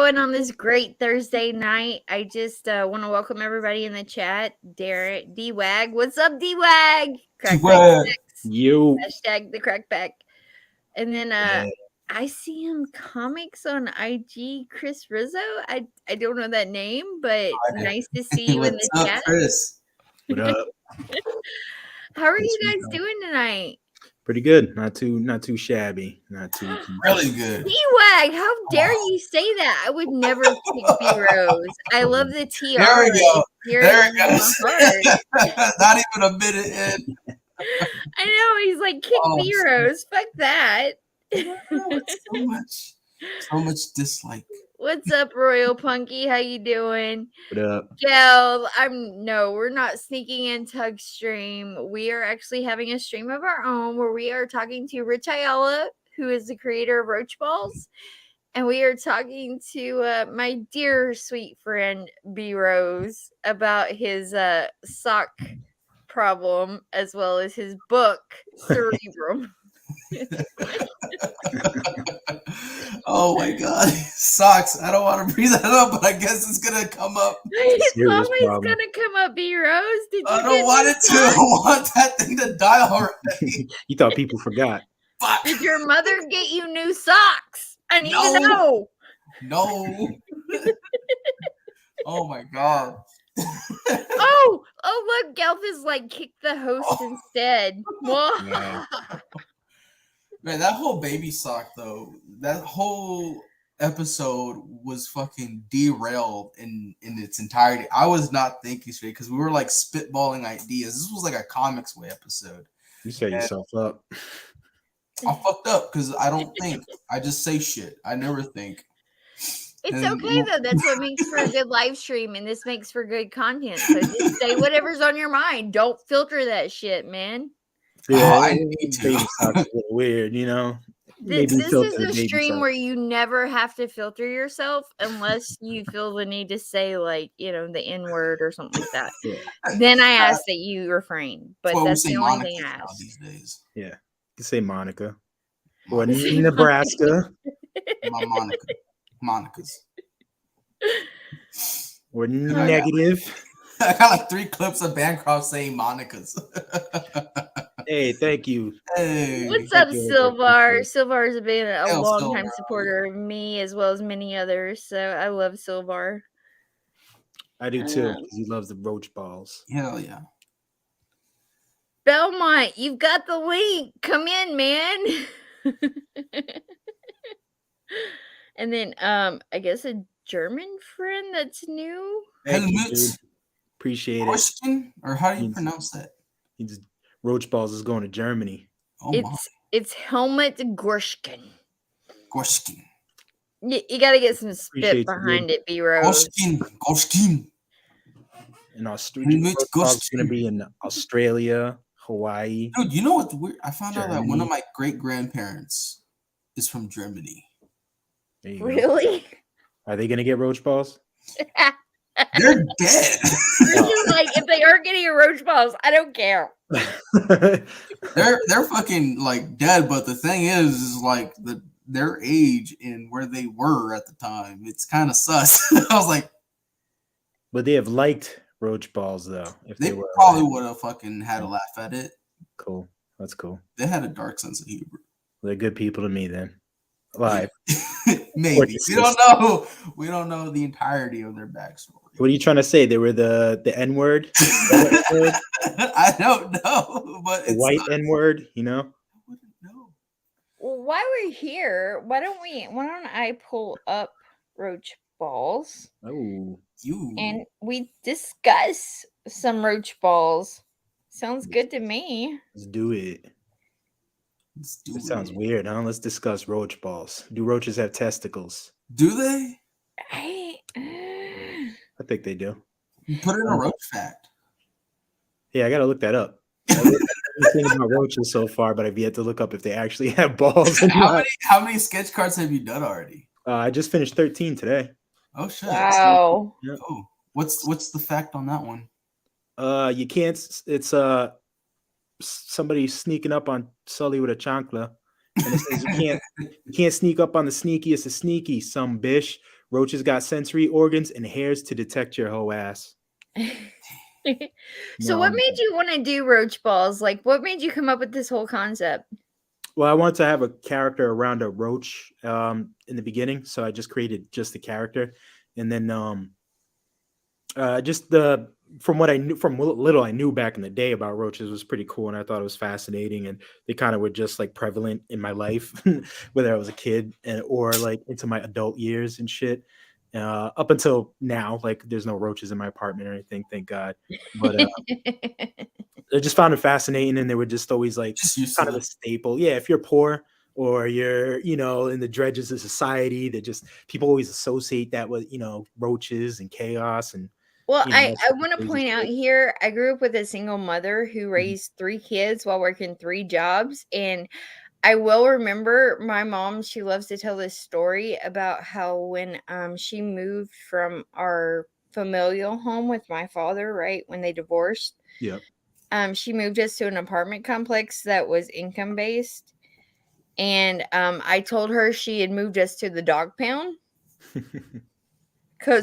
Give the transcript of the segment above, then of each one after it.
going on this great Thursday night? I just want to welcome everybody in the chat. Derek, D-Wag. What's up, D-Wag? D-Wag. You. Hashtag the crackback. And then I see him comics on IG, Chris Rizzo. I don't know that name, but nice to see you in the chat. Chris? What up? How are you guys doing tonight? Pretty good. Not too shabby. Not too really good. D-Wag, how dare you say that? I would never pick B-Rose. I love the TR. There we go. There it goes. Not even a minute in. I know, he's like, kick B-Rose. Fuck that. So much dislike. What's up, Royal Punky? How you doing? What up? Gel, we're not sneaking in Tug's stream. We are actually having a stream of our own where we are talking to Rich Ayala, who is the creator of Roach Balls. And we are talking to my dear sweet friend B-Rose about his sock problem as well as his book, Cerebrum. Oh my god, socks. I don't want to bring that up, but I guess it's gonna come up. It's always gonna come up, B-Rose. I don't want it to. I want that thing to die already. You thought people forgot. Fuck. Did your mother get you new socks? I need to know. No. Oh my god. Oh, look, Gelf is like, kick the host instead. Yeah. Man, that whole baby sock though, that whole episode was fucking derailed in its entirety. I was not thinking straight because we were like spitballing ideas. This was like a Comics Way episode. You set yourself up. I fucked up because I don't think. I just say shit. I never think. It's okay though. That's what makes for a good live stream, and this makes for good content. So just say whatever's on your mind. Don't filter that shit, man. Yeah, I need to. Baby socks a little weird, you know. This is a stream where you never have to filter yourself unless you feel the need to say, like, you know, the N-word or something like that. Yeah. Then I ask that you refrain. But that's the only thing I ask. These days. Yeah. You can say Monica. Or Nebraska. My Monica's. Or negative. I got like 3 clips of Bancroft saying Monica's. Hey, thank you. Hey, what's up, Silvar? Silvar's been a long-time supporter of me as well as many others, so I love Silvar. I do too, because he loves the Roach Balls. Hell yeah. Belmont, you've got the link. Come in, man. And then, I guess a German friend that's new. Thank you, dude. Appreciate it. Or how do you pronounce that? He's Roach Balls is going to Germany. Oh, it's Helmut Gorshkin. Gorshkin. You got to get some spit behind it, B-Rose. Gorshkin. In Australia, is going to be in Australia, Hawaii. Dude, you know what's weird? I found out that one of my great-grandparents is from Germany. Really? Are they going to get Roach Balls? They're dead. Like, if they are getting a Roach Balls, I don't care. They're fucking like dead, but the thing is like their age and where they were at the time, it's kind of sus. I was like, but they have liked Roach Balls though. If they probably would have fucking had a laugh at it. Cool, that's cool. They had a dark sense of humor. They're good people to me then. Live. Maybe we don't know the entirety of their backstory. What are you trying to say? They were the N-word? I don't know, but the white N-word, you know? I wouldn't know. Well, while we're here, why don't I pull up Roach Balls? Oh, and we discuss some Roach Balls. Sounds good to me. Let's do it. It sounds weird, huh? Let's discuss Roach Balls. Do roaches have testicles? Do they? I think they do. You put in a roach fact. Yeah, I gotta look that up. I've been thinking about roaches so far, but I've yet to look up if they actually have balls. How many sketch cards have you done already? I just finished 13 today. Oh shit! Wow. Yeah. Oh, what's the fact on that one? You can't. It's somebody sneaking up on Sully with a chancla, and it says you can't sneak up on the sneakiest of sneaky, some bish. Roaches got sensory organs and hairs to detect your whole ass. So what made you want to do roach balls? Like, what made you come up with this whole concept? Well, I wanted to have a character around a roach in the beginning, so I just created just the character, and then just the from what I knew, from what little I knew back in the day about roaches was pretty cool, and I thought it was fascinating, and they kind of were just like prevalent in my life, whether I was a kid and or like into my adult years and shit. Up until now, like there's no roaches in my apartment or anything, thank God. But I just found it fascinating, and they were just always like Just used kind to of a staple. Yeah, if you're poor or you're, in the dredges of society, that just people always associate that with, roaches and chaos and Well, I all sorts of want to crazy point out shit. here, I grew up with a single mother who Mhm. raised 3 kids while working 3 jobs, and I will remember my mom, she loves to tell this story about how when, she moved from our familial home with my father, right, when they divorced, Yeah. she moved us to an apartment complex that was income-based, and, I told her she had moved us to the dog pound.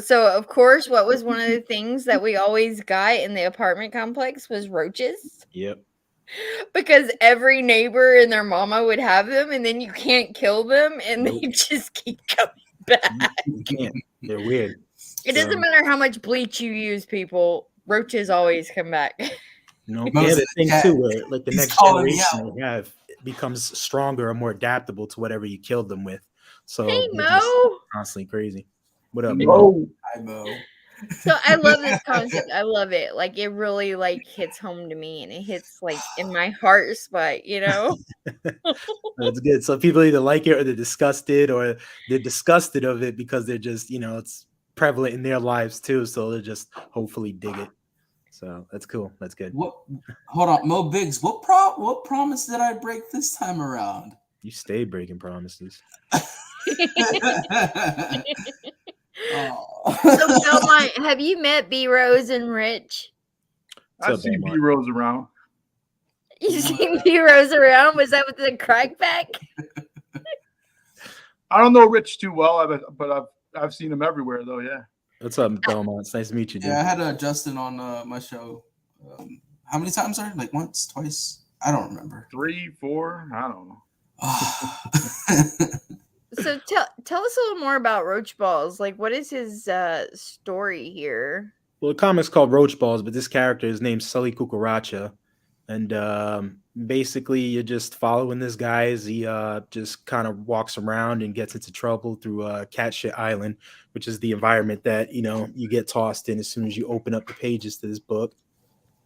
So, of course, what was one of the things that we always got in the apartment complex was roaches. Yep. Because every neighbor and their mama would have them, and then you can't kill them, and Nope. they just keep coming back. You can't. They're weird. It doesn't matter how much bleach you use, people. Roaches always come back. Nope. They have Moses a thing cat. too where like the He's next calling me generation out. they have becomes stronger or more adaptable to whatever you killed them with. Hey, So they're just Mo. constantly crazy. What up, Mo? Oh, Hi, Mo. So I love this concept. I love it. Like it really like hits home to me, and it hits like in my heart spot. That's good. So people either like it or they're disgusted of it because they're just, it's prevalent in their lives too. So they'll just hopefully dig it. So that's cool. That's good. What? Hold on, Mo Biggs. What promise did I break this time around? You stay breaking promises. Oh. So Belmont, have you met B Rose and Rich? I've What's up, seen Belmont? B Rose around. You seen B Rose around? Was that with the crackback? I don't know Rich too well, but I've seen him everywhere though. Yeah. What's up, Belmont? It's nice to meet you, dude. Yeah, I had Justin on my show. How many times are like once, twice? I don't remember. 3, 4, I don't know. So tell us a little more about Roach Balls. Like, what is his story here? Well, the comic's called Roach Balls, but this character is named Sully Cucaracha. And basically, you're just following this guy as he just kind of walks around and gets into trouble through Cat Shit Island, which is the environment that, you get tossed in as soon as you open up the pages to this book.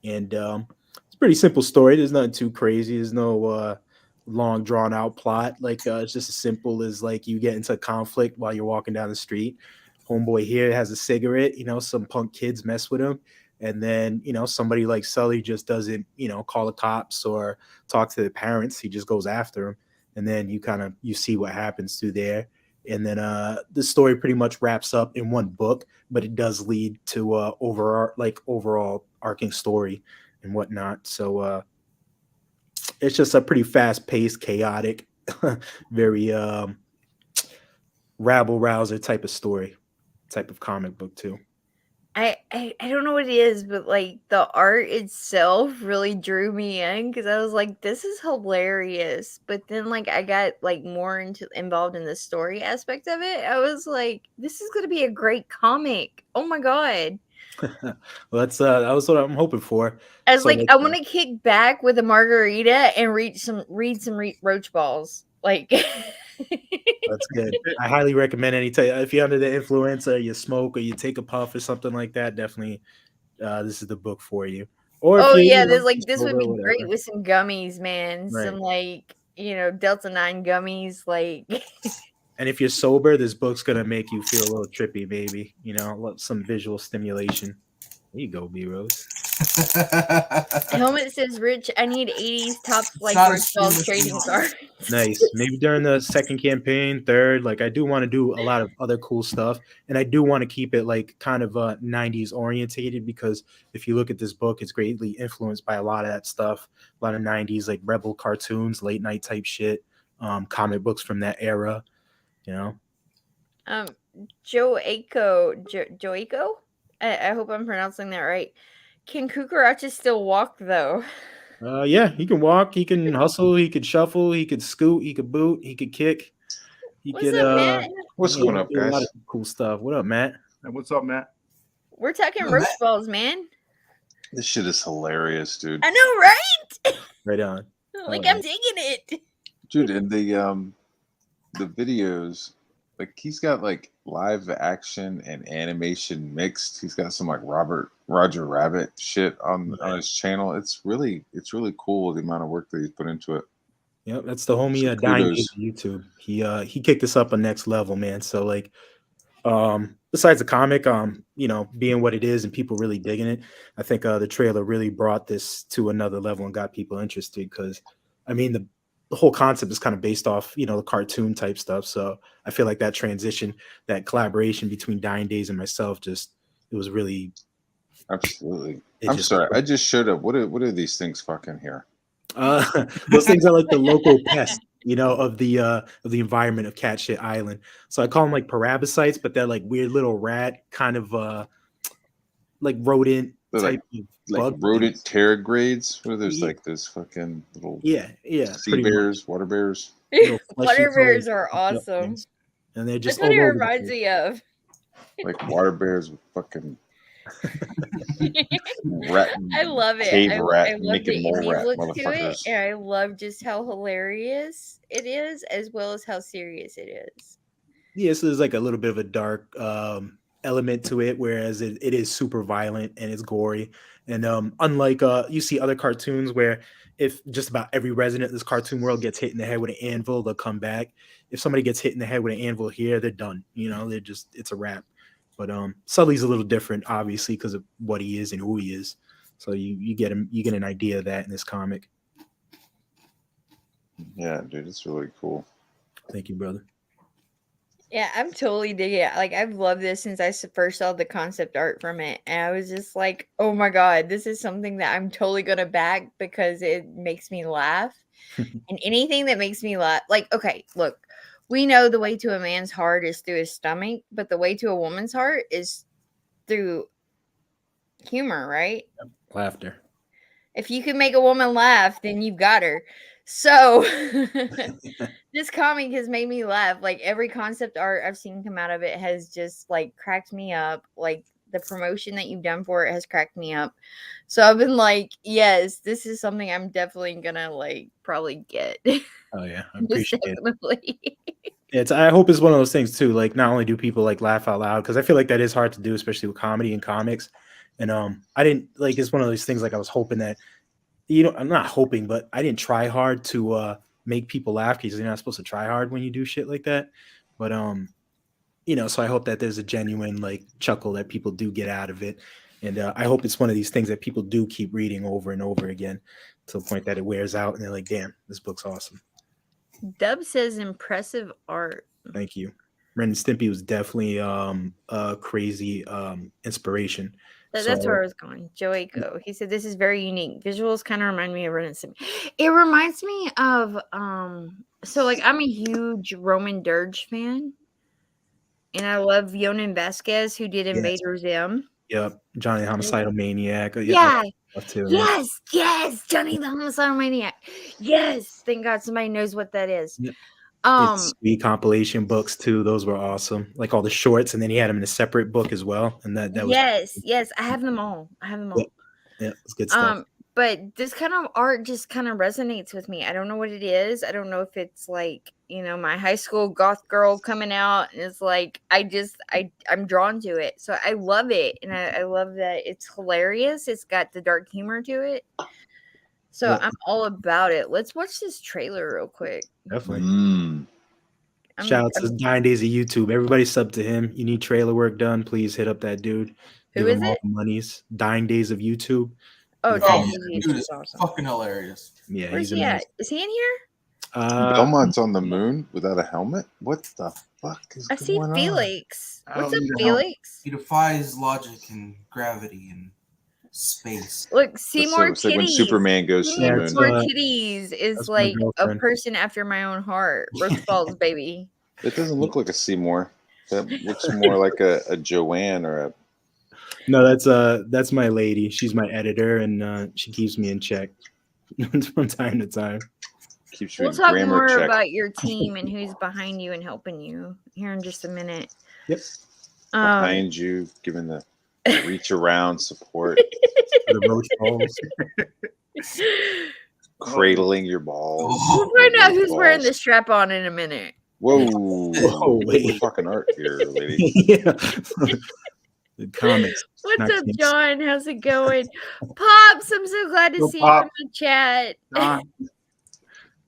And it's a pretty simple story. There's nothing too crazy. There's no long, drawn-out plot. Like, it's just as simple as, like, you get into a conflict while you're walking down the street. Homeboy here has a cigarette. Some punk kids mess with him. And then, somebody like Sully just doesn't, call the cops or talk to the parents. He just goes after them. And then you see what happens through there. And then the story pretty much wraps up in one book, but it does lead to overall arcing story and whatnot. So it's just a pretty fast-paced, chaotic, very rabble-rouser type of story, type of comic book too. I don't know what it is, but like the art itself really drew me in because I was like, this is hilarious. But then like I got like more involved in the story aspect of it. I was like, this is gonna be a great comic. Oh my god. Well, that was what I'm hoping for. I was So, like, I want to kick back with a margarita and read some Roach Balls. Like that's good. I highly recommend if you're under the influence or you smoke or you take a puff or something like that, definitely this is the book for you. Or if oh you, yeah, this would sober, be whatever. great with some gummies, man. Right. Some like, Delta 9 gummies, like And if you're sober, this book's gonna make you feel a little trippy, baby. Some visual stimulation. There you go, B Rose. Helmet says, Rich, I need 80s top like not a Roach Balls stream of trading videos. cards. Nice. Maybe during the second campaign, third, like I do want to do a lot of other cool stuff. And I do want to keep it like kind of 90s orientated, because if you look at this book, it's greatly influenced by a lot of that stuff. A lot of 90s like rebel cartoons, late night type shit, comic books from that era, Joico? I hope I'm pronouncing that right. Can cucarachas still walk though? Yeah, he can walk, he can hustle, he could shuffle, he could scoot, he could boot, he could kick, he What's could up, Matt? What's going up, do a lot guys? of cool stuff. What up, Matt? And what's up, Matt? We're talking Yo, roach Matt. balls, man. This shit is hilarious, dude. I know, right? Right on. Like Oh, I'm digging it. Dude, and the videos, like he's got like live action and animation mixed. He's got some like Roger Rabbit shit on his channel. It's really cool the amount of work that he's put into it. Yep, that's the homie So Dying kudos. Days of YouTube. He kicked this up a next level, man. So like besides the comic, being what it is and people really digging it, I think the trailer really brought this to another level and got people interested because I mean the whole concept is kind of based off, the cartoon type stuff. So I feel like that transition, that collaboration between Dying Days and myself, it was really Absolutely. it I'm just- sorry, I just showed up. What are these things fucking here? those things are like the local pests, of the environment of Cat Shit Island. So I call them like parabasites, but they're like weird little rat kind of like rodent They're type of Like bug rodent things. tardigrades? What are those Yeah. like those fucking little Yeah, sea pretty much. bears, water bears? Little fleshy Water bears toes, are yep, awesome. things. And they're That's just what it all over the reminds place. me of. Like water bears with fucking rat. I love it. Cave I rat, love naked the mole indie rat look to it, motherfuckers. and I love just how hilarious it is, as well as how serious it is. Yeah, so there's like a little bit of a dark element to it, whereas it is super violent and it's gory. And unlike you see other cartoons where if just about every resident of this cartoon world gets hit in the head with an anvil, they'll come back. If somebody gets hit in the head with an anvil here, they're done. It's a wrap. But Sully's a little different, obviously, because of what he is and who he is. So you get an idea of that in this comic. Yeah, dude, it's really cool. Thank you, brother. Yeah, I'm totally digging it. Like, I've loved this since I first saw the concept art from it. And I was just like, oh my God, this is something that I'm totally going to back because it makes me laugh. And anything that makes me laugh, like, okay, look, we know the way to a man's heart is through his stomach, but the way to a woman's heart is through humor, right? Laughter. If you can make a woman laugh, then you've got her. So this comic has made me laugh. Like every concept art I've seen come out of it has just like cracked me up. Like the promotion that you've done for it has cracked me up. So I've been like, yes, this is something I'm definitely gonna like probably get. Oh yeah, I Just appreciate it. definitely. I hope it's one of those things too. Like not only do people like laugh out loud, because I feel like that is hard to do, especially with comedy and comics. And I didn't like it's one of those things like I was hoping that I'm not hoping, but I didn't try hard to make people laugh because you're not supposed to try hard when you do shit like that. But so I hope that there's a genuine like chuckle that people do get out of it. And I hope it's one of these things that people do keep reading over and over again to the point that it wears out and they're like, damn, this book's awesome. Dub says impressive art. Thank you. Ren and Stimpy was definitely a crazy inspiration. That's where I was going. Joico. He said this is very unique. Visuals kind of remind me of Ren and Stimpy. It reminds me of so like I'm a huge Roman Dirge fan. And I love Yonan Vasquez, who did Invader Zim. Yep. Johnny the Homicidal Maniac. Yeah. Too, yes. Johnny the Homicidal Maniac. Yes. Thank God somebody knows what that is. Yep. It's sweet compilation books too. Those were awesome. Like all the shorts, and then he had them in a separate book as well. And that was yes. I have them all. Yeah, it's good stuff. But this kind of art just kind of resonates with me. I don't know what it is. I don't know if it's like, my high school goth girl coming out, and it's like I'm drawn to it. So I love it. And I love that it's hilarious. It's got the dark humor to it. So I'm all about it. Let's watch this trailer real quick. Definitely. Shout out to 9 Days of YouTube. Everybody sub to him. You need trailer work done, please hit up that dude. Who is it? Monies. 9 Days of YouTube. Oh, dude, it's awesome. Fucking hilarious. Yeah, where's he at? Is he in here? Belmont's on the moon without a helmet? What the fuck is I see going on? Felix. I What's don't up, need a helmet. Felix? He defies logic and gravity and space. Look, Seymour It's like when Titties. Superman goes to the moon. Seymour Titties is that's my like a girlfriend. person after my own heart. Roach balls, baby. It doesn't look like a Seymour. That looks more like a Joanne or a. No, that's my lady. She's my editor, and she keeps me in check from time to time. Keeps you We'll in talk grammar more check. about your team and who's behind you and helping you here in just a minute. Yep. Behind you, giving the reach around support, For the roach balls. cradling your balls. We'll find out who's balls. wearing the strap on in a minute. Whoa, Whoa, we're wait. talking art here, lady. Yeah. The comics. What's not up, kinks. John? How's it going? Pops, I'm so glad to Yo, see Pop. you in the chat.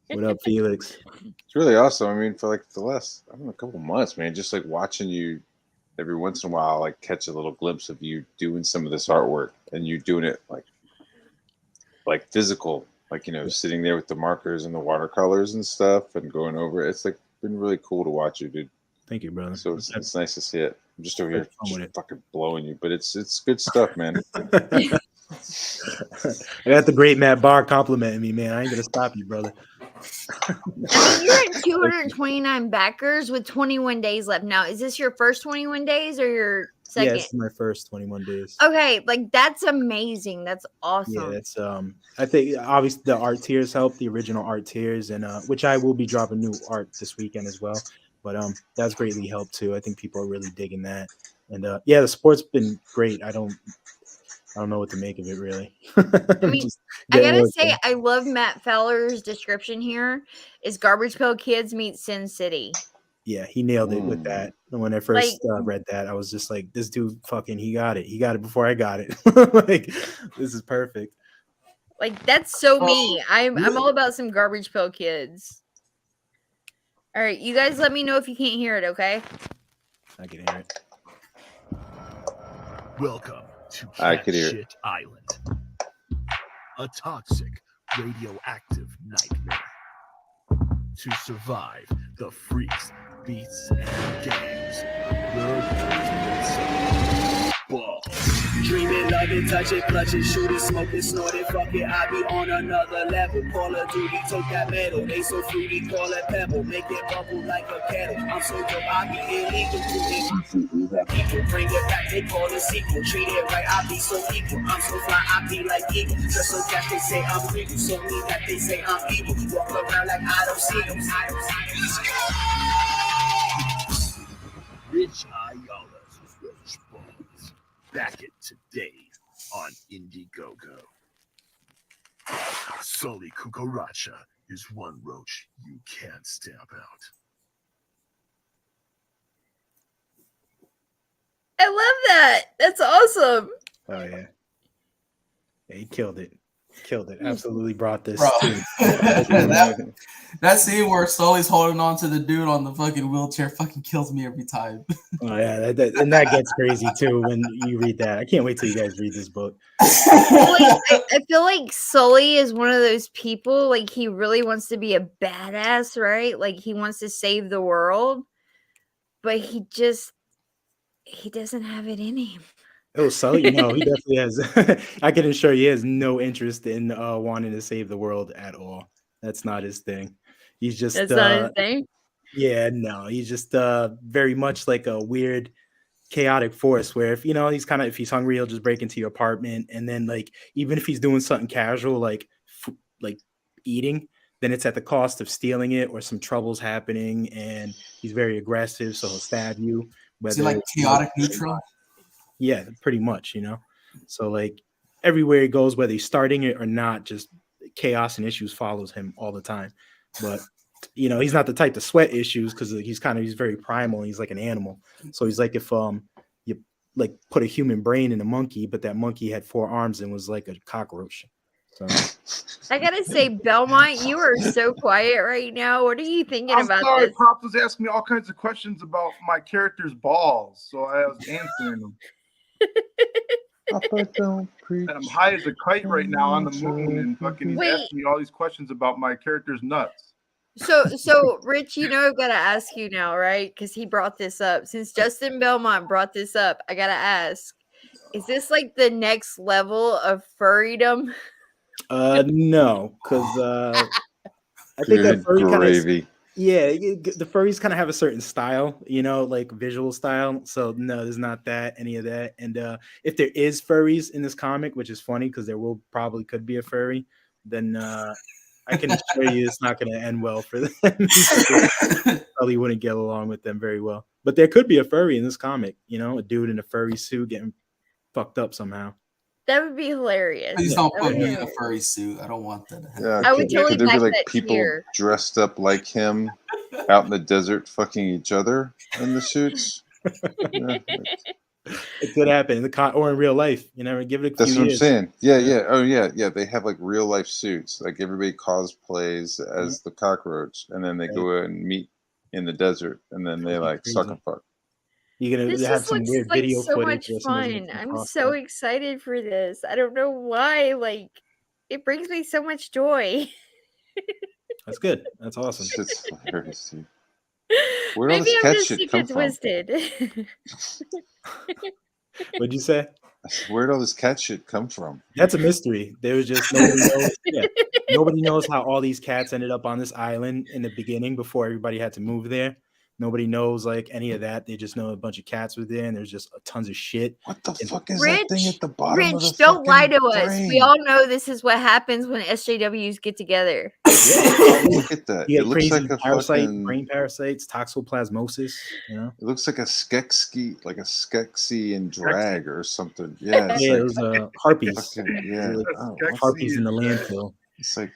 What up, Felix? It's really awesome. I mean, for like the last, I don't know, a couple months, man, just like watching you every once in a while, like catch a little glimpse of you doing some of this artwork and you doing it like physical, like, you know, sitting there with the markers and the watercolors and stuff and going over it. It's like been really cool to watch you, dude. Thank you, brother. So it's nice to see it. I'm just over here fun with just it. fucking blowing you, but it's good stuff, man. I got the great Matt Barr complimenting me, man. I ain't gonna stop you, brother. I mean, you're at 229 backers with 21 days left. Now, is this your first 21 days or your second? Yeah, this is my first 21 days. Okay, like that's amazing. That's awesome. Yeah, it's I think obviously the art tiers help, the original art tiers, and which I will be dropping new art this weekend as well. But that's greatly helped too. I think people are really digging that. And yeah, the sport's been great. I don't know what to make of it really. I mean, I gotta say, I love Matt Fowler's description here. Is Garbage Pail Kids meet Sin City. Yeah, he nailed it with that. And when I first read that, I was just like, this dude fucking, he got it. He got it before I got it. Like, this is perfect. Like, that's so me. I'm all about some Garbage Pail Kids. All right, you guys let me know if you can't hear it, okay? I can hear it. Welcome to I could hear Shit Island, a toxic, radioactive nightmare. To survive the freaks, beats, and games, you're going to balls. Dreaming, love it, touch it, clutch it, shoot it, smoke it, snort it, fuck it, I be on another level. Call of Duty, take that medal. They so fruity, call it pebble. Make it bubble like a kettle. I'm so dope, I be illegal to it. People bring it back, they call it sequel. Treat it right, I be so equal. I'm so fly, I be like eagle. Just so that they say I'm regal, so mean that they say I'm evil. Walk around like I don't see them. Rich Ayala's Roach Balls. Back it today on Indiegogo. Sully Cucaracha is one roach you can't stamp out. I love that. That's awesome. Oh yeah. He killed it. Killed it. Absolutely brought this. Bro. to- That scene where Sully's holding on to the dude on the fucking wheelchair fucking kills me every time. Oh yeah, and that gets crazy too when you read that. I can't wait till you guys read this book. I feel like Sully is one of those people, like he really wants to be a badass, right? Like he wants to save the world, but he doesn't have it in him. Oh, Sully, no, he definitely has. I can assure you, he has no interest in wanting to save the world at all. That's not his thing. He's just That's not his thing. Yeah, no, he's just very much like a weird, chaotic force. Where if if he's hungry, he'll just break into your apartment, and then like even if he's doing something casual like eating, then it's at the cost of stealing it or some trouble's happening, and he's very aggressive, so he'll stab you. Is he like chaotic neutral? Yeah, pretty much, So like everywhere he goes, whether he's starting it or not, just chaos and issues follows him all the time. But he's not the type to sweat issues because he's very primal. And he's like an animal. So he's like if you like put a human brain in a monkey, but that monkey had 4 arms and was like a cockroach. So I gotta say, Belmont, you are so quiet right now. What are you thinking I'm about sorry, this? Pop was asking me all kinds of questions about my character's balls, so I was answering them. And I'm high as a kite right now on the moon, and fucking he's asking me all these questions about my character's nuts. So Rich, I've got to ask you now, right? Because he brought this up. Since Justin Belmont brought this up, I gotta ask: is this like the next level of furrydom? no, because I think that furry kind of Yeah, the furries kind of have a certain style, like visual style. So no, there's not any of that. And if there is furries in this comic, which is funny because there probably could be a furry, then I can assure you it's not going to end well for them. Probably wouldn't get along with them very well. But there could be a furry in this comic, a dude in a furry suit getting fucked up somehow. That would be hilarious. Please don't put me in a furry suit. I don't want that to happen. Yeah, I would totally could there be back like that people tier. dressed up like him out in the desert fucking each other in the suits? Yeah, It could happen or in real life. Give it a that's few what I'm years. saying. Yeah. Oh yeah. They have like real life suits. Like everybody cosplays as the cockroach, and then they go and meet in the desert, and then they like suck a fuck. You're gonna This have just some looks weird like video so footage. much fun. I'm so excited for this. I don't know why. Like, it brings me so much joy. That's good. That's awesome. Shit's hilarious, dude. Where'd all Maybe this I'm cat just shit sick come and from? twisted. What'd you say? I said, where'd all this cat shit come from? That's a mystery. There was just nobody knows. Yeah. Nobody knows how all these cats ended up on this island in the beginning before everybody had to move there. Nobody knows like any of that. They just know a bunch of cats were there, and there's just tons of shit. What the fuck is that thing at the bottom of the Rich, don't lie to fucking us. brain? We all know this is what happens when SJWs get together. Look at that. You It get looks crazy like a fucking brain parasites, toxoplasmosis. It looks like a skexy in drag or something. Yeah, it's Yeah, like those harpies. fucking, yeah. Harpies in the landfill. It's like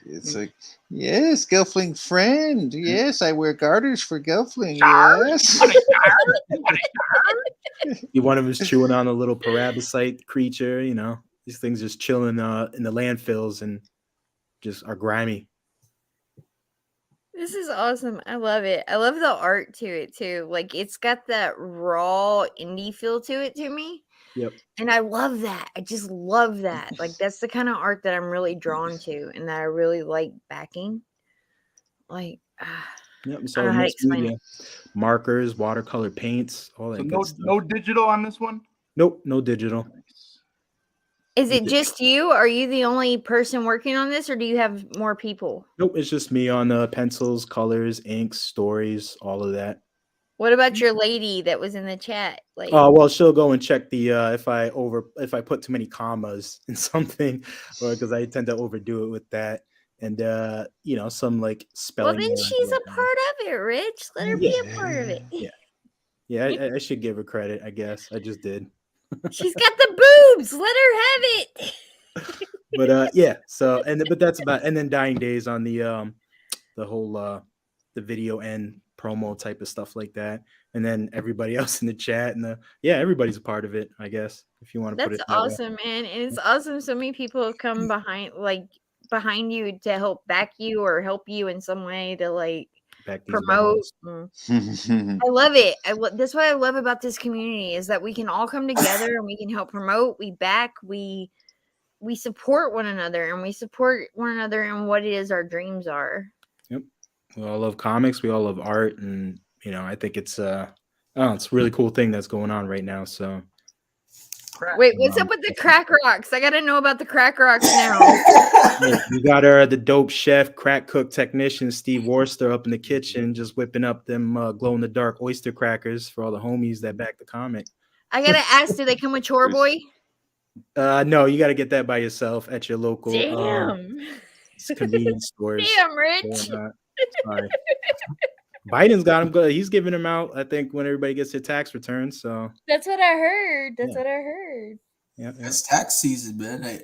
yes, Gelfling friend. Yes, I wear garters for Gelfling. Yes. One of them is chewing on a little parabasite creature. These things just chilling in the landfills and just are grimy. This is awesome. I love it. I love the art to it too. Like, it's got that raw indie feel to it to me. Yep. And I love that. I just love that. Like, that's the kind of art that I'm really drawn to and that I really like backing. Like, Yep. I So don't know how to mixed explain media, markers, watercolor paints, all that So good stuff. no digital on this one? Nope, no digital. Is it just you? Are you the only person working on this, or do you have more people? Nope, it's just me on pencils, colors, inks, stories, all of that. What about your lady that was in the chat? Like, Oh, well, she'll go and check the if I put too many commas in something, or because I tend to overdo it with that, and some like spelling. well, then she's a part of it, Rich. Let her be a part of it. Yeah, I should give her credit. I guess I just did. She's got the boobs. Let her have it. But yeah. So but that's about. And then Dying Days on the whole the video and promo type of stuff like that, and then everybody else in the chat and everybody's a part of it, I guess, if you want to put it that way. That's awesome, man. And it's awesome so many people have come behind you to help back you or help you in some way to like promote. I love it. That's what I love about this community is that we can all come together and we can help promote, we back, we support one another, and we support one another in what it is our dreams are. Yep. We all love comics. We all love art, and I think it's it's a really cool thing that's going on right now. So, wait, what's up with the crack rocks? I gotta know about the crack rocks now. We got the dope chef, crack cook technician Steve Worcester up in the kitchen, just whipping up them glow in the dark oyster crackers for all the homies that back the comic. I gotta ask, do they come with Chore Boy? No, you got to get that by yourself at your local convenience stores. Damn, Rich. Sorry. Biden's got him good. He's giving them out, I think, when everybody gets their tax returns. So that's what I heard. That's what I heard. Yeah. It's tax season, man. Hey,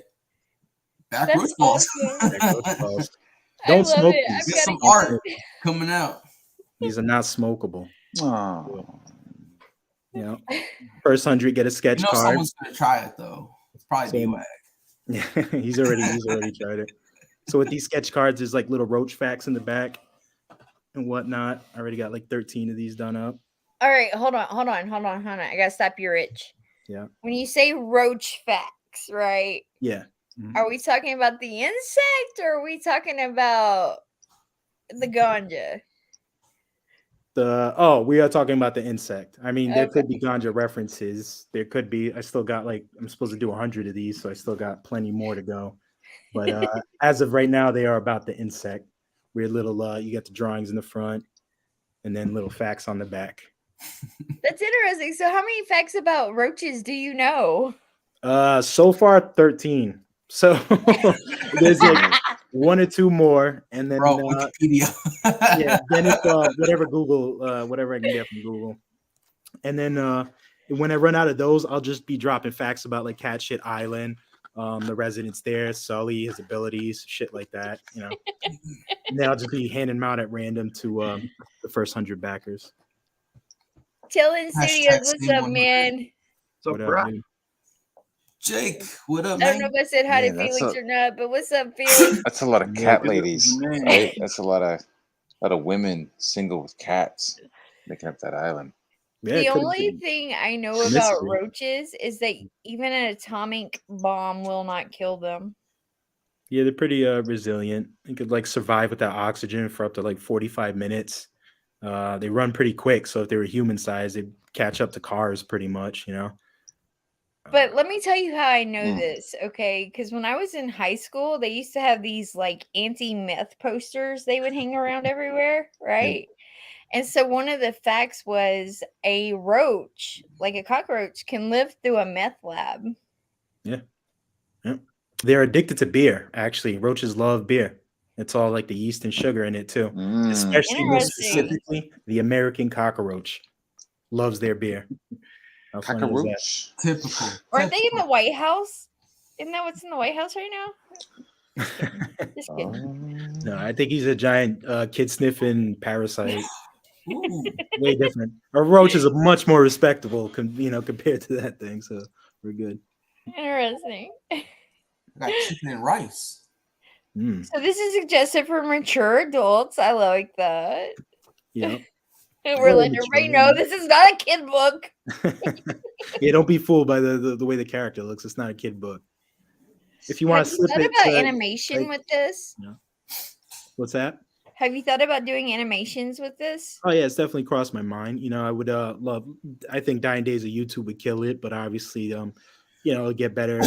back Roach Balls. Don't smoke these. Get some art coming out. These are not smokable. Oh. First 100 get a sketch card. Someone's gonna try it though. It's probably B-Wag. Yeah, he's already tried it. So with these sketch cards, there's like little Roach facts in the back and whatnot. I already got like 13 of these done up. All right, hold on. I gotta stop you, Rich. Yeah. When you say Roach facts, right? Yeah. Mm-hmm. Are we talking about the insect or are we talking about the ganja? We are talking about the insect. I mean, there could be ganja references. There could be. I still got I'm supposed to do 100 of these, so I still got plenty more to go. But as of right now, they are about the insect. Weird little. You got the drawings in the front. and then little facts on the back. That's interesting. So, how many facts about roaches do you know? So far 13. So there's like one or two more, and then Bro, Wikipedia. yeah, then it's whatever Google, whatever I can get from Google, and then when I run out of those, I'll just be dropping facts about like Cat Shit Island, the residents there, Sully, his abilities, shit like that, you know. And then I'll just be handing them out at random to the first 100 backers. Chillin' Hashtag Studios, what's stay up, 100. man? What's up, What bro? dude? Jake, what up, I don't know man? if I said hi Man, to that's Felix a- or not, but what's up, Felix? That's a lot of Yeah, cat Felix is ladies, the man. right? That's a lot of women single with cats making up that island. Yeah, The it could've only been thing I know a about mystery. roaches is that even an atomic bomb will not kill them. Yeah, they're pretty resilient. They could like survive without oxygen for up to like 45 minutes. They run pretty quick, so if they were human size, they'd catch up to cars pretty much, you know. But let me tell you how I know Mm. this, okay? Because when I was in high school, they used to have these like anti-meth posters they would hang around everywhere, right? And so one of the facts was a roach, like a cockroach, can live through a meth lab. Yeah. They're addicted to beer, actually. Roaches love beer. It's all like the yeast and sugar in it too. Mm. Especially more Interesting. specifically, the American cockroach loves their beer. How funny is that? Cockroach. Typical. Aren't they in the White House? Isn't that what's in the White House right now? Just kidding. No, I think he's a giant kid sniffing parasite. Ooh, Way different. A roach is a much more respectable, compared to that thing. So we're good. Interesting. I got chicken and rice. Mm, So this is suggested for mature adults. I like that. yeah. We're letting mature, everybody know this is not a kid book. Yeah, don't be fooled by the way the character looks. It's not a kid book. If you want Have to you slip thought it, about to, animation like- with this? what's that? Have you thought about doing animations with this? Oh yeah, it's definitely crossed my mind. You know, I would love. I think Dying Days of YouTube would kill it, but obviously, get better.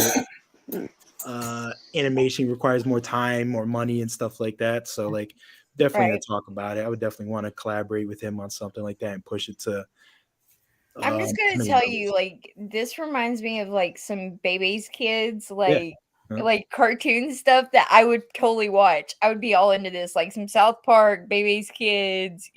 Animation requires more time, more money, and stuff like that. So, like, definitely Right. to talk about it. I would definitely want to collaborate with him on something like that and push it to. I'm just gonna many tell levels. you, like, this reminds me of like some baby's kids, Yeah. like Huh? like cartoon stuff that I would totally watch. I would be all into this, like some South Park, baby's kids,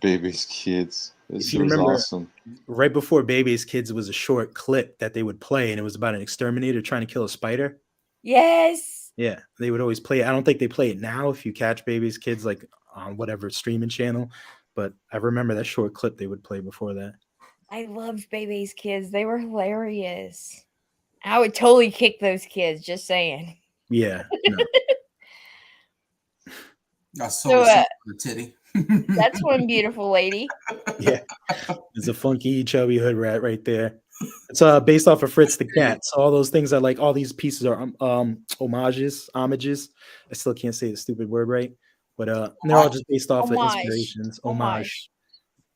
Baby's kids. This If shit you was remember- awesome. Right before Baby's Kids was a short clip that they would play, and it was about an exterminator trying to kill a spider. Yes. Yeah, they would always play it. I don't think they play it now if you catch Baby's Kids like on whatever streaming channel, but I remember that short clip they would play before that. I loved baby's kids. They were hilarious. I would totally kick those kids, just saying. Yeah, no. Got So, so for the titty. That's one beautiful lady. Yeah, it's a funky chubby hood rat right there. It's based off of Fritz the Cat. So all those things are like all these pieces are homages. I still can't say the stupid word right, but they're all just based off of Homage. inspirations. Homage.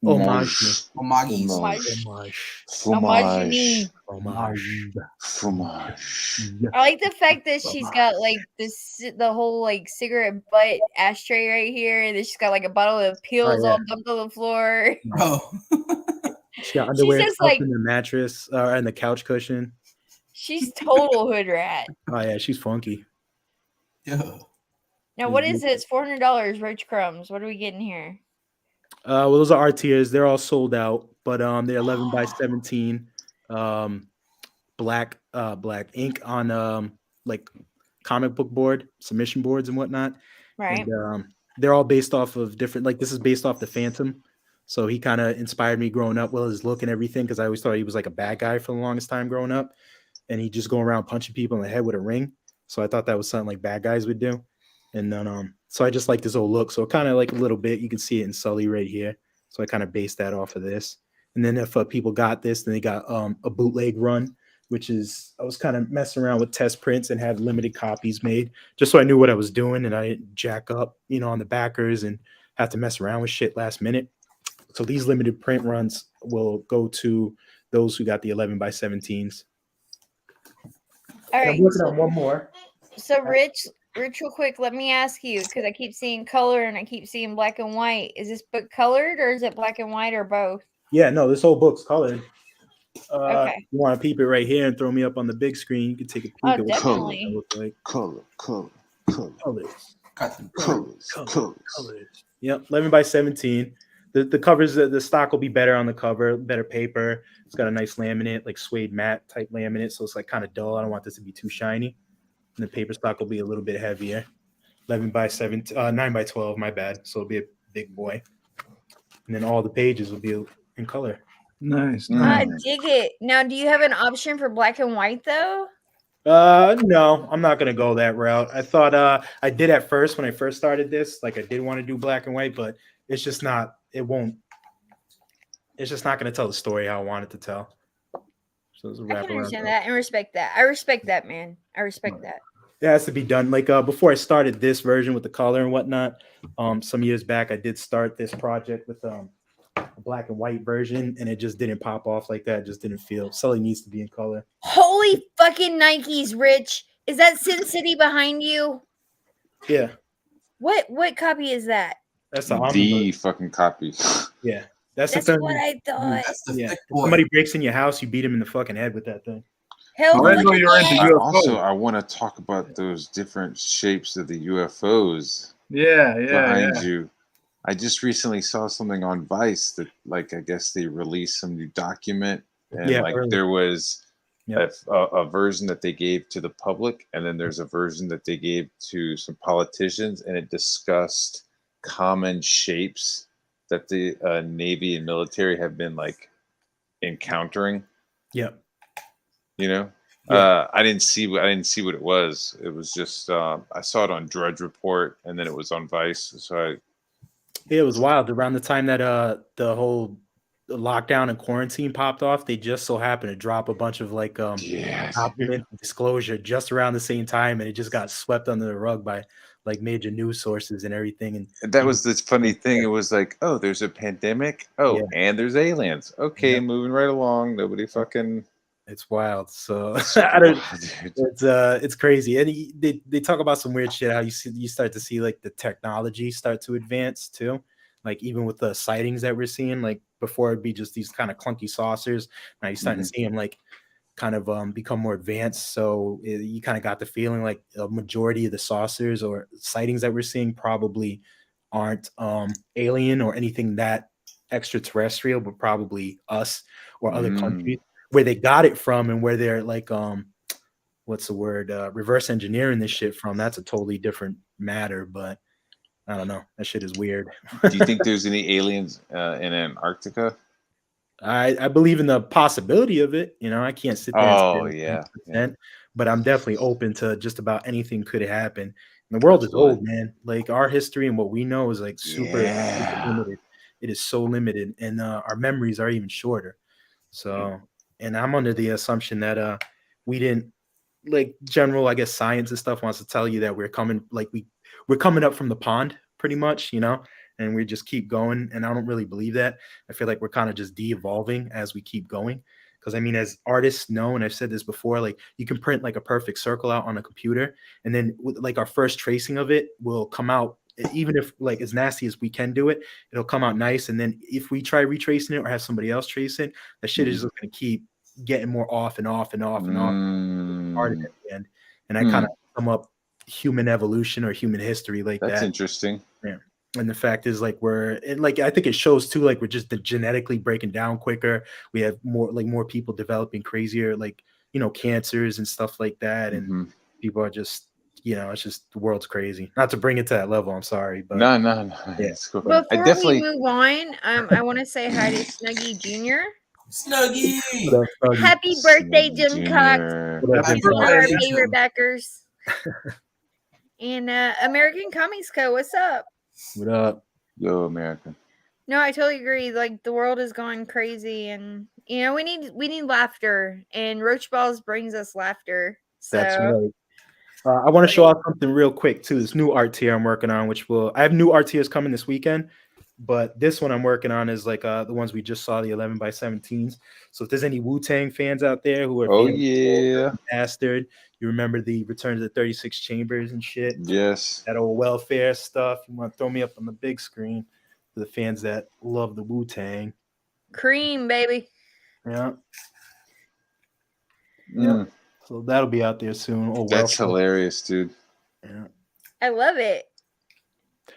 Homage. Homagis. Homage. Fromage. Homage. Fromage. I like the fact that she's got like the whole like cigarette butt ashtray right here, and then she's got like a bottle of pills all dumped on the floor. Bro. She got underwear just, stuffed like- in the mattress and the couch cushion. She's total hood rat. Oh yeah, she's funky. Yeah. Now what is this? $400 Roach Crumbs. What are we getting here? Well, those are our tiers. They're all sold out, but they're 11 by 17, black ink on like comic book board, submission boards and whatnot. Right. And they're all based off of different. Like this is based off the Phantom, so he kind of inspired me growing up. Well, his look and everything, because I always thought he was like a bad guy for the longest time growing up, and he just go around punching people in the head with a ring. So I thought that was something like bad guys would do. And then so I just like this old look. So kind of like a little bit, you can see it in Sully right here. So I kind of based that off of this. And then if people got this, then they got a bootleg run, which is I was kind of messing around with test prints and had limited copies made just so I knew what I was doing and I didn't jack up, on the backers and have to mess around with shit last minute. So these limited print runs will go to those who got the 11 by 17s. All And right. I'm working on one more. So Rich, real quick, let me ask you, because I keep seeing color and I keep seeing black and white. Is this book colored or is it black and white or both? Yeah, no, this whole book's colored. Okay. You want to peep it right here and throw me up on the big screen? You can take a peek Oh, at what it definitely. looks like. Color. Colors. Got them Colors. Yep, 11 by 17. The covers, the stock will be better on the cover, better paper. It's got a nice laminate, like suede matte type laminate, so it's like kind of dull. I don't want this to be too shiny. And the paper stock will be a little bit heavier. 11 by 17, 9 by 12, my bad. So it'll be a big boy. And then all the pages will be in color. Nice. I dig it. Now, do you have an option for black and white though? No, I'm not gonna go that route. I thought I did at first when I first started this. Like I did want to do black and white, but it's just not. It won't. It's just not gonna tell the story how I want it to tell. So it's a I wrap can understand around. that and respect that. I respect that, man. I respect that. It has to be done. Like before I started this version with the color and whatnot, some years back I did start this project with a black and white version, and it just didn't pop off like that. It just didn't feel. Sully needs to be in color. Holy fucking Nikes, Rich! Is that Sin City behind you? Yeah, What copy is that? that's the The fucking copy. Yeah, that's That's the thing. what I thought. That's the Yeah, thick if boy. somebody breaks in your house, you beat him in the fucking head with that thing. Hell, Oh, I didn't know you were into yeah. UFOs. I want to talk about those different shapes of the UFOs Yeah. behind you. I just recently saw something on Vice that, like, I guess they released some new document, and Yeah, like early. there was Yep. a version that they gave to the public, and then there's a version that they gave to some politicians, and it discussed common shapes that the Navy and military have been like encountering. Yep. You know, Yeah. I didn't see what it was. It was just I saw it on Drudge Report, and then it was on Vice. So It was wild. Around the time that the whole lockdown and quarantine popped off, they just so happened to drop a bunch of like document disclosure just around the same time, and it just got swept under the rug by like major news sources and everything. And that was this funny thing. It was like, oh, there's a pandemic. Oh, Yeah. and there's aliens. Okay, Yeah. moving right along. Nobody fucking. It's wild. So Super I don't. wild, dude. It's crazy, and they talk about some weird shit. How you start to see like the technology start to advance too, like even with the sightings that we're seeing. Like before, it'd be just these kind of clunky saucers. Now you're starting to see them like kind of become more advanced. So you kind of got the feeling like a majority of the saucers or sightings that we're seeing probably aren't alien or anything that extraterrestrial, but probably us or other countries where they got it from and where they're like what's the word, reverse engineering this shit from. That's a totally different matter, but I don't know, that shit is weird. Do you think there's any aliens in Antarctica? I believe in the possibility of it. You know, I can't sit there and say yeah. 100%, but I'm definitely open to just about anything could happen. And the world is old, man. Like our history and what we know is like super limited. It is so limited, and our memories are even shorter. So, and I'm under the assumption that we didn't, like general, I guess, science and stuff wants to tell you that we're coming, like we're coming up from the pond pretty much, you know, and we just keep going. And I don't really believe that. I feel like we're kind of just de-evolving as we keep going. Because I mean, as artists know, and I've said this before, like you can print like a perfect circle out on a computer, and then like our first tracing of it will come out, even if like as nasty as we can do it, it'll come out nice. And then if we try retracing it or have somebody else trace it, that shit is just going to keep getting more off and off and off and off. Hard at the end. And I kind of sum up human evolution or human history like that. That's interesting. Yeah. And the fact is, like, I think it shows too, like, we're just genetically breaking down quicker. We have more people developing crazier, like, you know, cancers and stuff like that. And people are just, you know, it's just the world's crazy. Not to bring it to that level, I'm sorry, but no. Yeah. Cool. Before we move on, I want to say hi to Snuggie Jr. Snuggie! Happy birthday, Jim Cox! Happy He's one of our birthday, favorite Jim. backers. And American Comics Co. What's up? What up? Yo, American. No, I totally agree. Like the world is going crazy, and you know we need laughter, and Roach Balls brings us laughter. So That's right. I want to show off something real quick too. This new art tier I'm working on, I have new art tiers coming this weekend, but this one I'm working on is like the ones we just saw, the 11 by 17s. So if there's any Wu-Tang fans out there who are yeah, Bastard, You remember the Return to the 36 Chambers and shit? Yes. That old welfare stuff. You want to throw me up on the big screen for the fans that love the Wu-Tang. Cream, baby. Yeah. Mm, So that'll be out there soon. Oh, that's hilarious, dude. Yeah. I love it.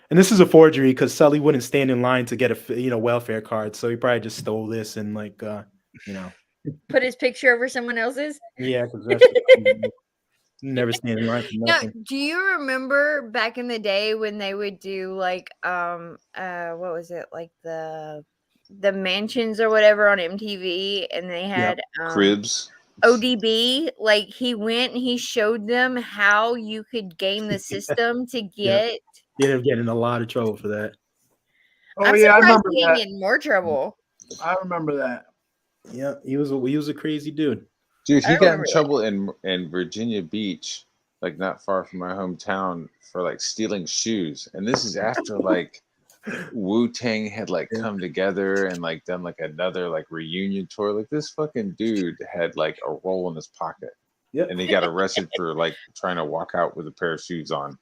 And this is a forgery because Sully wouldn't stand in line to get a welfare card, so he probably just stole this and Put his picture over someone else's. Yeah, because that's never stand in line for Now, nothing. do you remember back in the day when they would do like what was it, like the mansions or whatever on MTV, and they had Cribs. ODB, like he went and he showed them how you could game the system to get. He ended up getting in a lot of trouble for that. Oh I'm yeah, I surprised remember he didn't that. get in more trouble. I remember that. Yeah, he was a crazy dude. Dude, he I got in remember trouble in Virginia Beach, like not far from my hometown, for like stealing shoes. And this is after like Wu-Tang had like come together and like done like another like reunion tour. Like this fucking dude had like a roll in his pocket. Yep. And he got arrested for like trying to walk out with a pair of shoes on.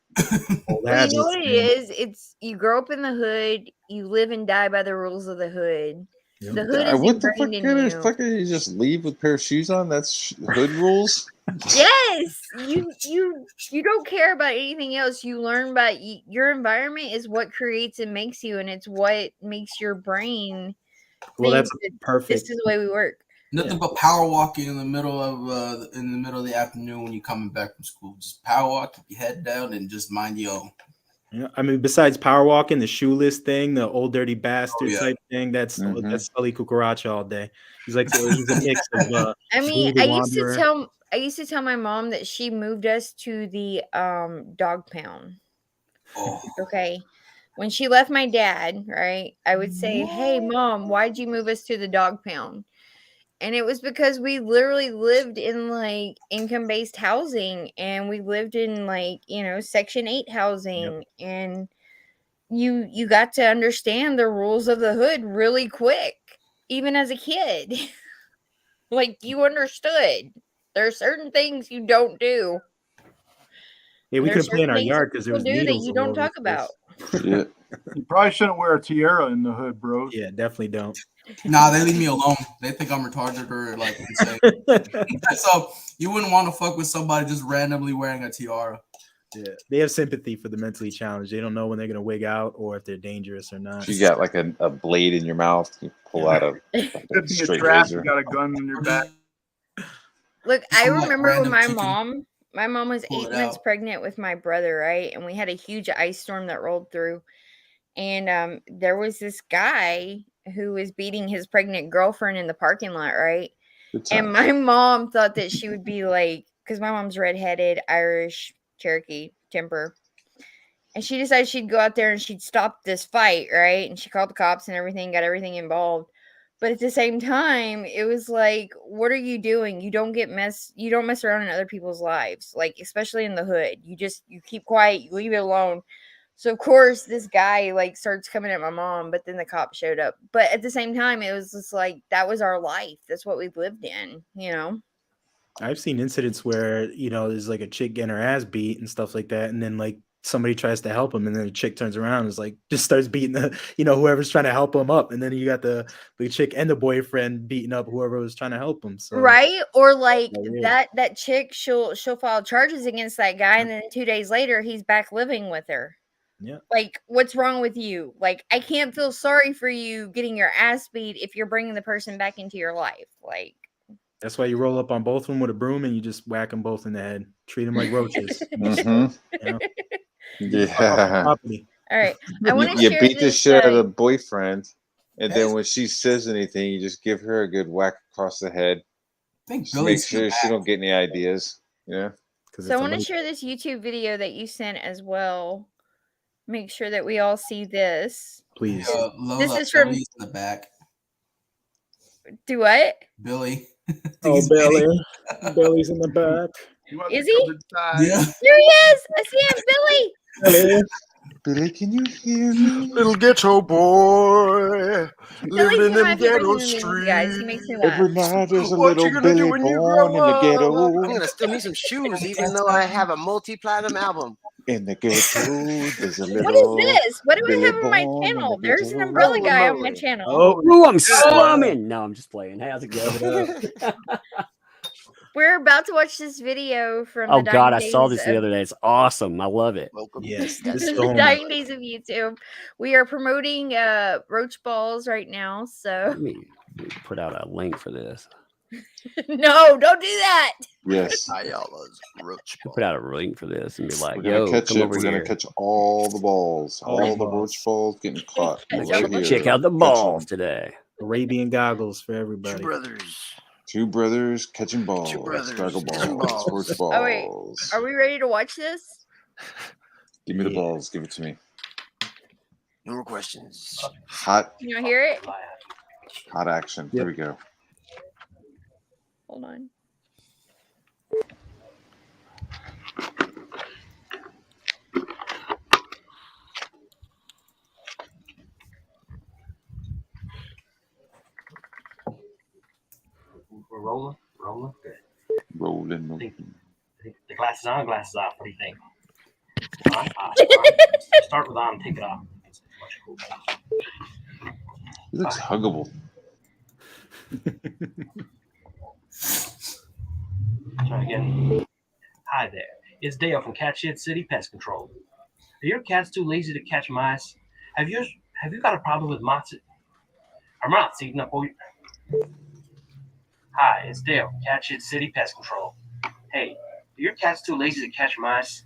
Well, you know what it is? It's you grow up in the hood, you live and die by the rules of the hood. Yep. The hood is What the ingrained fuck? in you. Fuck, you just leave with a pair of shoes on? That's hood rules. Yes, you don't care about anything else. You learn by your environment is what creates and makes you, and it's what makes your brain. Well, that's think that perfect. This is the way we work. Nothing but power walking in the middle of the afternoon when you're coming back from school. Just power walk, keep your head down, and just mind your own. Yeah, I mean, besides power walking, the shoeless thing, the old dirty bastard type thing, that's Sully Cucaracha all day. He's like he's a mix of. I mean, I used to tell my mom that she moved us to the dog pound. Oh. Okay. When she left my dad, right, I would say, "Hey, Mom, why'd you move us to the dog pound?" And it was because we literally lived in like income-based housing, and we lived in like, Section 8 housing. Yep. And you got to understand the rules of the hood really quick, even as a kid. Like you understood. There are certain things you don't do. Yeah, we couldn't play in our yard because there was needles that you don't talk about. Yeah. You probably shouldn't wear a tiara in the hood, bro. Yeah, definitely don't. Nah, they leave me alone. They think I'm retarded or like insane. So you wouldn't want to fuck with somebody just randomly wearing a tiara. Yeah, they have sympathy for the mentally challenged. They don't know when they're gonna wig out or if they're dangerous or not. You got like a blade in your mouth. You pull out a straight razor. You got a gun in your back. Look, I remember when my mom was 8 months pregnant with my brother, right? And we had a huge ice storm that rolled through. And there was this guy who was beating his pregnant girlfriend in the parking lot, right? And my mom thought that she would be like, because my mom's redheaded, Irish, Cherokee temper. And she decided she'd go out there and she'd stop this fight, right? And she called the cops and everything, got everything involved. But at the same time, it was like, what are you doing? You don't mess around in other people's lives, like especially in the hood. You keep quiet, you leave it alone. So of course this guy like starts coming at my mom, but then the cops showed up. But at the same time, it was just like that was our life. That's what we lived in, I've seen incidents where, there's like a chick getting her ass beat and stuff like that, and then like somebody tries to help him, and then the chick turns around and is like just starts beating the whoever's trying to help him up, and then you got the chick and the boyfriend beating up whoever was trying to help him. So right, or like that chick, she'll file charges against that guy, and then 2 days later he's back living with her. Yeah, like what's wrong with you? Like I can't feel sorry for you getting your ass beat if you're bringing the person back into your life. Like that's why you roll up on both of them with a broom and you just whack them both in the head. Treat them like roaches. Yeah. All right. I want to you beat the shit out of the boyfriend, and then when she says anything, you just give her a good whack across the head. Just make sure she don't get any ideas. Yeah. So I want to share this YouTube video that you sent as well. Make sure that we all see this. Please. This is from Billy's in the back. Do what? Billy. Oh, Billy. Billy's in the back. Is he? Yeah. Here he is. I see him, Billy. Billy, can you hear me? Little ghetto boy living Billy's in one of my them favorite ghetto human beings, guys. He makes me streets. laugh. Every night there's a What you little gonna do Billy when you born grow in the up? ghetto. I'm gonna steal me some shoes, even though I have a multi-platinum album. In the ghetto, there's a What is little this? What do I Billy have on my born in channel? the There's an ghetto. umbrella Holy guy on my moly. channel. Oh, Ooh, I'm slumming. No, I'm just playing. How's it going? We're about to watch this video from Oh the God, dying I saw days this the of other day. It's awesome. I love it. Welcome. yes, to this is the the dying homework. days of YouTube. We are promoting Roach Balls right now, so Let me put out a link for this. no, don't do that. Yes. Ayala's Roach Ball. Put out a link for this and be like, We're gonna "Yo, catch come it. over We're here. gonna catch all the balls. All All the the balls. roach balls getting caught Check right here. Check out the Catch 'em. balls today." Arabian goggles for Two everybody. brothers. Two brothers catching balls. Two brothers Struggle catching balls. balls. Roach Oh, wait. balls. Are we ready to watch this? Give me the Yeah. balls. Give it to me. No more questions. Hot, Can you hear it? hot action. Here we go. Hold on. We're rolling. Good. Rolling. The glasses on, glasses off. What do you think? On? Start with on, take it off. He looks huggable. Try again. Hi there. It's Dale from Cat Shit City Pest Control. Are your cats too lazy to catch mice? Have you got a problem with moths? Are moths eating up all your... Hi, it's Dale from Cat Shit City Pest Control. Hey, are your cats too lazy to catch mice?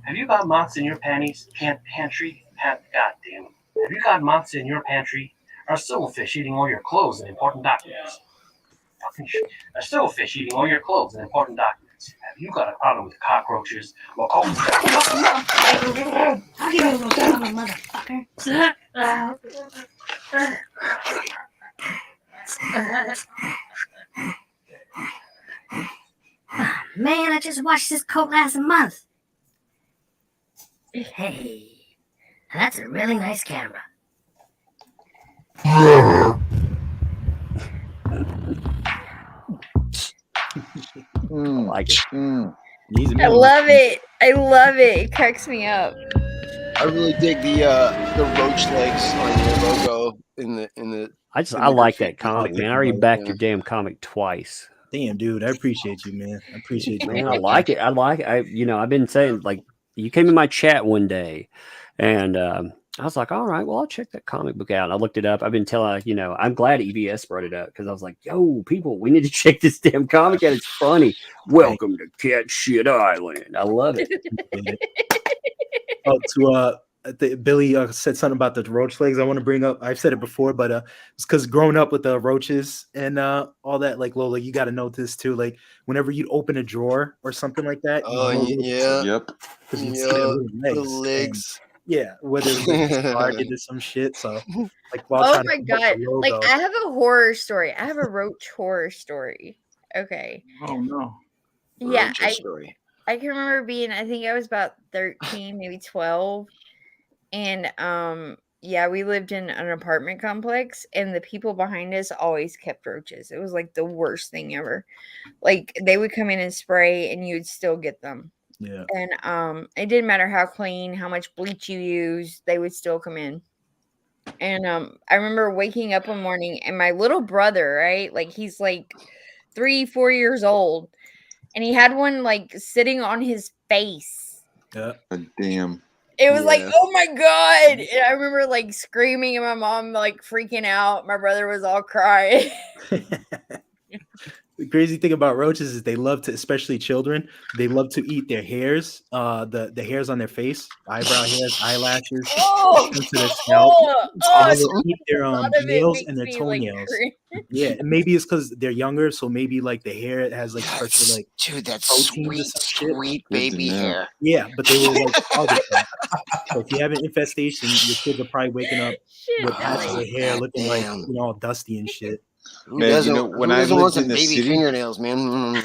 Have you got moths in your pantry? God damn it. Have you got moths in your pantry? Are silverfish eating all your clothes and important documents? Are silverfish eating all your clothes and important documents? Have you got a problem with cockroaches? Well, Man, I just watched this coat last month. Hey, that's a really nice camera. I like it. I love it. I love it. It cracks me up. I really dig the roach legs on your logo in the. I like that comic, man. I already backed your damn comic twice. Damn, dude, I appreciate you, man. I appreciate you. Man, I like it. I've been saying, like, you came in my chat one day, and I was like, all right, well, I'll check that comic book out. And I looked it up. I've been telling, I'm glad EBS brought it up because I was like, yo, people, we need to check this damn comic out. It's funny. Welcome to Cat Shit Island. I love it. Billy said something about the roach legs. I want to bring up. I've said it before, but it's because growing up with the roaches and all that. Like Lola, you got to know this too. Like whenever you open a drawer or something like that. Yep. The legs. Yeah, whether it's like targeted some shit. So like, Oh my god! Like I have a horror story. I have a roach horror story. Okay. Oh no. Yeah, I can remember being. I think I was about 13, maybe 12. And yeah, we lived in an apartment complex and the people behind us always kept roaches. It was like the worst thing ever. Like they would come in and spray and you would still get them. Yeah. And it didn't matter how clean, how much bleach you used, they would still come in. And I remember waking up one morning and my little brother, right? Like he's like 3-4 years old and he had one like sitting on his face. Yeah. Damn. It was like, oh my god! And I remember like screaming and my mom like freaking out. My brother was all crying. The crazy thing about roaches is they love to, especially children, they love to eat their hairs, the hairs on their face, eyebrow hairs, eyelashes, into their scalp. And they eat their nails and their toenails. Yeah, and maybe it's because they're younger, so maybe like the hair has like special like dude, that's sweet baby hair. Yeah, but they will like target that. So if you have an infestation, your kids are probably waking up with patches of hair looking like all dusty and shit. Who Man, doesn't, you know, when who I doesn't want lived some in the baby city, fingernails, man?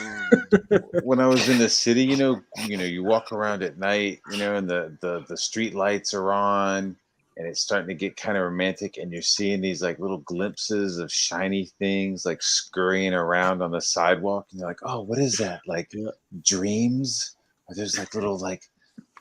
when I was in the city, you walk around at night, and the street lights are on, and it's starting to get kind of romantic, and you're seeing these like little glimpses of shiny things like scurrying around on the sidewalk, and you're like, oh, what is that? Like dreams? Or there's like little like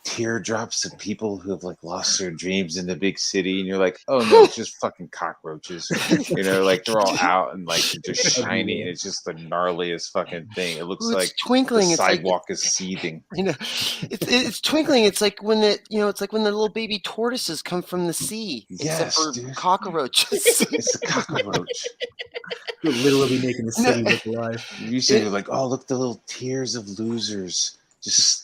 teardrops of people who have like lost their dreams in the big city, and you're like, oh no, it's just fucking cockroaches. Like they're all out and like just shiny, and it's just the gnarliest fucking thing. It looks Ooh, it's like twinkling. the It's like sidewalk is seething. it's twinkling. It's like when it's like when the little baby tortoises come from the sea, except Yes, for dude. cockroaches. It's a cockroach. You're literally making the city look alive. You say you're like, oh, look, the little tears of losers just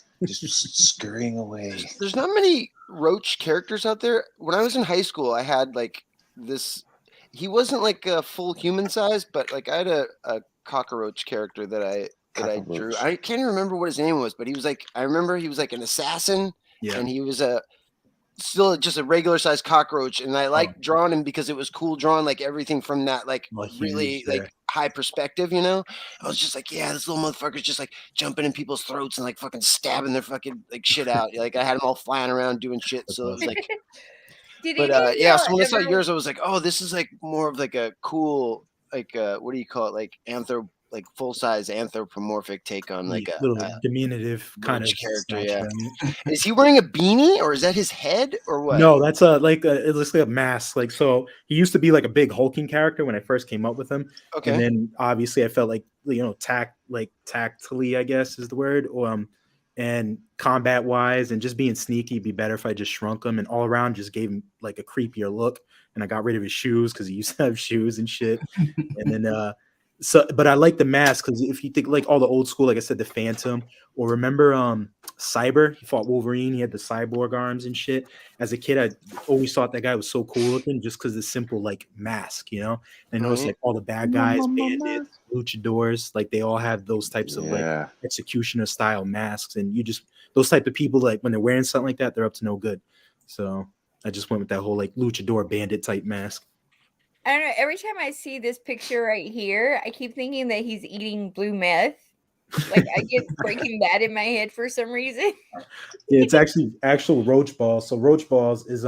scurrying away. There's not many Roach characters out there. When I was in high school, I had like this. He wasn't like a full human size, but like I had a cockroach character that I drew. I can't even remember what his name was, but he was like, I remember he was like an assassin, and he was still just a regular sized cockroach, and I liked drawing him because it was cool drawing like everything from that like really like high perspective, I was just like, yeah, this little motherfucker's just like jumping in people's throats and like fucking stabbing their fucking like shit out. Like I had them all flying around doing shit, so it was like yeah, so when I saw yours, I was like, oh, this is like more of like a cool like what do you call it, like full size anthropomorphic take on like a little diminutive kind of character. snatch, Yeah. right? Is he wearing a beanie, or is that his head, or what? No, that's it looks like a mask. Like, so he used to be like a big hulking character when I first came up with him. Okay. And then obviously I felt like, tactily, I guess is the word. And combat wise and just being sneaky, it'd be better if I just shrunk him and all around just gave him like a creepier look. And I got rid of his shoes because he used to have shoes and shit. And then but I like the mask because if you think like all the old school, like I said, the Phantom, or remember Cyber, he fought Wolverine, he had the cyborg arms and shit. As a kid, I always thought that guy was so cool looking just because the simple like mask, And I noticed like all the bad guys, bandits, luchadors, like they all have those types of like executioner style masks, and those type of people, like when they're wearing something like that, they're up to no good. So I just went with that whole like luchador bandit type mask. I don't know. Every time I see this picture right here, I keep thinking that he's eating blue meth. Like I get Breaking Bad in my head for some reason. Yeah, it's actually actual roach balls. So roach balls is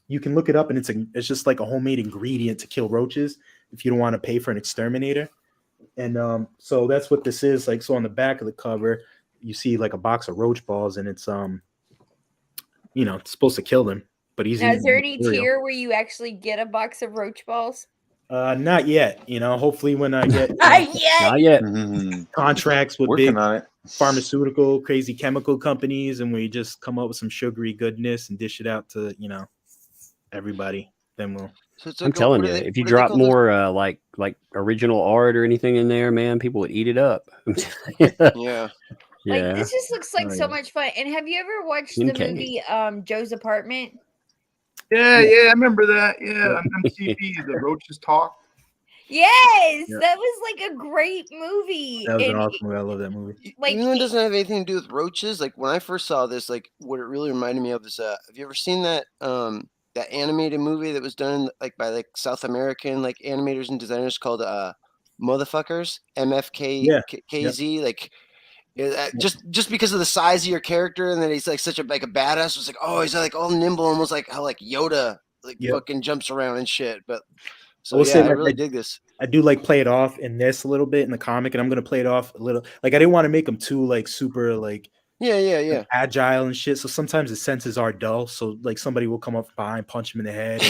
you can look it up, and it's just like a homemade ingredient to kill roaches if you don't want to pay for an exterminator. And so that's what this is. Like, so on the back of the cover, you see like a box of roach balls, and it's it's supposed to kill them. But he's now, is there any tier where you actually get a box of roach balls? Not yet. Hopefully when I get not yet contracts with Working big on it. pharmaceutical, crazy chemical companies, and we just come up with some sugary goodness and dish it out to everybody, then we'll. I'm telling you, if you drop more like original art or anything in there, man, people would eat it up. Yeah. Like this just looks like so much fun. And have you ever watched the movie Joe's Apartment? Yeah, I remember that. Yeah, on MTV, the roaches talk. Yes, that was like a great movie. That was an awesome movie. I love that movie. Like, even though it doesn't have anything to do with roaches, like when I first saw this, like what it really reminded me of is have you ever seen that that animated movie that was done like by like South American like animators and designers called Motherfuckers, MFKZ, like just because of the size of your character and then he's like such a badass, was like, oh, he's like all nimble, almost like how like Yoda like fucking jumps around and shit. But so I really dig this. I do like play it off in this a little bit in the comic, and I'm gonna play it off a little. Like I didn't want to make him too like super like agile and shit. So sometimes the senses are dull. So like somebody will come up behind, punch him in the head,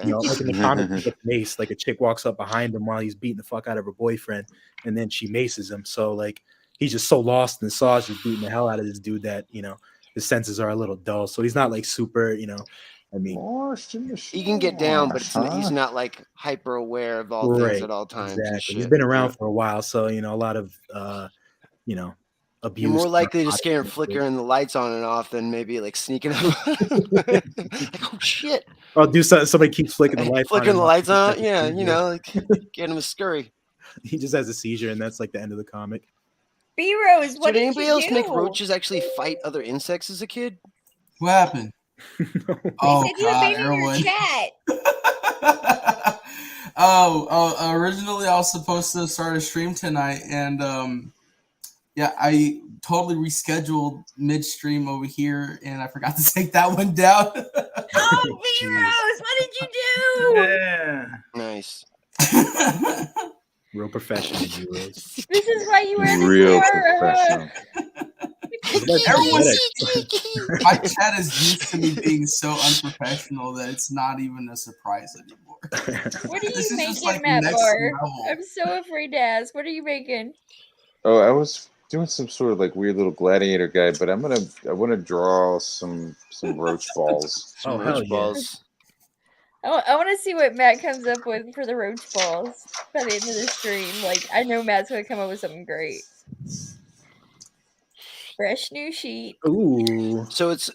or like in the comic, like mace. Like a chick walks up behind him while he's beating the fuck out of her boyfriend, and then she maces him. So like he's just so lost in the sauce, just beating the hell out of this dude that his senses are a little dull. So he's not like super, I mean, he can get down, but he's not like hyper aware of all things at all times. Exactly. He's been around for a while, so a lot of abuse. You're more likely to scare him flickering the lights on and off than maybe like sneaking up. Like, oh shit! I'll do something. Somebody keeps flicking the lights. Flickering the lights on, yeah, like get him a scurry. He just has a seizure, and that's like the end of the comic. B-Rose, what did did anybody else make roaches actually fight other insects as a kid? What happened? Oh God, everyone! Originally I was supposed to start a stream tonight, and yeah, I totally rescheduled midstream over here, and I forgot to take that one down. Oh, Pedro, what did you do? Yeah. Nice. Real professional, Heroes. This is why you wear the Real tiara. professional. My chat is used to me being so unprofessional that it's not even a surprise anymore. What are This you is just making, like Matt next Barr? level. I'm so afraid to ask. What are you making? Oh, I was doing some sort of like weird little gladiator guy, but I want to draw some roach balls. Oh, Roach hell yeah. balls. I want to see what Matt comes up with for the roach balls by the end of the stream. Like, I know Matt's going to come up with something great. Fresh new sheet. Ooh. So it's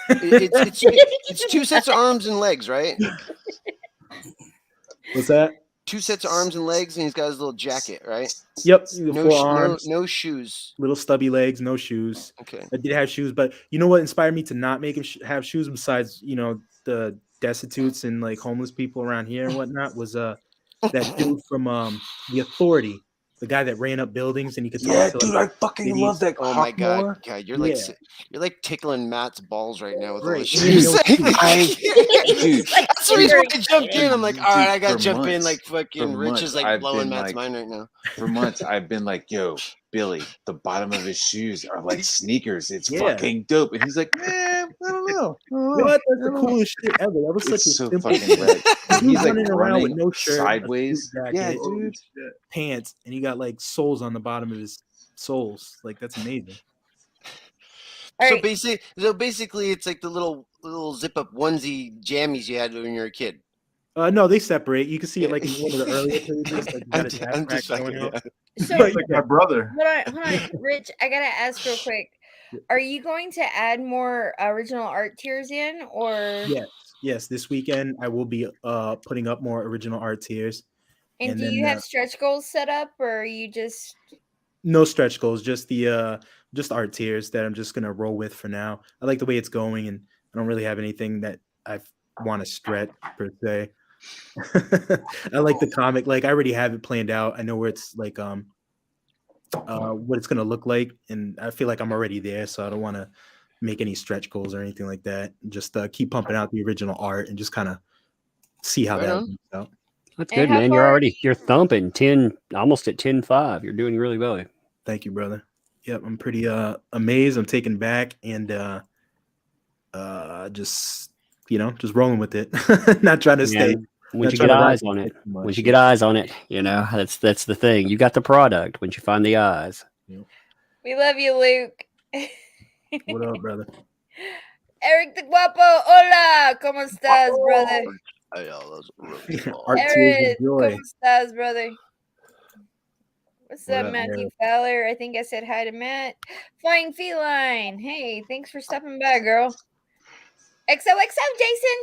it's 2 sets of arms and legs, right? What's that? 2 sets of arms and legs, and he's got his little jacket, right? Yep. No, Four arms, no shoes. little stubby legs, no shoes. Okay. I did have shoes, but you know what inspired me to not make him have shoes besides, the destitutes and like homeless people around here and whatnot was that dude from The Authority, the guy that ran up buildings and he could talk to dude, I fucking cities. love that. Oh my god, you're like Yeah. you're like tickling Matt's balls right now with all Right. the shoes. Dude, That's the reason why I jumped in. I'm like, all right, I gotta for jump in. months- Like fucking for Rich months, is like I've blowing been, Matt's like- mind right now. For months, I've been like, yo, Billy, the bottom of his shoes are like sneakers. It's Yeah. fucking dope. And he's like, man, I don't know. What? That's the coolest shit ever. That was such a It's so simple fucking rad. And He's he's like running around with running no shirt, a sideways. suit Yeah, jacket, dude. pants, and he got like soles on the bottom of his soles. Like that's amazing. All So right. basically, it's like the little zip up onesie jammies you had when you were a kid. No, they separate. You can see it like in one of the earlier pages. Like, you got I'm a just- tap I'm crack just going fucking- out. yeah. So, But Like my brother. hold on, Rich. I gotta ask real quick. Are you going to add more original art tiers in, or Yes. This weekend I will be putting up more original art tiers. and do then, you have stretch goals set up, or are you just? No stretch goals, just the just art tiers that I'm just gonna roll with for now. I like the way it's going, and I don't really have anything that I want to stretch per se. I like the comic. Like I already have it planned out. I know where it's like what it's gonna look like, and I feel like I'm already there, so I don't want to make any stretch goals or anything like that. Just keep pumping out the original art and just kind of see how Right that on. works out. That's And good, how man. far- You're thumping 10, almost at 10.5. You're doing really well. Thank you, brother. Yep, I'm pretty amazed. I'm taken back and just just rolling with it. Not trying to stay. Man, once not you trying get to eyes rock on it it, too much. once you get eyes on it, that's the thing. You got the product once you find the eyes. We love you, Luke. What up, brother? Eric the Guapo, hola, ¿cómo estás, brother? Ayala's roach balls. Art tears Eric, of joy. ¿cómo estás, brother? What's What up, up, Matthew Eric? Fowler? I think I said hi to Matt. Flying Feline. Hey, thanks for stopping by, girl. XOXO, Jason.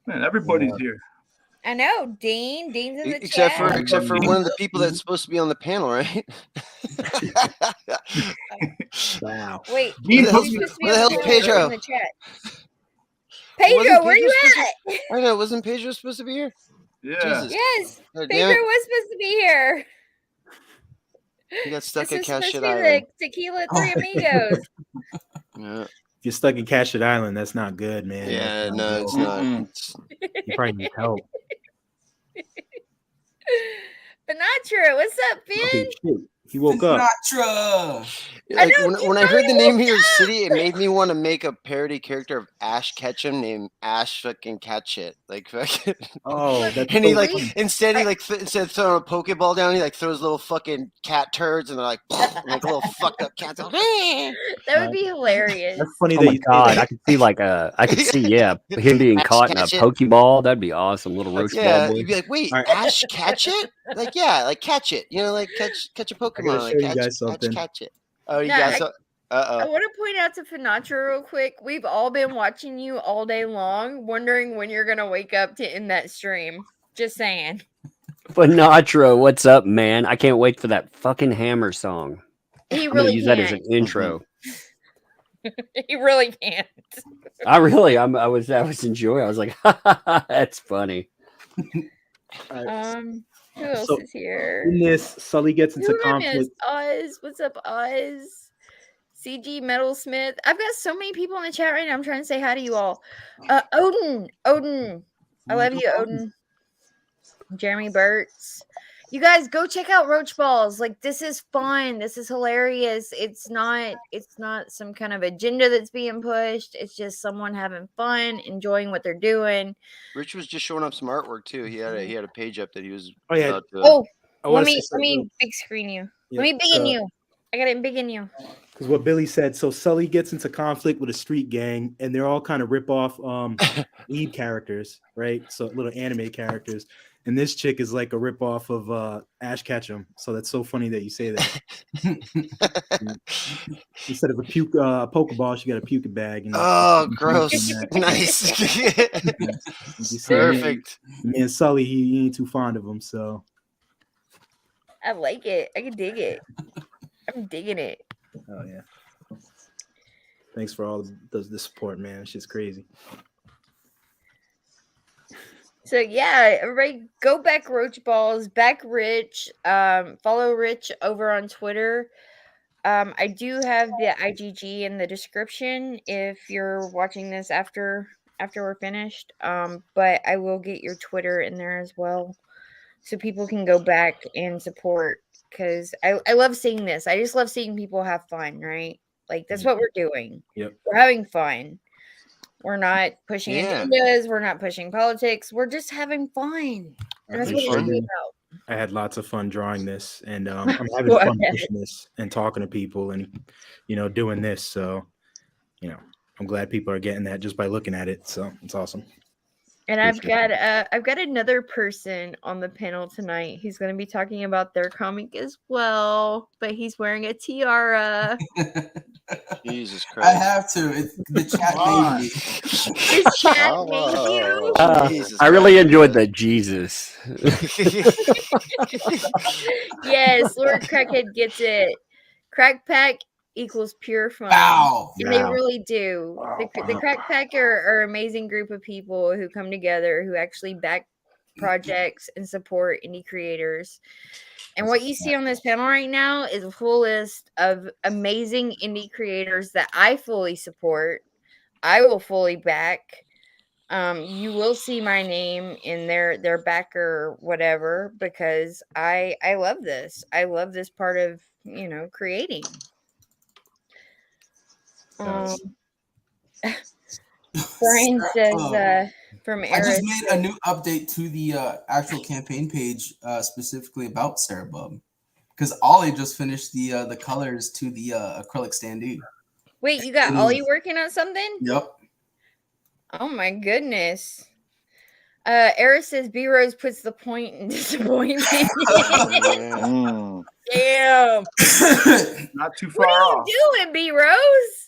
Man, everybody's here. I know. Dean's in the Except chat. for one of the people that's supposed to be on the panel, right? Wow. Wait, Dean who's put supposed me- to be where the on hell's the panel Pedro? in the chat? Wasn't Pedro, where you Pedro at? I know, wasn't Pedro supposed to be here? Yeah. Jesus. Yes, God damn Pedro it. was supposed to be here. He got stuck This at is supposed Cash to It be Island. the Tequila Three Amigos. Yeah, If you're stuck in Cashet Island, that's not good, man. yeah, That's no, good. it's not. Mm-mm. It's- You probably need help. Sinatra, what's up, Oh, Ben? shit. He woke up. Sinatra. Like know, when you I heard the finally name of woke your up. city, it made me want to make a parody character of Ash Ketchum named Ash fucking Catchit. Like fucking Oh, that's and he so like funny. instead instead of throwing a Pokeball down, he like throws little fucking cat turds and they're like like little fucked up cats. That would be hilarious. That's funny Oh that my you say god, that. I could see I could see him being caught in a Catch it. Pokeball. That'd be awesome, little roach Yeah, ball boy. you'd be like, wait, All right. Ash Catchit? Like yeah, like catch it. You know, like catch a Pokemon. show Like you catch, guys something. catch it. Oh, you No, guys. I want to point out to Finatra real quick. We've all been watching you all day long, wondering when you're gonna wake up to end that stream. Just saying. Finatra, what's up, man? I can't wait for that fucking Hammer song. He I'm gonna really use that as can't. an intro. He really can't. I was enjoying. I was like, that's funny. Who else So is here? in this, Sully gets into Who am I miss? conflict. Oz. What's up, Oz? CG Metalsmith. I've got so many people in the chat right now. I'm trying to say hi to you all. Odin. I love you, Odin. Jeremy Burtz. You guys go check out Roach Balls. Like, this is fun. This is hilarious. It's not some kind of agenda that's being pushed. It's just someone having fun, enjoying what they're doing. Rich was just showing up some artwork too. He had a page up that he was. Oh, yeah. about to- Let me big screen you. Yeah, Let me big in you. I got it big in you. Because what Billy said, so Sully gets into conflict with a street gang, and they're all kind of rip off lead characters, right? So little anime characters. And this chick is like a rip off of Ash Ketchum. So that's so funny that you say that. Instead of a Pokeball, she got a puke bag. And gross. Nice. Perfect. Me and Sully, he ain't too fond of him, so. I like it. I can dig it. I'm digging it. Oh yeah. Thanks for all the support, man. It's just crazy. So yeah, everybody go back Roach Balls, back Rich. Follow Rich over on Twitter. I do have the IGG in the description if you're watching this after we're finished. But I will get your Twitter in there as well, so people can go back and support. Because I love seeing this. I just love seeing people have fun, right? Like, that's what we're doing. Yep. We're having fun. We're not pushing agendas. We're not pushing politics. We're just having fun. And that's what it's about. I had lots of fun drawing this, and I'm having fun pushing this and talking to people and, doing this. So, I'm glad people are getting that just by looking at it. So it's awesome. And I've got another person on the panel tonight who's going to be talking about their comic as well, but he's wearing a tiara. Jesus Christ! I have to. The chat made me. This chat made you. I really enjoyed that Jesus. Yes, Lord Crackhead gets it. Crack Pack equals pure fun. Wow. And they really do. The Crack Pack are an amazing group of people who come together, who actually back projects and support indie creators. And what you see on this panel right now is a full list of amazing indie creators that I fully support. I will fully back. You will see my name in their backer whatever, because I love this. I love this part of creating. Brian says from Eris, I just made a new update to the actual campaign page specifically about Cerebrum, because Ollie just finished the colors to the acrylic standee. Wait, you got Ollie working on something? Yep. Oh my goodness. Eris says B-Rose puts the point in disappointment. Damn. Not too far off. off. What are you doing, B-Rose?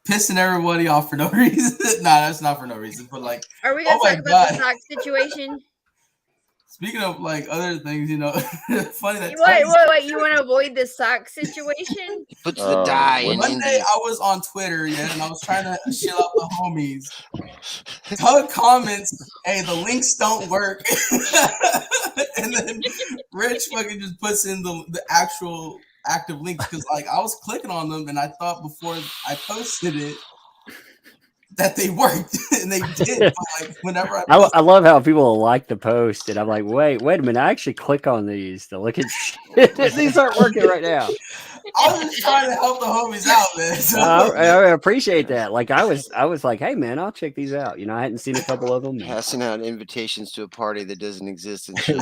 Pissing everybody off for no reason. Nah, that's not for no reason. But like, are we gonna talk about the sock situation? Speaking of like other things, funny that. What? You want to avoid the sock situation? Puts the dye in. One day I was on Twitter, and I was trying to chill out the homies. Tug comments, "Hey, the links don't work," and then Rich fucking just puts in the actual active links, because like I was clicking on them and I thought before I posted it that they worked, and they did. But like whenever I love how people like the post, and I'm like, wait a minute, I actually click on these to look at shit. These aren't working right now. I was just trying to help the homies out, man. So. I appreciate that. Like I was like, hey man, I'll check these out. I hadn't seen a couple of them. Passing out invitations to a party that doesn't exist and shit.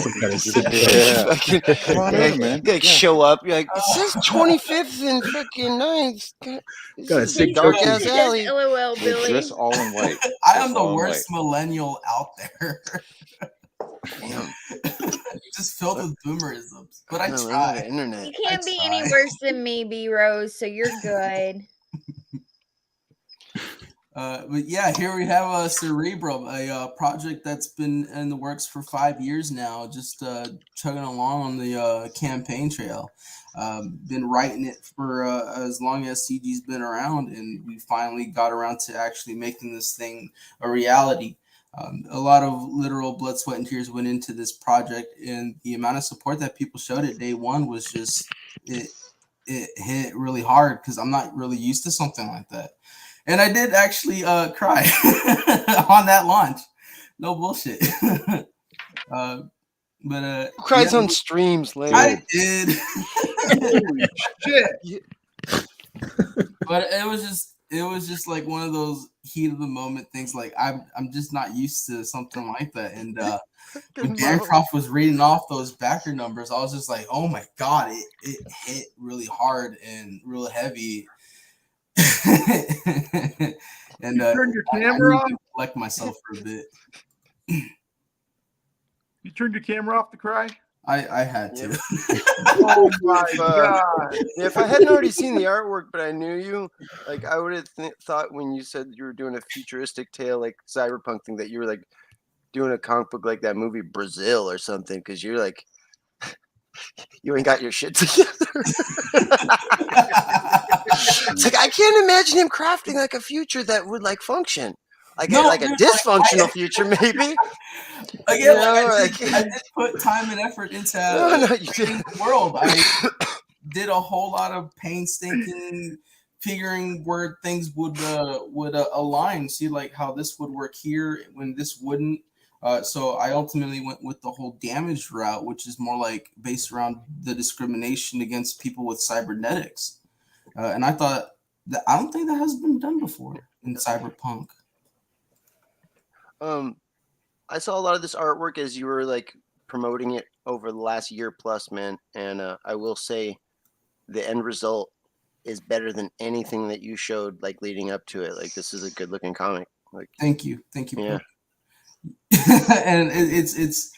Come on in, man. You show up. You're like, it says 25th and fucking 9th. This is dark ass alley. LOL, Billy. Dress all in white. I am the worst millennial out there. Damn. Just filled with boomerisms. But I No, try. Internet. You can't be any worse than me, B-Rose, so you're good. But yeah, here we have a Cerebrum, a project that's been in the works for 5 years now, just chugging along on the campaign trail. Been writing it for as long as CG's been around, and we finally got around to actually making this thing a reality. A lot of literal blood, sweat, and tears went into this project, and the amount of support that people showed at day one was just it hit really hard because I'm not really used to something like that. And I did actually cry on that launch. No bullshit. But Who cries on streams, Larry? I did. Holy shit. But it was just like one of those heat of the moment things. Like I'm just not used to something like that. And when Bancroft was reading off those backer numbers, I was just like, oh my god, it hit really hard and real heavy. And you turned your camera off? Collect myself for a bit. You turned your camera off to cry? I had to. Oh my god! If I hadn't already seen the artwork, but I knew you, like I would have thought when you said you were doing a futuristic tale, like cyberpunk thing, that you were like doing a comic book like that movie Brazil or something, because you're like, you ain't got your shit together. It's like I can't imagine him crafting like a future that would like function, like a dysfunctional future, maybe. Again, I did put time and effort into the world. I did a whole lot of painstaking figuring where things would align. See, like how this would work here when this wouldn't. So I ultimately went with the whole damage route, which is more like based around the discrimination against people with cybernetics. And I thought that I don't think that has been done before in cyberpunk. I saw a lot of this artwork as you were like promoting it over the last year plus, man. And I will say the end result is better than anything that you showed like leading up to it. Like this is a good looking comic. Like thank you. Yeah. And it's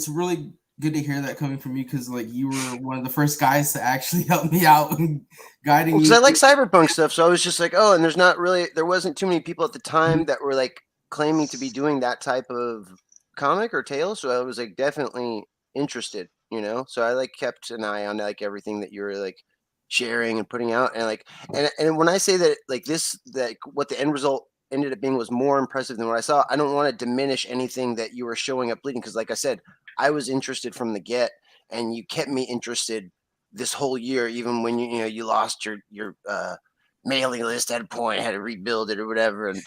really good to hear that coming from you, because like you were one of the first guys to actually help me out and guiding me. Because I like cyberpunk stuff, so I was just like, oh, and there wasn't too many people at the time that were like claiming to be doing that type of comic or tale, so I was like definitely interested, you know. So I like kept an eye on like everything that you were like sharing and putting out, and like and when I say that like this, that what the end result ended up being was more impressive than what I saw, I don't want to diminish anything that you were showing up leading, because like I said, I was interested from the get, and you kept me interested this whole year, even when you lost your mailing list at a point, had to rebuild it or whatever, and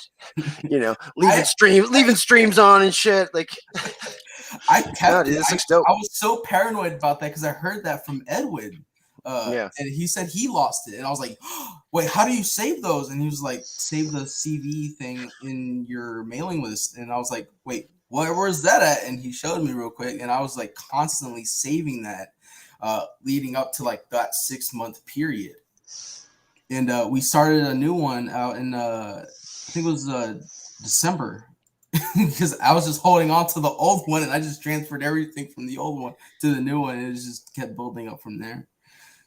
leaving streams on and shit. Like I kept it. I was so paranoid about that because I heard that from Edwin. And he said he lost it, and I was like, oh, wait, how do you save those? And he was like, save the CV thing in your mailing list. And I was like, wait, where's that at? And he showed me real quick, and I was like constantly saving that leading up to like that 6-month period. And we started a new one out in I think it was December, because I was just holding on to the old one, and I just transferred everything from the old one to the new one, and it just kept building up from there.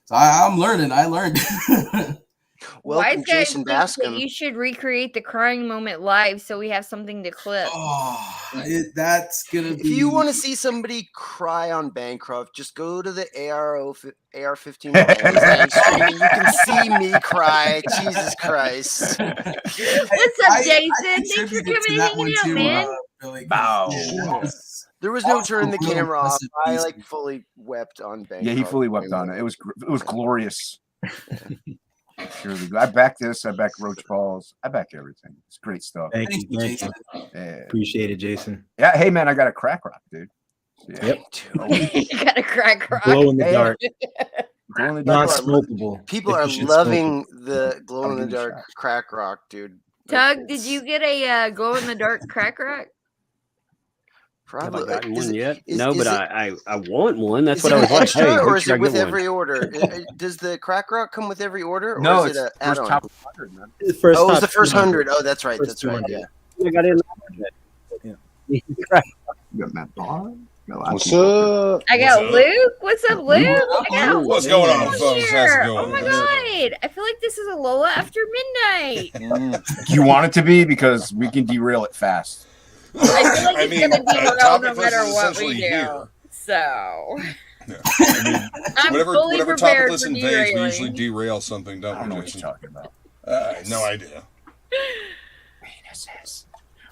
So I learned. Welcome, Jason Bascom. You should recreate the crying moment live so we have something to clip. That's gonna be. If you want to see somebody cry on Bancroft, just go to the AR-15 and you can see me cry. Jesus Christ! What's up, Jason? Thanks for coming and hanging out, man. There was no turning the camera off. I like fully wept on Bancroft. Yeah, he fully wept on it. It was glorious. Surely, I back this. I back Roach Balls. I back everything. It's great stuff. Thank you, Jason. Yeah. Appreciate it, Jason. Yeah. Hey, man, I got a crack rock, dude. Yeah. Yep. You got a crack rock. Glow in the dark. Glow in the Not dark. smokable. People are loving the glow in the dark crack rock, dude. Doug, did you get a glow in the dark crack rock? Probably. Have I gotten one yet? No, but I want one. That's what I was like. Extra, hey, or is it with one? every order? Does the crack rock come with every order? Or No, is it it's an first add-on? top 100, man. It was the first 100. Oh, that's right. First That's right. 200. Yeah. I got in. You got Matt Bond? What's up? I got Luke. What's up, Luke? I got a What's whole going on, bunch folks? How's it here. going? Oh my god! I feel like this is a Lola after midnight. Do you want it to be? Because we can derail it fast. I feel like it's gonna derail no Topic list matter is what we essentially do. here. So. I mean, I'm whatever fully topic prepared list for invades, we derailing. usually derail something, don't we? I don't know what you're talking about. No idea.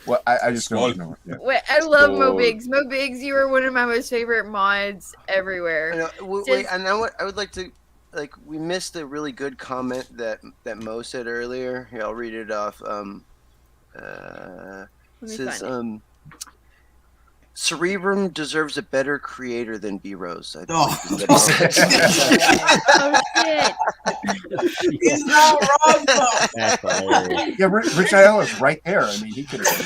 Well, I just don't know. Yeah. Wait, I love Mo Biggs. Mo Biggs, you are one of my most favorite mods everywhere. I know, wait, I know what I would like to. Like, we missed a really good comment that Mo said earlier. Here, I'll read it off. It says, Cerebrum deserves a better creator than Brose. Oh, shit. He's not wrong, though. Yeah, Rich Ayala's right there. I mean, he could have.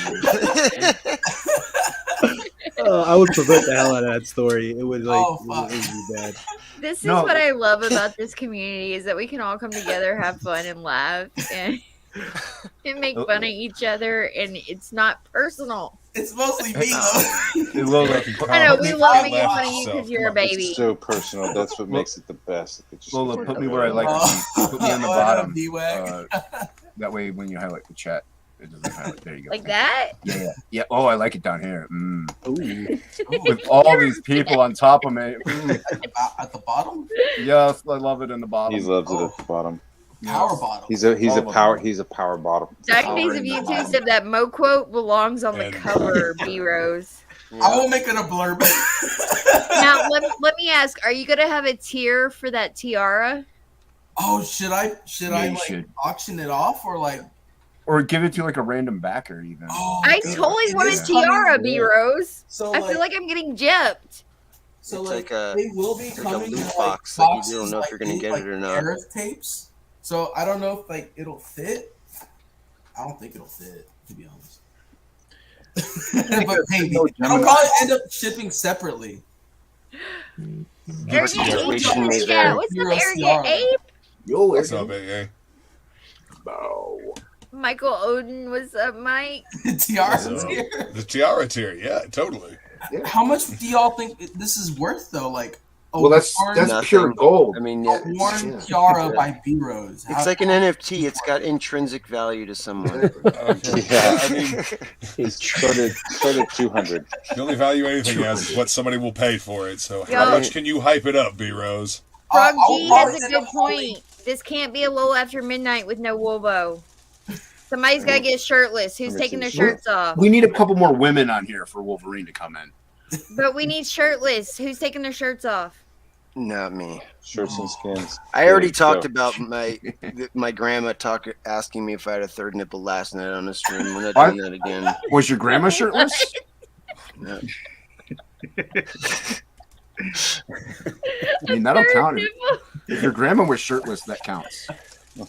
I would prevent the hell out of that story. It would like it would be bad. This is what I love about this community is that we can all come together, have fun, and laugh, and make fun of each other, and it's not personal. It's mostly me, though. I know, we love making fun of you because you're a baby. It's so personal. That's what makes it the best. Lola, put me where I like to be. Put me on the bottom. That way, when you highlight the chat, it doesn't highlight. There you go. Like that? Yeah. Oh, I like it down here. With all these people on top of me. At the bottom? Yes, I love it in the bottom. He loves it at the bottom. Power bottom. He's a power bottom. Diaries of YouTube said that Mo quote belongs on the cover, B-Rose. I will make it a blurb. Now, let me ask, are you going to have a tier for that tiara? Oh, should I auction it off or give it to like a random backer even? Oh, I totally want a tiara, B-Rose. So, I feel like I'm getting gypped. So it's they will be coming a loot in box. boxes, You don't know if you're gonna get it or not. Air tapes. So I don't know if it'll fit. I don't think it'll fit, to be honest. But maybe I'll probably end up shipping separately. What's up, Arrogant Ape? Yo, what's up, AA? Michael Odin, what's up, Mike? Tiara's here. The tiara tier, yeah, totally. How much do y'all think this is worth, though? Like, well, that's pure gold. I mean, a worn tiara by B-Rose. It's like an NFT. It's got intrinsic value to someone. Yeah, I mean, started 200. The only value anything has is what somebody will pay for it. So Yo. how much can you hype it up, B-Rose? Frog G has a good point. This can't be a lull after midnight with no Wolbo. Somebody's got to get shirtless. Who's taking their shirts off? We need a couple more women on here for Wolverine to come in. But we need shirtless. Who's taking their shirts off? Not me. Shirts and skins. I already talked about my grandma asking me if I had a third nipple last night on the stream. We're not doing that again. Was your grandma shirtless? No. I mean, that'll count. If your grandma was shirtless, that counts.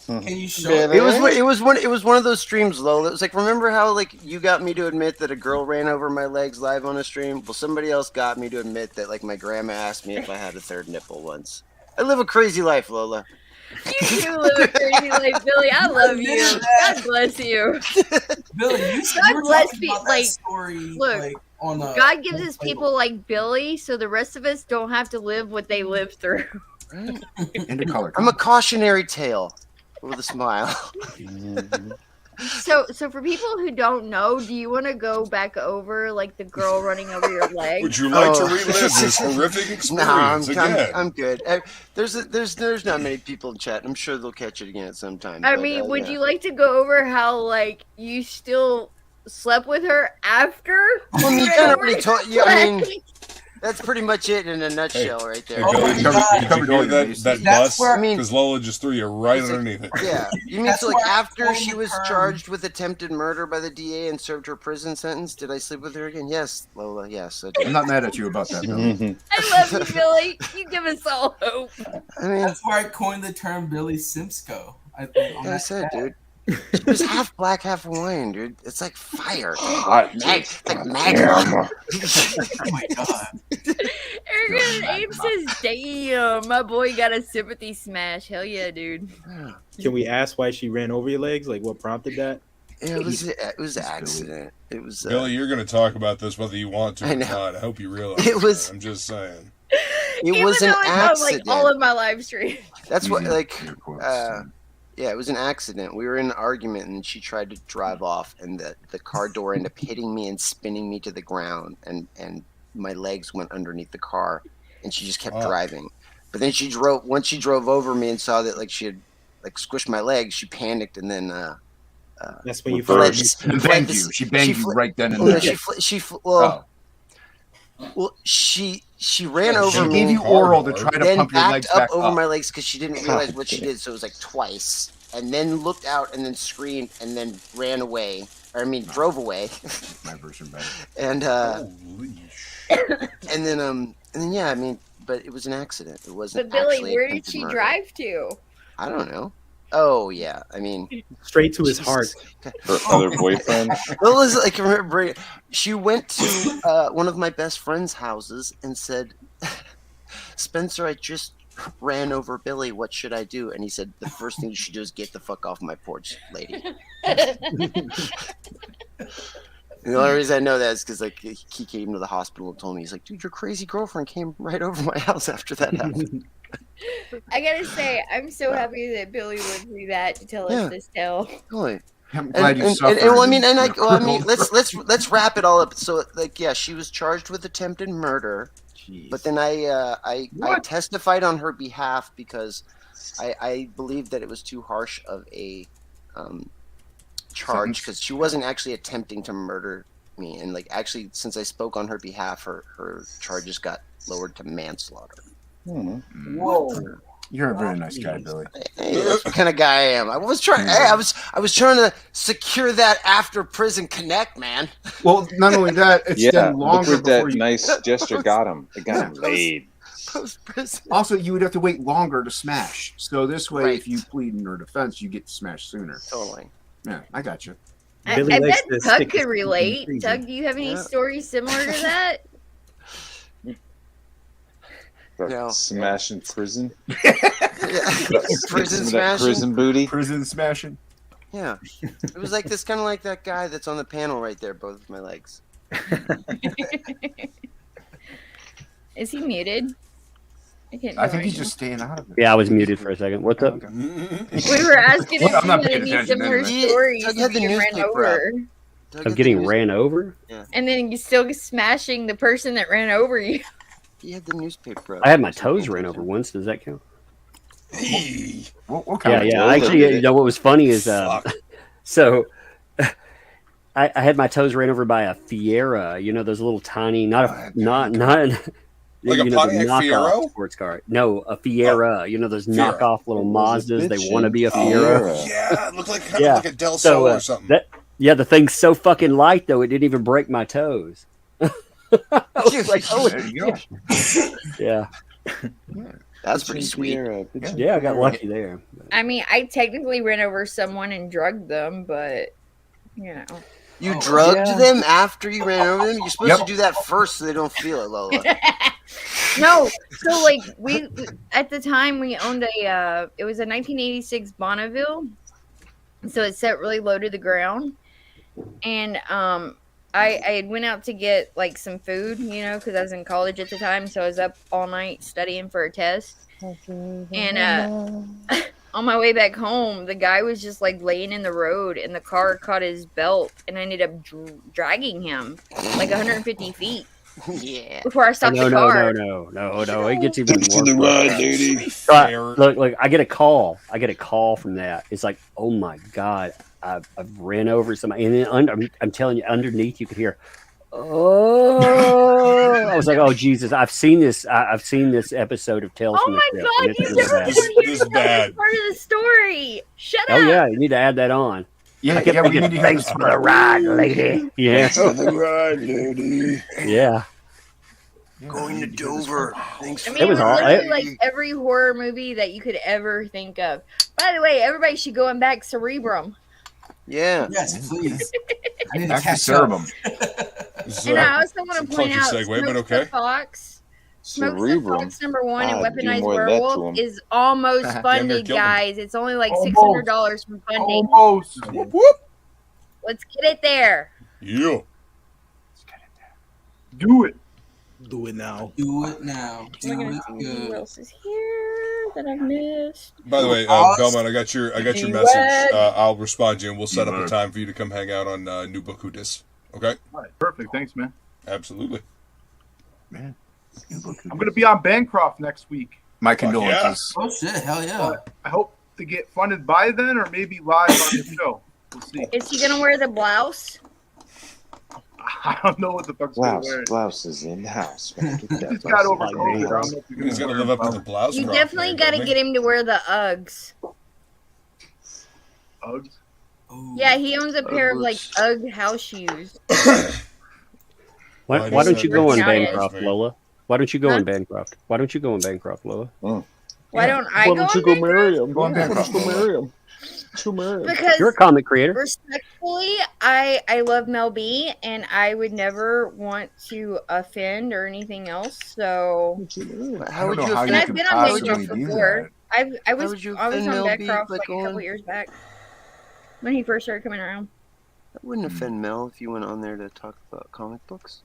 Can you show It was one of those streams, Lola. It was like, remember how you got me to admit that a girl ran over my legs live on a stream? Well, somebody else got me to admit that my grandma asked me if I had a third nipple once. I live a crazy life, Lola. You do live a crazy life, Billy. I love you. God bless you. Billy, God bless me. Story, look, God gives his people like Billy, so the rest of us don't have to live what they lived through. I'm a cautionary tale with a smile. So for people who don't know, do you want to go back over the girl running over your leg? Would you like to relive this horrific experience again? I'm good. There's not many people in chat. I'm sure they'll catch it again at some time. I mean, would you like to go over how you still slept with her after? Well, you kind of already told. Yeah, I mean, that's pretty much it in a nutshell, right there. Did you hear that bus? Because Lola just threw you right underneath it. Yeah, you mean so after she was charged with attempted murder by the DA and served her prison sentence, did I sleep with her again? Yes, Lola. Yes, I did. I'm not mad at you about that, Billy. I love you, Billy. You give us all hope. I mean, that's where I coined the term Billy Simpsco. I said, dude. It's half black, half Hawaiian, dude. It's like fire. It's like magic. Oh my god. Arrogant Abe says, damn, my boy got a sympathy smash. Hell yeah, dude. Can we ask why she ran over your legs? Like, what prompted that? It was an accident. It was Billy, you're going to talk about this whether you want to I or know. not. I hope you realize It was- that. I'm just saying. It was an Even though it's on, accident. like all of my live streams. That's what, Using like, air quotes, yeah, it was an accident. We were in an argument, and she tried to drive off, and the car door ended up hitting me and spinning me to the ground, and my legs went underneath the car, and she just kept driving. But then once she drove over me and saw that, like, she had, like, squished my legs, she panicked, and then, That's when you fled. find banged you. She banged you right then and there. Well, she ran over She me. gave you oral to try to then pump your legs backed up back over up. my legs because she didn't realize what she did. So it was like twice, and then looked out and then screamed and then ran away. Drove away. My version better. And Holy and then yeah, but it was an accident. It wasn't. But Billy, actually where did attempted she murder. drive to? I don't know. Oh yeah, straight to his heart. Her other boyfriend. Well, it was like, remember, she went to one of my best friend's houses and said, "Spencer, I just ran over Billy. What should I do?" And he said, "The first thing you should do is get the fuck off my porch, lady." The only reason I know that is because, like, he came to the hospital and told me, he's like, "Dude, your crazy girlfriend came right over my house after that happened." I gotta say, I'm so happy that Billy would do that to tell us this tale. Really. I'm glad you and, suffered. let's wrap it all up. So, like, yeah, she was charged with attempted murder, but then I testified on her behalf because I believed that it was too harsh of a charge because she wasn't actually attempting to murder me, and, like, actually, since I spoke on her behalf, her charges got lowered to manslaughter. Whoa. You're a very nice guy, Billy. Hey, that's what kind of guy I am. I was trying. Hey, I was trying to secure that after prison connect, man. Well, not only that, extend longer look where before that you. nice gesture got him. It got him laid. Post-prison. Also, you would have to wait longer to smash. So this way, Right. if you plead in her defense, you get smashed sooner. Totally. Yeah, I got you. I Billy likes bet to Tug stick his could teeth in relate. freezer. Tug, do you have any Yeah. stories similar to that? No. Smashing prison. Prison Some of that smashing. prison booty. Prison smashing. Yeah, it was like this, kind of like that guy that's on the panel right there, both of my legs. Is he muted? I can't. I tell think he's right just staying out of it. Yeah, I was muted for a second. What's up? now. We were asking Well, if I'm you not had paying any attention similar anyway. stories Tug of had the being ran newspaper over, Doug Of had getting the ran over? and then you still smashing the person that ran over you. He had the newspaper. I had my toes ran over once. Does that count? What kind Yeah, of yeah. Actually, you know what was funny is, so I had my toes ran over by a Fiera. You know those little tiny, not Like you a know, the Pontiac knockoff Fiero? sports car. No, a Fiera. You know those Fiero. knockoff little Those are Mazdas. They bitchin'. want to be a Oh, Fiera. Yeah, it looked like kind Yeah. of like a Del So Sol or something. yeah, the thing's so fucking light though, it didn't even break my toes. I was like, oh, There you go. yeah, That's pretty sweet. yeah, I got lucky there. I mean, I technically ran over someone and drugged them, but you know. You drugged them after you ran over them? You're supposed to do that first so they don't feel it, Lola. No, so like we at the time we owned a it was a 1986 Bonneville, so it set really low to the ground, and I went out to get like some food, you know, because I was in college at the time, so I was up all night studying for a test, and on my way back home, the guy was just like laying in the road, and the car caught his belt, and I ended up dragging him like 150 feet. Yeah. Before I stopped no, the no, car. no. It gets even Thanks for more. the ride, lady. So look, I get a call. from that. It's like, oh my god, I've ran over somebody, and then I'm telling you, underneath you could hear, oh. I was like, oh Jesus, I've seen this episode of Tales Oh from the my Crypt. god, and it's you really never bad. This is bad. part of the story. Shut Oh up. yeah, you need to add that on. Yeah, I kept yeah, we thinking, need to hear thanks this for one. the ride, lady. Yeah, Thanks for the ride, lady. yeah. Going to Dover. Thanks I for mean, It was it all- was literally it- like every horror movie that you could ever think of. By the way, everybody should go and back Cerebrum. Yeah. Yes, please. I need to Back to catch Cerebrum. And I also want to It's a point clunky out segue, but Smoke okay. the Fox. Smoke the Cerebrum. Fox #1 and I'd do Weaponized more of that to Werewolf him. is almost Damn near funded, killed him. guys. It's only like Almost. $600 from funding. Almost. Whoop, whoop. Let's get it there. Yeah. Do it. Do it now. Do it now. Do We're gonna it see who good. else is here that I've missed. By the way, Belmont, I got your message. I'll respond to you, and we'll set up a time for you to come hang out on New Book Who Dis. Okay. All right, perfect. Thanks, man. Absolutely. Man, I'm gonna be on Bancroft next week. My condolences. Oh shit! Hell yeah! I hope to get funded by then, or maybe live on the show. We'll see. Is he gonna wear the blouse? I don't know what the fuck's gonna wear. Blouse is in the house. He's got over COVID. He's gonna live up to the blouse. You definitely got to get him to wear the Uggs. Uggs? Yeah, he owns a pair of like Ugg house shoes. Why don't you go on Bancroft, Lola? Why don't you go on Bancroft? Why don't you go on Bancroft, Lola? Why don't I go on go marry him? Go on Bancroft. Go marry him. Because You're a comic creator. Respectfully, I love Mel B, and I would never want to offend or anything else. So How would you? And I've been on Bancroft do before. I was would you on offend Mel B Bancroft by like a couple years back when he first started coming around. That wouldn't offend Mel if you went on there to talk about comic books.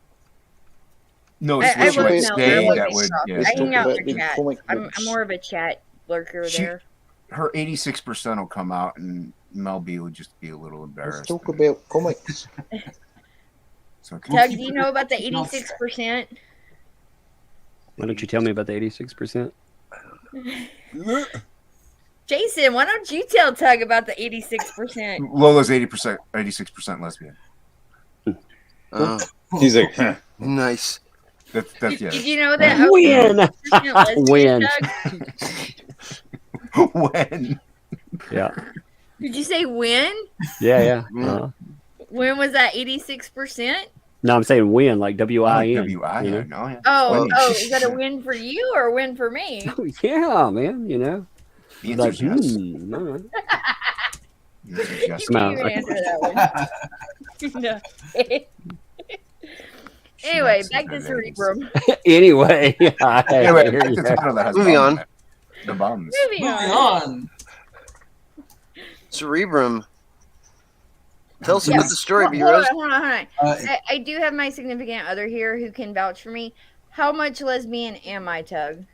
No, I it's love what Mel. say I that love would. Bancroft. Yeah. I hang out for chat. I'm more of a chat lurker there. Her 86% will come out, and Mel B would just be a little embarrassed. Let's talk about comics. So Doug, do you know about the 86%? Why don't you tell me about the 86%? Jason, why don't you tell Tug about the 86%? Lola's 86% lesbian. He's like, huh. Nice. That's yeah. Did you know that? Win. When? Yeah. Did you say when? Yeah. When was that 86%? No, I'm saying win, like W-I-N. W-I-N, you know? no, yeah. Oh, is that a win for you or a win for me? Oh, yeah, man, you know. The Like, answer's all right. You can't even answer that one. No. Anyway, back to Cerebrum. Anyway, moving on. The bums. Moving on. Cerebrum. Tell us about the story, Hold B-Rose. on. I do have my significant other here who can vouch for me. How much lesbian am I, Tug?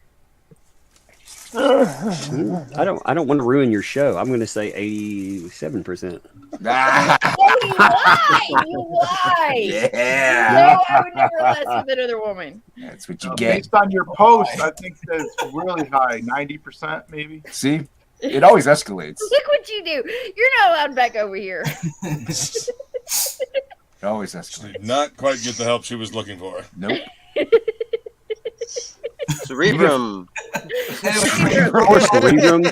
I don't want to ruin your show. I'm going to say 87%. You lie. Yeah. No, I would never last with another woman. That's what you get. Based on your post, I think that's really high, 90% maybe. See, it always escalates. Look what you do. You're not allowed back over here. It always escalates. Did not quite get the help she was looking for. Nope. Cerebrum. Cerebrum.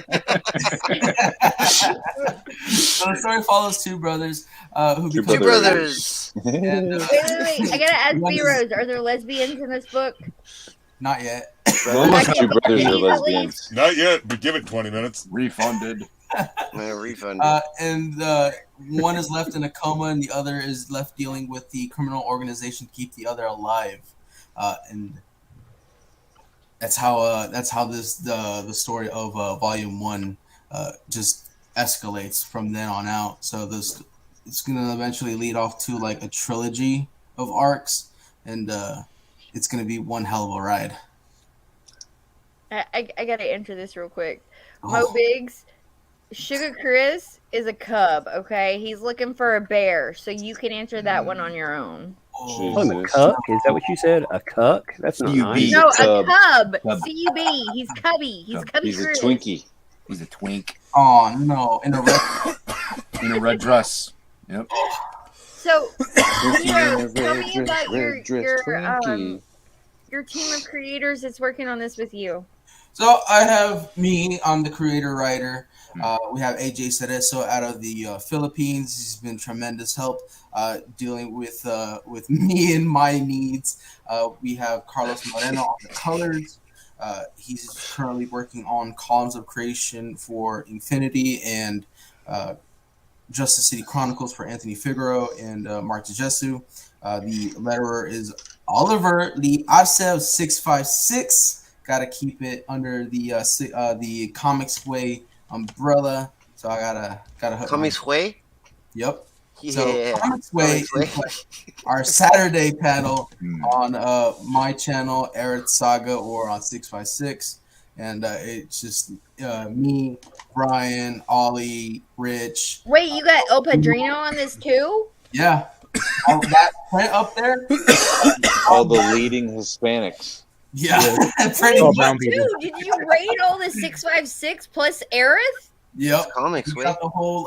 So the story follows two brothers who Two become brothers. And, Wait. I gotta ask B-Rose, are there lesbians in this book? Not yet. Almost two brothers are lesbians. Not yet, but give it 20 minutes. Refunded. Refunded. And one is left in a coma, and the other is left dealing with the criminal organization to keep the other alive. And that's how this the story of Volume 1 just escalates from then on out. So it's gonna eventually lead off to like a trilogy of arcs, and it's gonna be one hell of a ride. I gotta enter this real quick. Mo Biggs, Sugar Chris is a cub, okay? He's looking for a bear, so you can answer that one on your own. Call him a cuck? Is that what you said? A cuck? That's not nice. No, a cub. C-U-B. He's cubby. He's cubby He's a Chris. Twinkie. He's a twink. Oh no! In a red dress. Yep. So, Twinkie tell me about red dress your team of creators that's working on this with you. So I have me. I'm the creator writer. We have AJ Cerezo out of the Philippines. He's been tremendous help dealing with me and my needs. We have Carlos Moreno on the colors. He's currently working on Columns of Creation for Infinity and Justice City Chronicles for Anthony Figueroa and Mark DeJesu. The letterer is Oliver Lee Asev 656. Got to keep it under the Comics Way umbrella. So I gotta hook Comics Way? Yep. So Comics Way is like our Saturday panel on my channel, Aerith Saga, or on 656. And it's just me, Brian, Ollie, Rich. Wait, you got El Padrino on this too? Yeah. That print up there. All the leading Hispanics. Yeah. Wait, dude, did you raid all the 656 plus Aerith? Yep. Comics. We got the whole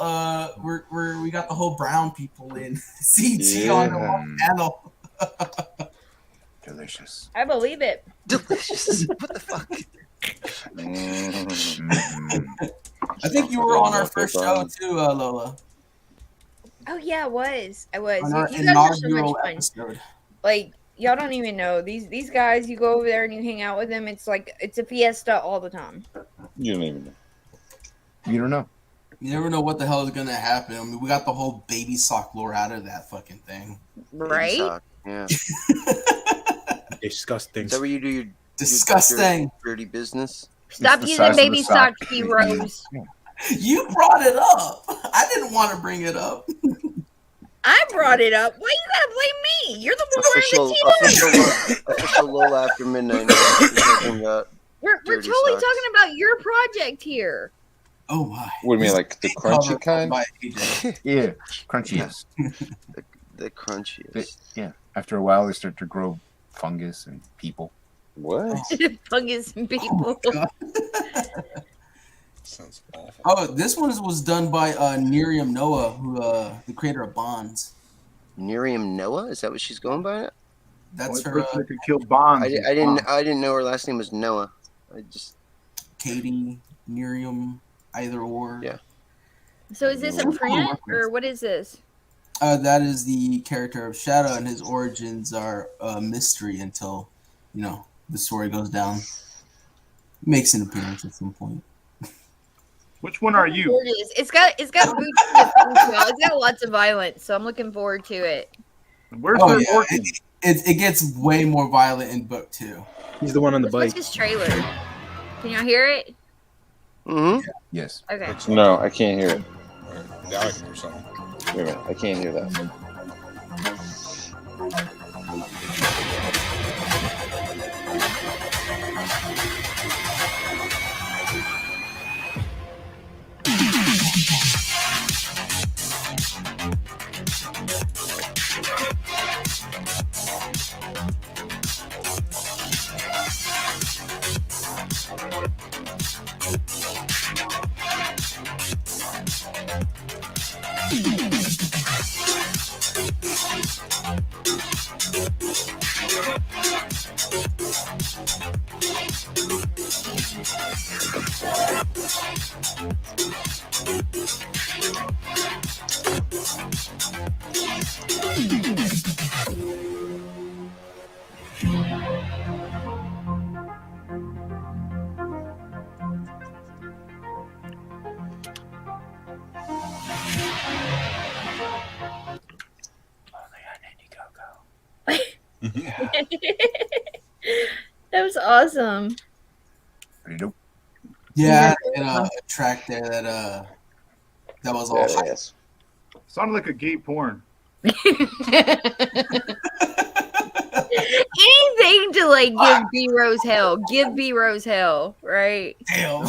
we got the whole brown people in CG on the one panel. Delicious. I believe it. Delicious. What the fuck? I think you were on our first show too, Lola. Oh yeah, I was. On You our guys are so much inaugural fun. episode. Like y'all don't even know these guys. You go over there and you hang out with them. It's like it's a fiesta all the time. You don't even know. You don't know. You never know what the hell is gonna happen. I mean, we got the whole baby sock lore out of that fucking thing. Right? Yeah. Disgusting. Is that where you do your disgusting dirty business? Stop using baby socks, heroes. You brought it up. I didn't want to bring it up. I brought it up. Why you gotta blame me? You're the one wearing the t-shirt. Official Lola after midnight. We're dirty totally socks. talking about your project here. Oh my! What do you mean, like the crunchy kind? Yeah, crunchiest. The crunchiest. Yeah. After a while, they start to grow fungus and people. What? Fungus and people. Sounds awful. Oh, this one was done by Nerium Noah, who the creator of Bonds. Nerium Noah? Is that what she's going by? That's The her. person that could kill Bonds. I didn't know her last name was Noah. I just Katie, Nerium, either or. Yeah. So is this a print or what is this? That is the character of Shadow, and his origins are a mystery until, the story goes down. Makes an appearance at some point. Which one are you? It's got boots in the profile. It's got lots of violence, so I'm looking forward to it. Where's Oh, her yeah. origin? It gets way more violent in book 2. He's the one on the What's bike. his trailer? Can y'all hear it? Mm-hmm. Yes. Okay. No, I can't hear it. Now I can hear something. Wait a minute, I can't hear that. That was awesome. Yeah, and a track there that was all hype. Sounded like a gay porn. Anything to like give B Rose hell. Give B Rose hell, right? Damn.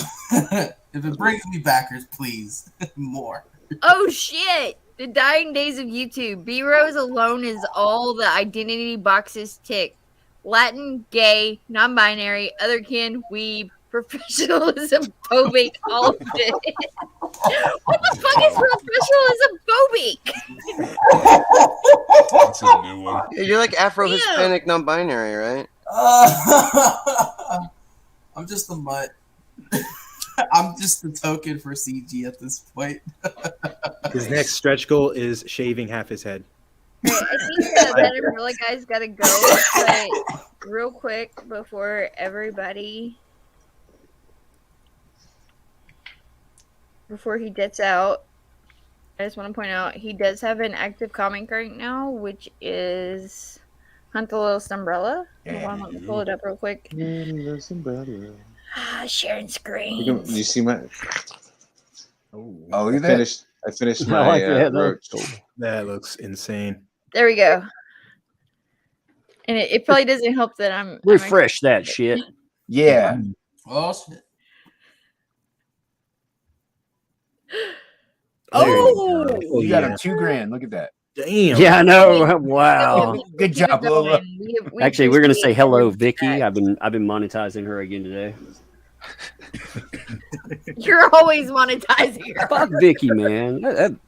If it brings me backers, please. More. Oh shit. The dying days of YouTube. B Rose alone is all the identity boxes tick. Latin, gay, non-binary, otherkin, weeb, professionalism, phobic, all of it. What the fuck is professionalism phobic? That's a new one. Yeah, you're like Afro-Hispanic non-binary, right? I'm just a mutt. I'm just the token for CG at this point. His next stretch goal is shaving half his head. I think that umbrella guy's gotta go, but real quick before he gets out, I just want to point out he does have an active comic right now, which is Hunt the Littlest Umbrella. Hold on, let me pull it up real quick. Sharing screen. You see my? Oh, I finished my Roach. That looks insane. There we go. And it probably doesn't help that I'm Refresh that shit. Yeah. Oh shit. Oh, You got him $2,000. Look at that. Damn. Yeah, I know. Wow. Good job, Lola. Actually, we're gonna say appreciate hello, everyone's Vicky. feedback. I've been monetizing her again today. You're always monetizing her. Fuck Vicky, man.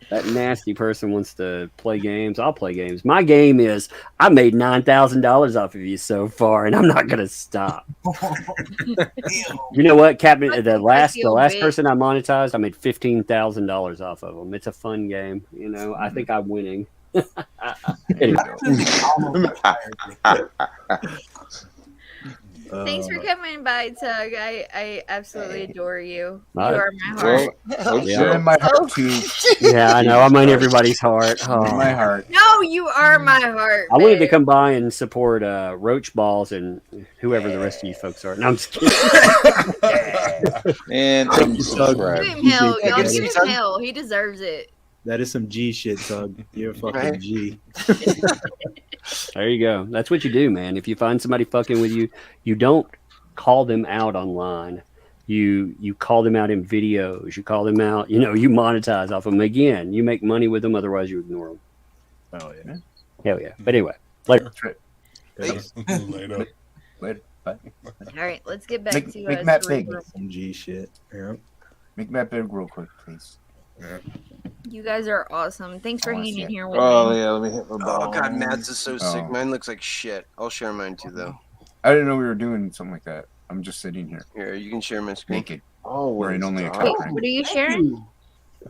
That nasty person wants to play games. I'll play games. My game is I made $9,000 off of you so far, and I'm not gonna stop. You know what, Captain? The last person I monetized, I made $15,000 off of them. It's a fun game. You know, I think I'm winning. Anyway. Thanks for coming by, Tug. I absolutely adore you. Bye. You are my heart. You're in my heart too. Yeah, I know. I'm in everybody's heart. Oh. In my heart. No, you are my heart. I wanted to babe. come by and support Roach Balls and whoever the rest of you folks are. No, I'm just kidding. And Give him hell, y'all. Give him hell. He deserves it. That is some G shit, Tug. You're a fucking Right. G. There you go. That's what you do, man. If you find somebody fucking with you, you don't call them out online. You call them out in videos. You call them out. You know, you monetize off them. Again, you make money with them. Otherwise, you ignore them. Oh yeah. Hell yeah. But anyway, later. Later. Later. Bye. All right, let's get back to make Matt big. Cerebrum. Some G shit. Yeah. Make Matt big real quick, please. Yeah. You guys are awesome. Thanks for I wanna hanging see in it. here with Oh me. yeah, let me hit my ball. Oh god, Matt's is so sick. Oh. Mine looks like shit. I'll share mine too though. I didn't know we were doing something like that. I'm just sitting here. Here, you can share my screen. Naked. Oh, Wearing only a Wait, cock ring. what are you sharing?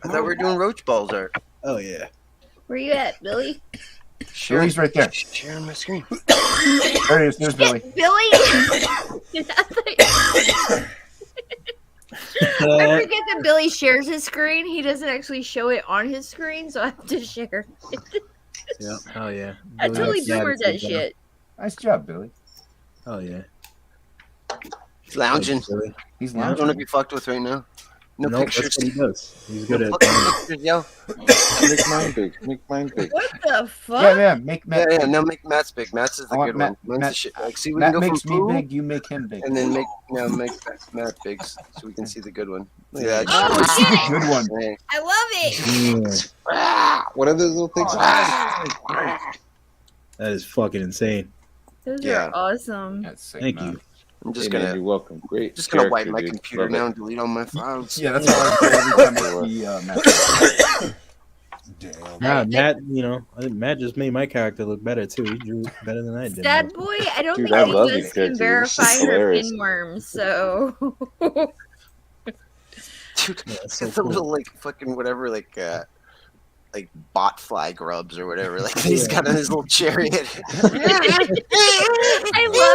I thought we were doing Roach Balls art. Oh yeah. Where you at, Billy? Billy's right there. Sharing my screen. There it is. There's Billy. Billy! I forget that Billy shares his screen. He doesn't actually show it on his screen, so I have to share it. Yeah. Oh yeah. I totally Yeah, boomered that shit. Nice job, Billy. Oh yeah. He's lounging. Billy. He's I don't want to lounging. be fucked with right now. No Nope, pictures. that's what he does. He's good No at. fucking pictures, yo. Make mine big. Make mine big. What the fuck? Yeah, make Matt. Yeah, big. no, make Matt's big. Matt's is the I want good Matt- one. Mine's Matt- the shit. Like, see, we Matt can go makes from me poo, big. You make him big. and then make Matt big, so we can see the good one. Look at that. Oh, See the shit. good one. Hey. I love it. Yeah. What are those little things? That is fucking insane. Those Yeah. are awesome. That's sick, Thank man. you. I'm just Hey, man, gonna you're welcome. Great. wipe my dude. computer Love now it. and delete all my files. Yeah, that's all I say every time I see Matt. Damn. Nah, Matt. You know, I think Matt just made my character look better too. He drew better than I did. Sad boy, I don't Dude, think I any love of your us can character. This verify is her hilarious. pinworms, so Dude, Yeah, that's so it's a cool. little like fucking whatever, like bot fly grubs or whatever. Like he's got on his little chariot. I love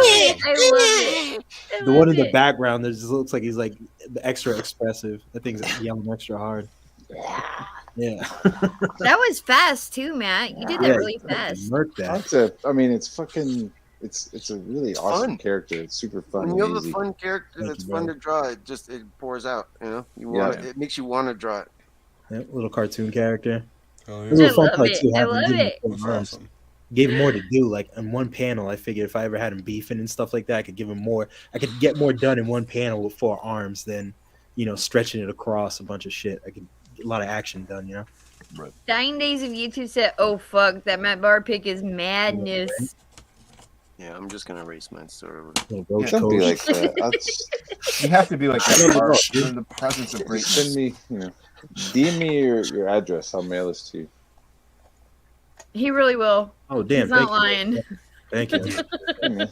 it. I love it. I The one love in the it. background, there just looks like he's like extra expressive. That thing's yelling extra hard. Yeah. That was fast too, Matt. You did that Yeah, really he fucking fast. murked that. Concept. I mean, it's fucking. It's a really awesome fun. character. It's super fun. When and you have a easy. fun character Thank that's you, fun brother. to draw, it pours out. You know, Yeah. it makes you want to draw it. Yeah, little cartoon character. Hell It was yeah. a fun love part it. too. I Having love him give him it. full That's arms. awesome. Gave him more to do. Like in one panel, I figured if I ever had him beefing and stuff like that, I could give him more. I could get more done in one panel with 4 arms than, you know, stretching it across a bunch of shit. I could get a lot of action done. You know. Dying Days of YouTube said, "Oh fuck, that Matt Barr pick is madness." Yeah, I'm just gonna erase mine. So Little roach Don't be coach. like that. I'll just You have to be like No, that. no, Art. no. You're in the presence of greatness. send me. DM me your address. I'll mail this to you. He really will. Oh damn! He's not thank you. lying. Thank you. Hey, man.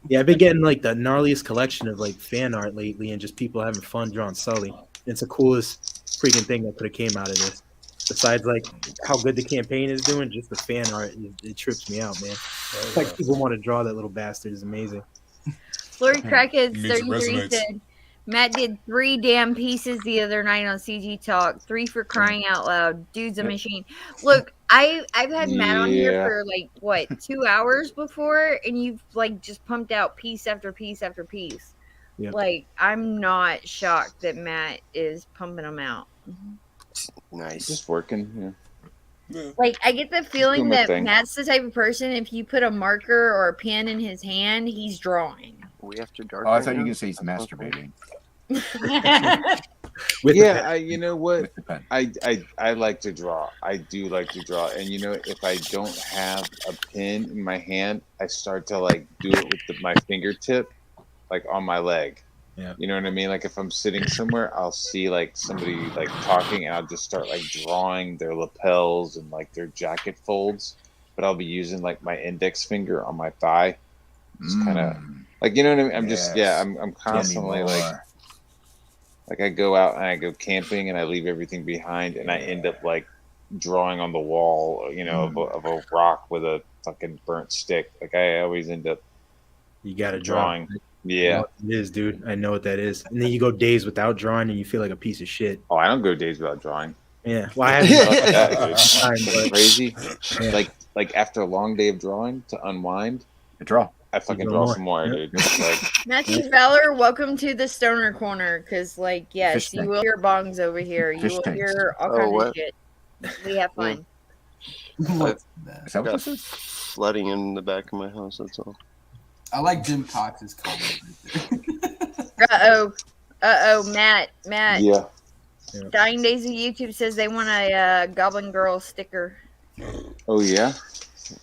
Yeah, I've been getting like the gnarliest collection of like fan art lately, and just people having fun drawing Sully. It's the coolest freaking thing that could have came out of this. Besides, like how good the campaign is doing, just the fan art, it trips me out, man. It's like people want to draw that little bastard is amazing. Lori Crackheads Means it 33 resonates. said, Matt did 3 damn pieces the other night on CG Talk. 3 for crying out loud. Dude's a machine. Look, I've had Matt on here Yeah. for like what 2 hours before, and you've like just pumped out piece after piece after piece. Yeah. Like I'm not shocked that Matt is pumping them out. nice. Just working. Like, I get the feeling my that thing. Matt's the type of person, if you put a marker or a pen in his hand, he's drawing. We have to dark. Oh, I thought you were gonna say he's masturbating. Yeah, you know what? I like to draw. I do like to draw, and you know, if I don't have a pen in my hand, I start to like do it with my fingertip, like on my leg. Yeah. You know what I mean? Like if I'm sitting somewhere, I'll see like somebody like talking, and I'll just start like drawing their lapels and like their jacket folds, but I'll be using like my index finger on my thigh. It's kind of like, you know what I mean? I'm just I'm constantly like I go out and I go camping and I leave everything behind and I end up like drawing on the wall, you know, of a rock with a fucking burnt stick. Like I always end up You got to drawing. draw. Yeah. I know what it is, dude. I know what that is. And then you go days without drawing and you feel like a piece of shit. Oh, I don't go days without drawing. Yeah. Well, I haven't. Fucking crazy. Like after a long day of drawing to unwind, I draw. I fucking draw some more, dude. Like, Matthew Valor, welcome to the Stoner Corner. Because, like, yes, Fish you tank. will hear bongs over here. You Fish will tanks. hear all Oh, kinds what? of shit. We have fun. Is that what Got this is? flooding in the back of my house. That's all. I like Jim Cox's comment right Matt. yeah. Dying Days of YouTube says they want a Goblin Girl sticker. Oh yeah.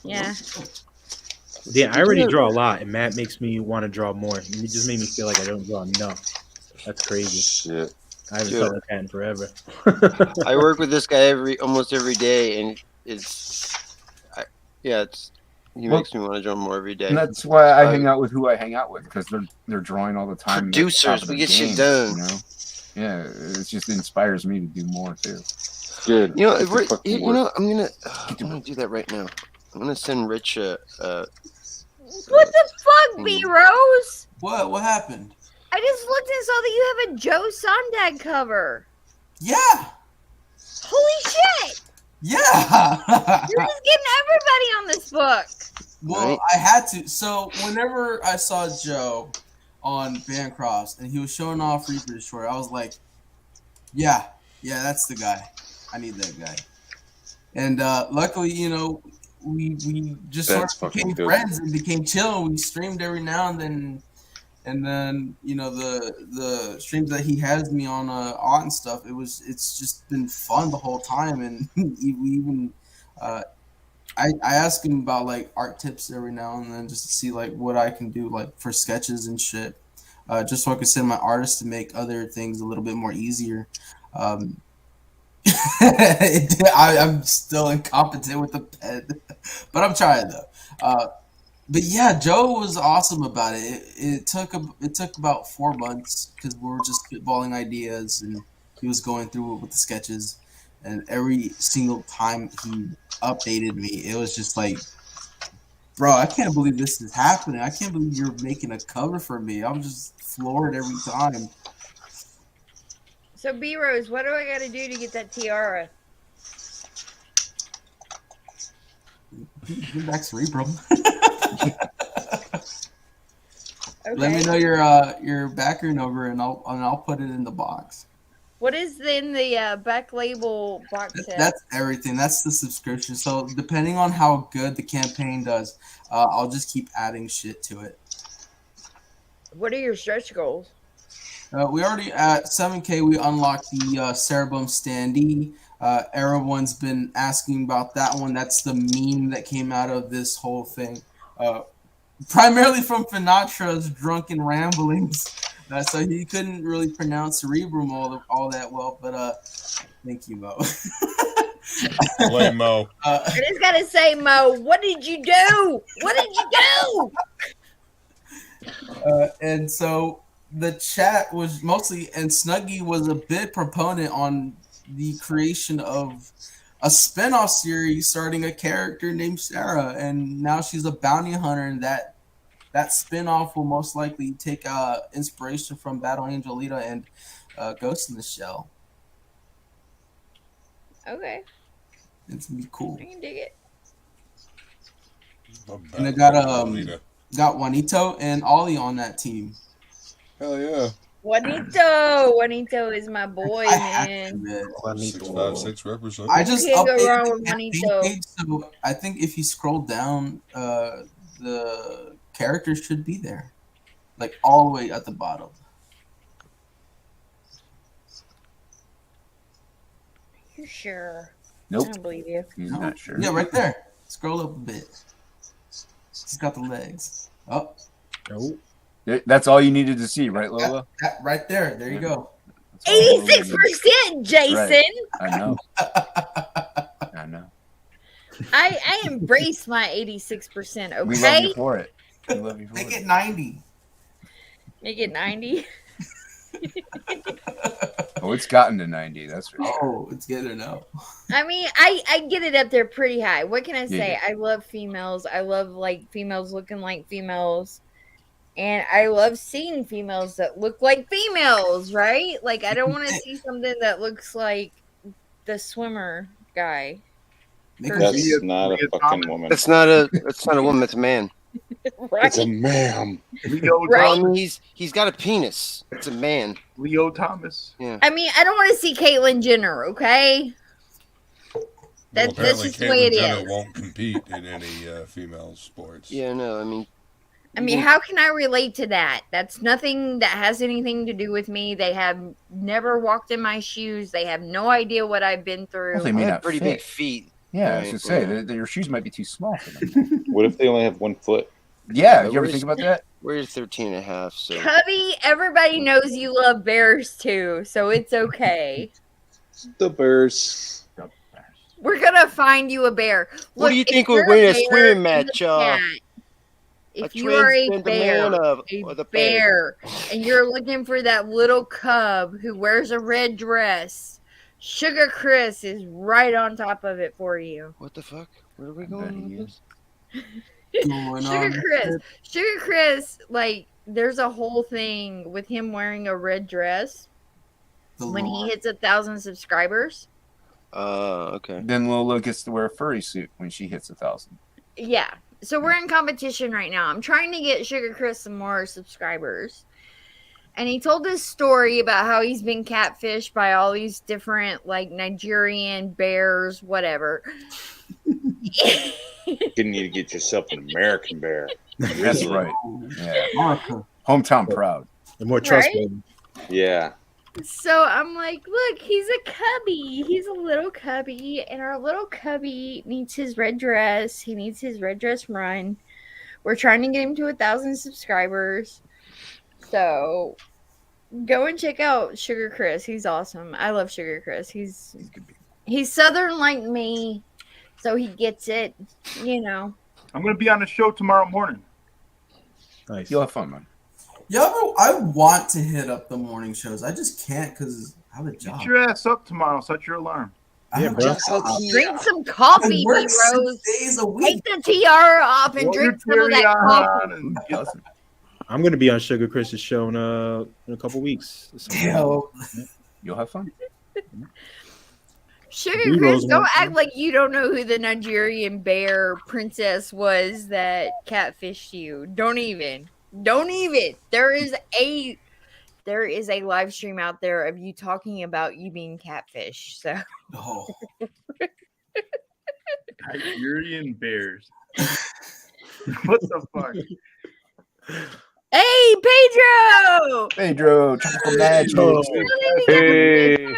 Yeah. Yeah, I already draw a lot, and Matt makes me want to draw more. And it just made me feel like I don't draw enough. That's crazy. Shit. I haven't felt like that in forever. I work with this guy almost every day, and he makes me want to draw more every day. And that's why I hang out with who I hang out with, because they're drawing all the time. Producers, we get shit done. You know? Yeah, it just inspires me to do more too. Good. You know, I'm gonna do that right now. I'm gonna send Rich What the fuck, B Rose? What happened? I just looked and saw that you have a Joe Sondag cover. Yeah. Holy shit! Yeah. You're just getting everybody on this book. Well, Right. I had to. So whenever I saw Joe on Bancroft and he was showing off Reaper's Short, I was like, yeah, that's the guy. I need that guy. And luckily, you know, we just That's sort of fucking became good. friends and became chill. We streamed every now and then. And then, you know, the streams that he has me on Ott and stuff, it's just been fun the whole time. And we even I ask him about like art tips every now and then just to see like what I can do like for sketches and shit. Just so I can send my artists to make other things a little bit more easier. I'm still incompetent with the pen, but I'm trying though. But yeah, Joe was awesome about it. It took about 4 months because we were just spitballing ideas, and he was going through it with the sketches. And every single time he updated me, it was just like, bro, I can't believe this is happening. I can't believe you're making a cover for me. I'm just floored every time. So, B Rose, what do I got to do to get that tiara? Get back Cerebrum. Okay. Let me know your backer number, and I'll put it in the box. What is in the back label box set? That's everything. That's the subscription. So depending on how good the campaign does, I'll just keep adding shit to it. What are your stretch goals? We already at 7K. We unlocked the Cerebrum standee. Everyone's been asking about that one. That's the meme that came out of this whole thing. Primarily from Finatra's drunken ramblings. So he couldn't really pronounce Cerebrum all that well, but thank you, Mo. Blame Mo. I just gotta say, Mo, what did you do? What did you do? And so the chat was mostly, and Snuggie was a big proponent on the creation of a spinoff series starting a character named Sarah, and now she's a bounty hunter, and that spinoff will most likely take inspiration from Battle Angel Alita and Ghost in the Shell. Okay. It's gonna be cool. I can dig it. And I got Juanito and Ollie on that team. Hell yeah. Juanito is my boy, I have to man. admit, 656 represent. I just Can't go updated wrong the with campaign Juanito. page, so I think if you scroll down, the characters should be there, like all the way at the bottom. You sure? Nope. I don't believe you. He's not sure. Yeah, right there. Scroll up a bit. He's got the legs. Oh, That's all you needed to see, right, Lola? right there. There you go. 86%, Jason. Right. I know. I know. I embrace my 86%. Okay. We love you for it. We love you for Make it. it 90. Make it 90. Oh, it's gotten to 90. That's for sure. Oh, it's good to know. I mean, I get it up there pretty high. What can I say? Yeah. I love females. I love like females looking like females. And I love seeing females that look like females, right? Like I don't want to see something that looks like the swimmer guy. That's not a fucking woman. That's not a woman. That's a man. Right? It's a man. Leo Right? Thomas. He's got a penis. It's a man. Leo Thomas. Yeah. I mean, I don't want to see Caitlyn Jenner, okay? That's Apparently, just the way Caitlyn it Jenner is. won't compete in any female sports. Yeah, no, I mean, how can I relate to that? That's nothing that has anything to do with me. They have never walked in my shoes. They have no idea what I've been through. Well, they may I not have pretty fit. big feet. Yeah, I Right, was going to say, yeah. your shoes might be too small for them. What if they only have 1 foot? Yeah, you ever think about that? We're 13 and a half, so. Cubby, everybody knows you love bears too, so it's okay. The Bears. We're gonna find you a bear. What do you if think you're we're winning a bear swimming and match? cat, if you are a transgender bear, man or the bear, and you're looking for that little cub who wears a red dress, Sugar Chris is right on top of it for you. What the fuck? Where are we going with this? Sugar Chris, like, there's a whole thing with him wearing a red dress when he hits 1,000 subscribers. Okay. Then Lola gets to wear a furry suit when she hits 1,000. Yeah. So we're in competition right now. I'm trying to get Sugar Chris some more subscribers. And he told this story about how he's been catfished by all these different, like, Nigerian bears, whatever. You need to get yourself an American bear. That's right. Yeah. Hometown proud. And more trustworthy. Yeah. So I'm like, look, he's a cubby. He's a little cubby. And our little cubby needs his red dress. He needs his red dress run. We're trying to get him to 1,000 subscribers. So go and check out Sugar Chris. He's awesome. I love Sugar Chris. He's Southern like me. So he gets it, you know. I'm going to be on the show tomorrow morning. Nice. You'll have fun, man. Yeah, bro, I want to hit up the morning shows. I just can't because I have a job. Get your ass up tomorrow. Set your alarm. Yeah, bro. Drink some coffee, I work Rose. 6 days a week. Take the tiara off and drink some of that coffee. I'm going to be on Sugar Chris's show in a couple weeks. You'll have fun. Sugar Chris, don't act like you don't know who the Nigerian bear princess was that catfished you. Don't even. There is a live stream out there of you talking about you being catfished. So Nigerian bears. What the fuck? Hey, Pedro! Pedro, tropical magic. Hey,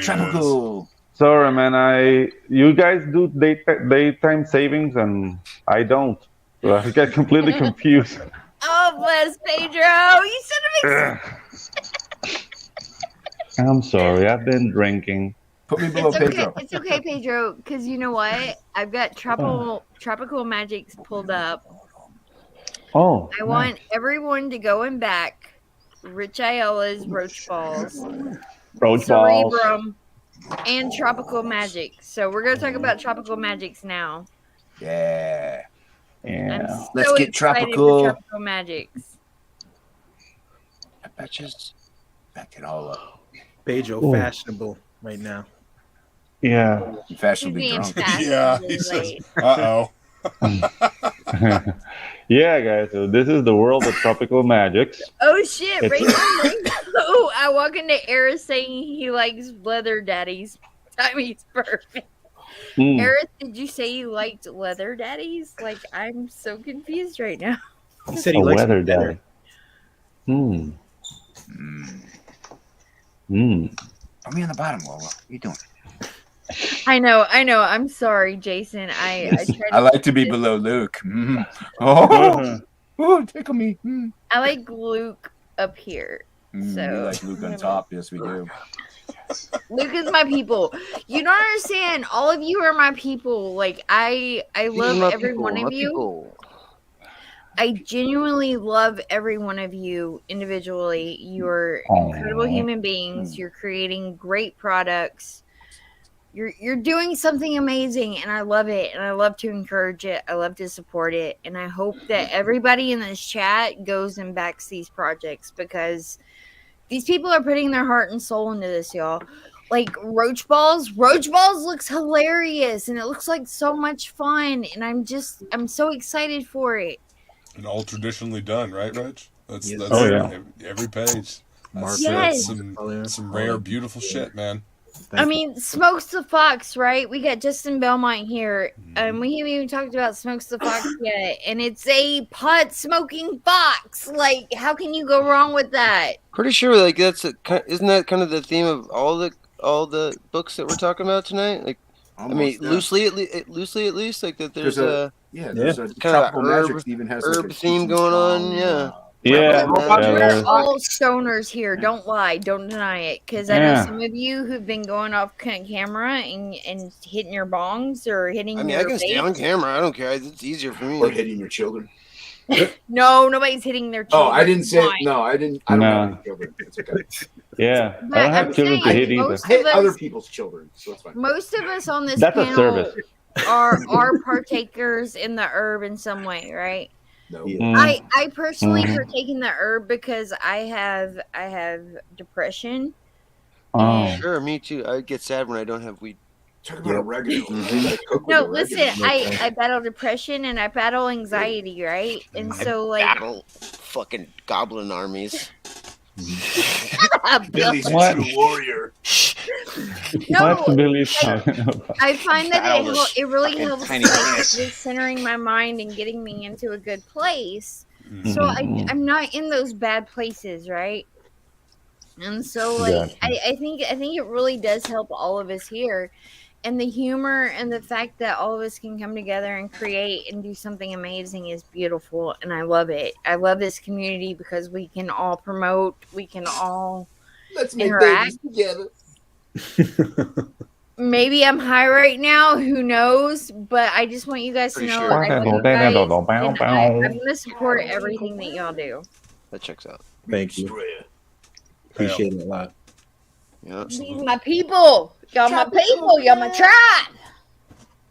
Tropical. sorry, man. You guys do daytime savings, and I don't. So I get completely confused. Oh, bless Pedro! You son of a... I'm sorry. I've been drinking. Put me below It's okay, Pedro. it's okay, Pedro, because you know what? I've got tropical magics pulled up. Oh, I want everyone to go and back Rich Ayala's Roach Balls, Roach Balls. Cerebrum, and Tropical Magic. So we're going to talk about Tropical Magics now. Yeah. I'm so Let's get excited tropical. for Tropical Magics. I just back it all up. Pedro, Ooh. fashionable right now. Yeah. Fashionably He's being drunk. Yeah, he says, uh-oh. Yeah, guys. So this is the world of tropical magics. Oh shit! It's- Rainbow I walk into Eris saying he likes leather daddies. I mean, it's perfect. Eris, did you say you liked leather daddies? Like, I'm so confused right now. He said he likes weather better. daddy. Put me on the bottom, Lola. What are you doing? I know. I'm sorry, Jason. I I like to be below Luke. Oh, tickle me. I like Luke up here. We like Luke on top. Yes, we do. Luke is my people. You don't understand. All of you are my people. Like I love every one of you. I genuinely love every one of you individually. You're incredible human beings. You're creating great products. You're doing something amazing, and I love it, and I love to encourage it. I love to support it, and I hope that everybody in this chat goes and backs these projects because these people are putting their heart and soul into this, y'all. Like Roach Balls looks hilarious, and it looks like so much fun, and I'm so excited for it. And all traditionally done, right, Roach? That's every page. Yes. Some rare, beautiful shit, man. I mean, Smokes the Fox, right? We got Justin Belmont here. We haven't even talked about Smokes the Fox yet. And it's a pot smoking fox. Like, how can you go wrong with that? Pretty sure, like isn't that kind of the theme of all the books that we're talking about tonight? Like, Almost, I mean, loosely at least, like that. There's a there's a kind of tropical magic even has like herb a theme going on. Yeah. Yeah, we're all stoners here. Don't lie. Don't deny it. Because I know Yeah. some of you who've been going off camera and hitting your bongs or hitting. I mean, I can stay on camera. I don't care. It's easier for me. Or hitting your children. No, nobody's hitting their children. Oh, I didn't say Fine. no. I didn't. I don't No. have any children. It's okay. Yeah, But I don't have I'm children to saying hit either. most I hit of us- other people's children, so it's fine. Most of us on this That's a panel service. are partakers in the herb in some way, right? No. I personally partake in the herb because I have depression. Oh. Sure, me too. I get sad when I don't have weed. Talk about oregano. No, listen, I battle depression and I battle anxiety, right? And so like Battle fucking goblin armies. Billy's a What? true warrior. No, What's Billy talking about? I find that Childish it really fucking helps tiny like, penis. with centering my mind and getting me into a good place. So Mhm. I'm not in those bad places, right? And so like Gotcha. I think it really does help all of us here. And the humor and the fact that all of us can come together and create and do something amazing is beautiful, and I love it. I love this community because we can all promote, we can all Let's make interact babies together. Maybe I'm high right now, who knows? But I just want you guys to Pretty know sure. I love you guys, and I'm gonna support everything that y'all do. That checks out. Thank you. Appreciate it a lot. Yeah. These my people. Y'all my people. Y'all my tribe.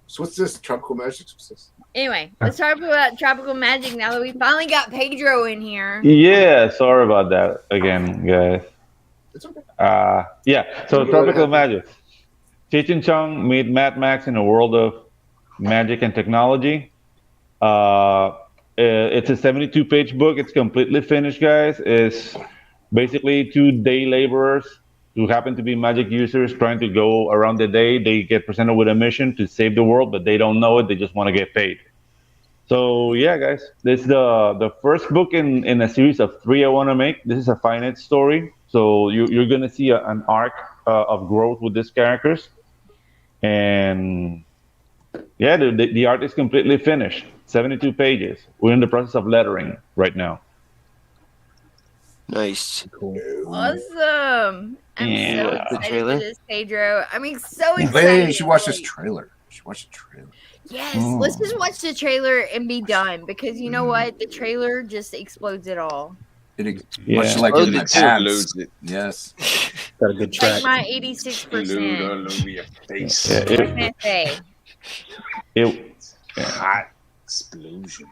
So what's this? Tropical magic? What's this? Anyway, let's talk about tropical magic now that we finally got Pedro in here. Yeah, sorry about that again, guys. It's okay. Yeah, so Tropical Magic. Cheech and Chong meet Mad Max in a world of magic and technology. It's a 72-page book. It's completely finished, guys. It's basically two day laborers who happen to be magic users trying to go around the day. They get presented with a mission to save the world, but they don't know it. They just want to get paid. So yeah, guys, this is the first book in a series of 3 I want to make. This is a finite story, so you're gonna see an arc of growth with these characters, and yeah, the art is completely finished. 72 pages. We're in the process of lettering right now. Nice. Cool. Awesome. I'm Yeah. so The excited trailer? for this, Pedro. I mean, so Wait, excited. you should watch this trailer. You should watch the trailer. Yes, let's just watch the trailer and be done because you know what? The trailer just explodes it all. It Yeah. much like Oh, in the it past. Yes. Got a good Like track. my 86%. all over your face. Yeah, What can I say? Hot explosion.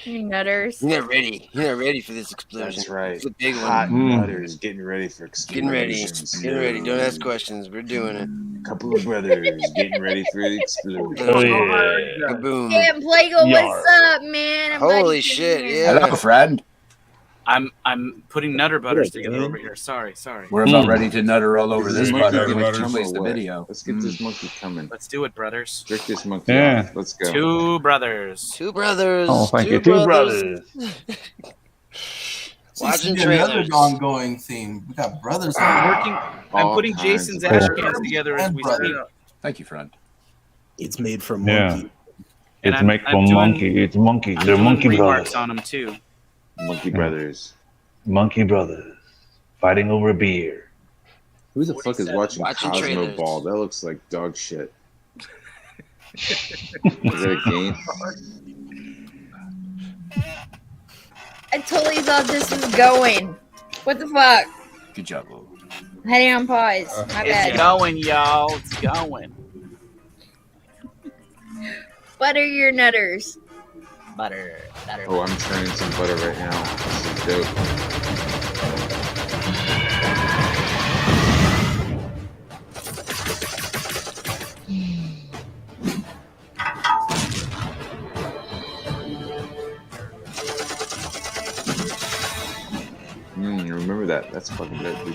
You nutters. You're not ready. You're not ready for this explosion. That's right. It's a big Hot one. butters getting ready for Getting ready. explosions. Getting ready. Don't ask questions. We're doing it. Couple of brothers getting ready for the explosion. Oh yeah. Kaboom. Damn, Plago, Yar. what's up, man? I'm glad Holy you came shit, here. yeah. Hello, friend. I'm putting Nutter Butters together over here. Sorry. We're about ready to nutter all over this Monkey butter. butters. Which place the What? video. Let's get this monkey coming. Let's do it, brothers. Jerk this monkey Yeah. off. Let's go. Two brothers. Two brothers. Oh, thank you. Two brothers. Watching another trailers. ongoing theme. We got brothers. I'm All putting kinds Jason's of ash brothers. cans together as we speak. Thank you, friend. It's made from Yeah. monkey. It's I'm- made I'm from doing- monkey. It's monkey. I'm They're doing monkey remarks brothers. on them too. Monkey brothers. Monkey brothers fighting over beer. Who the fuck is watching Watching Cosmo trailers. Ball? That looks like dog shit. Is that a game? I totally thought this was going. What the fuck? Good job, Lou. Heading on pause. My It's bad. going, y'all. It's going. Butter your nutters. Butter. Oh, I'm churning some butter right now. This is dope. Remember that. That's fucking dope, dude.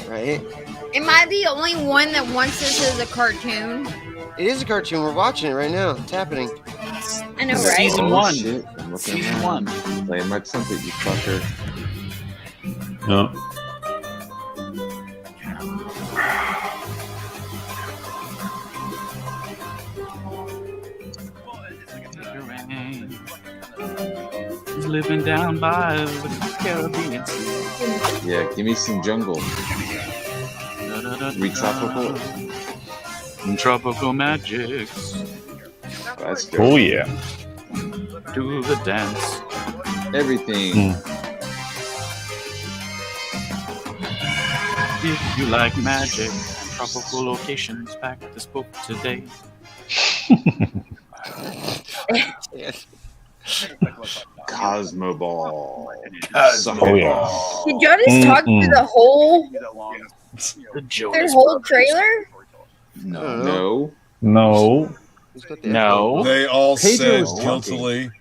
Right? Am I the only one that wants this as a cartoon? It is a cartoon. We're watching it right now. It's happening. I know, right? Season Oh, one. shit. I'm looking Season around. one. Playing my trumpet, you fucker. No. He's living down by the Caribbean Sea. Yeah, give me some jungle. We tropical. Tropical magics. That's dope. Oh yeah. Do the dance. Everything. If you like magic and tropical locations, back this book today. Cosmo Ball. Oh yeah. Did y'all just talk through the whole The their Jonas whole Brothers. trailer? No. No. No. They all Pedro said was talking. guiltily.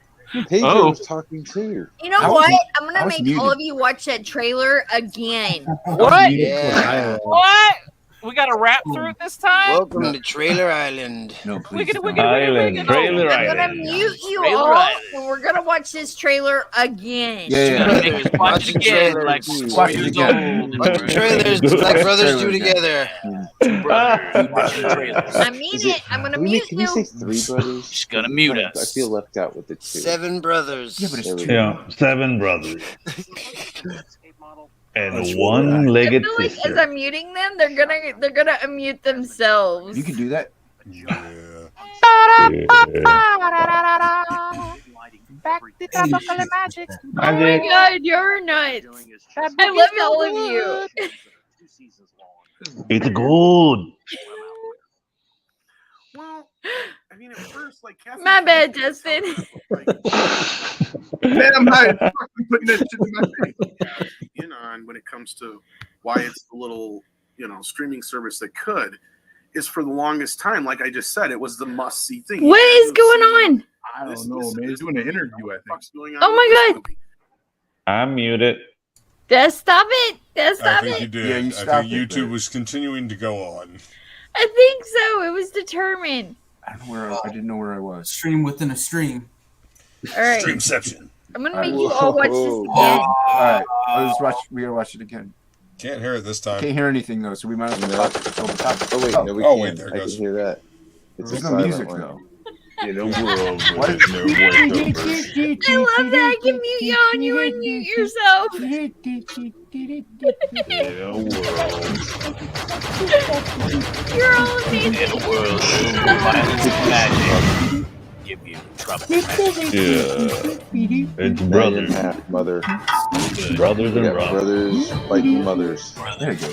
Pedro Oh. was talking too. You know I what? was- I'm I gonna was make all muted. of you watch that trailer again. What? Yeah. What? We got to rap through it this time? Welcome to Trailer Island. No, please. Wiggity, don't. Island. Trailer I'm gonna Island. mute you Trailer all, Island. and we're gonna watch this trailer again. Yeah. Make us watch it again trailers. like Watch it years again. old. Watch the trailers like brothers do together. Watch the trailers. I mean it. I'm gonna mute Can you say you. three brothers? She's gonna mute I us. feel left out with the two. 7 brothers. Yeah, but it's There we two. Yeah. 7 brothers and That's I one-legged feel like as sister. I'm muting them, they're gonna unmute themselves. You can do that. Yeah. Back to tropical magic. Oh my Magic. god, you're nuts. I love all of you. It's good. Well, I mean, at first, like, My bad, Justin. man, I'm not fucking putting that shit in my face. You know, and when it comes to why it's the little, streaming service that could, is for the longest time, like I just said, it was the must-see thing. What is going on? I don't know, man. He's doing an interview, I think. Oh my god. I'm muted. Just stop it. Just I stop think it. you did. Yeah, you I stopped think it, YouTube but- was continuing to go on. I think so. It was determined. I don't know where I didn't know where I was. Stream within a stream. All right. Streamception. I'm gonna Alright. make you all watch this again. All right, let's watch. We gotta watch it again. Can't hear it this time. Can't hear anything though, so we might have to No. talk over top. Oh wait, no, we Oh, can't. wait, there it I goes. can hear that. It's There's a no silent music one. though. In a world What with is- no voiceovers. I love that I can mute you and you unmute yourself. In a world. You're all amazing. In a world of violence and magic. Give you trouble. Yeah. It's Brothers. brothers. Half mother. Brothers We and got rum. brothers fighting mothers. There you go.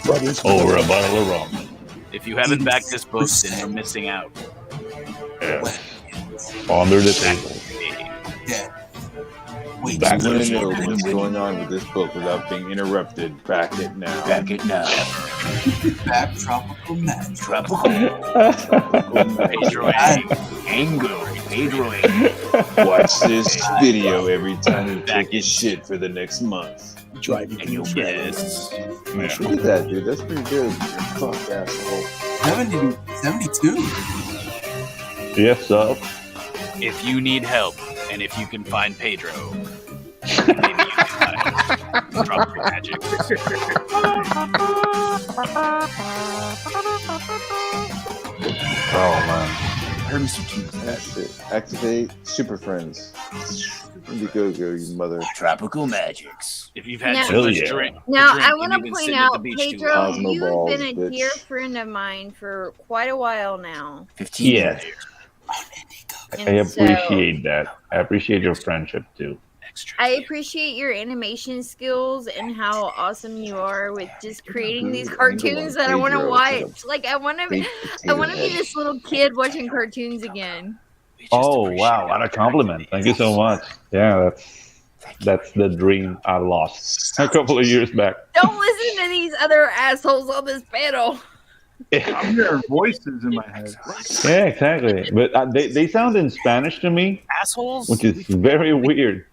Brothers over a bottle of rum. If you haven't backed this book, then you're missing out. Yeah. Under the table. Yeah. Wait, Back I want to to know the what's going on with this book without being interrupted. Back it now. Back it now. back tropical magic. Pedro I- Angle. Pedro. Watch this video every time you take a shit for the next month. Driving your guests. Look at that, dude. That's pretty good. Fuck, asshole. 72. Yes, sir. If you need help, and if you can find Pedro, maybe you can find Tropical Magic. Oh man. I heard Mr. T. That's it. Activate Super Friends. Indiegogo, you mother. Tropical Magics. If you've had Now- too much Yeah. drink, Now, drink I and want you've to been point sitting at the out, beach too Pedro, long. Cosmo you've balls, been a bitch. dear friend of mine for quite a while now. 15 Yes. years. I And so appreciate that. I appreciate your friendship too. I appreciate your animation skills and how awesome you are with just creating these cartoons that I want to watch. Like I want to be this little kid watching cartoons again. Oh wow, what a compliment. Thank you so much. Yeah, that's the dream I lost a couple of years back. Don't listen to these other assholes on this panel. I'm hearing voices in my head. Yeah, exactly. But they sound in Spanish to me, Assholes? which is very weird.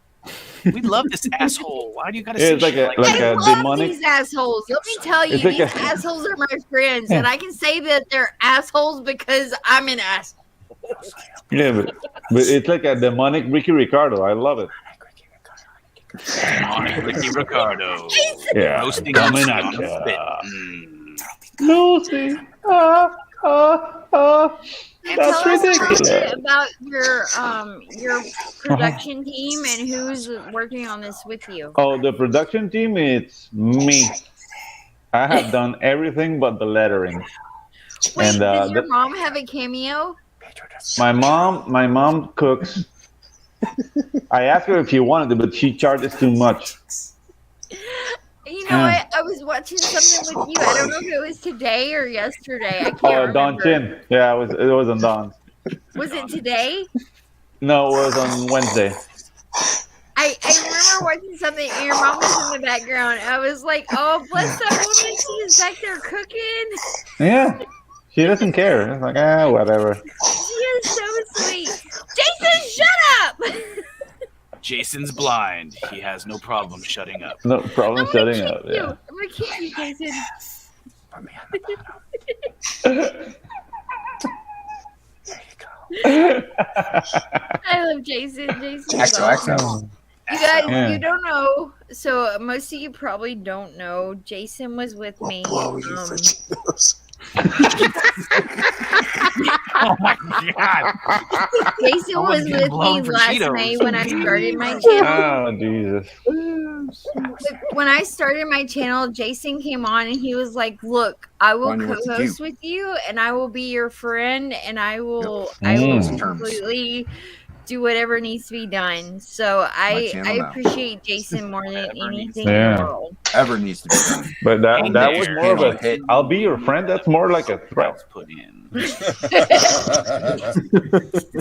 We love this asshole. Why do you gotta Yeah, say it's like shit a- like I a love demonic- these assholes. Let me tell you, It's like these a- assholes are my friends, and I can say that they're assholes because I'm an asshole. Yeah, but it's like a demonic Ricky Ricardo. I love it. Demonic Ricky Ricardo. Yeah, Roasting coming Lucy at on the ya. spit. Lucy. And That's tell us a little ridiculous. bit about your production team and who's working on this with you. Oh, the production team, it's me. I have done everything but the lettering. Wait, And does your the- mom have a cameo? my mom cooks. I asked her if she wanted it, but she charges too much. You know, I was watching something with you. I don't know if it was today or yesterday. I can't Oh, Don remember. Chin. Yeah, it was on Don. Was it today? No, it was on Wednesday. I remember watching something and your mom was in the background. I was like, oh, bless that woman. She is back there cooking. Yeah, she doesn't care. It's like, whatever. She is so sweet. Jason, shut up! Jason's blind. He has no problem shutting up. No problem setting up. You. Yeah. I'm gonna keep you, Jason. I love Jason. Jason's awesome. You guys, Yeah. you don't know. So most of you probably don't know. Jason was with me. Oh my god! Jason I was wasn't with blown me for last Cheetos. May when I started my channel. Oh, Jesus. When I started my channel, Jason came on and he was like, "Look, I will Telling you what to co-host do. with you, and I will be your friend, and I will Mm. completely do whatever needs to be done." So I channel now. appreciate Jason more than anything Yeah. in the world. Ever needs to be done. But Hey that was there. more of a, Hit. I'll be your friend. That's more like a threat. Put in.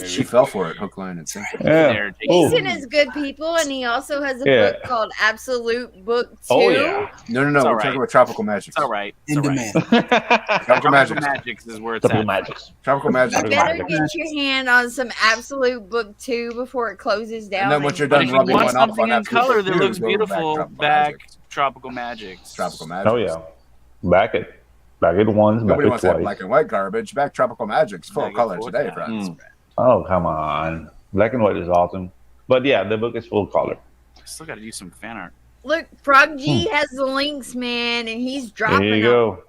She fell for it, hook, line, and sinker. Yeah. There, Oh. Jason is good people, and he also has a Yeah. book called Absolute Book 2. Oh, yeah. No, It's we're all talking right. about Tropical Magics. It's all right. In It's all right. demand. Tropical Tropical Magics. Magics is where it's Double at. magics. Tropical You Magics. better get your hand on some Absolute Book 2 before it closes down. And then once you're But done if you rubbing want one up something on in that color that Super looks Dude, go beautiful, Tropical back Magics. Tropical Magics. Tropical Magics. Oh, yeah. Back it. Back it once, back Nobody it wants that twice. black and white garbage. Back Tropical Magics, full Back it color full today, time. friends. Oh, come on. Black and white is awesome. But yeah, the book is full color. Still got to do some fan art. Look, Frog G has the links, man, and he's There dropping you them. go.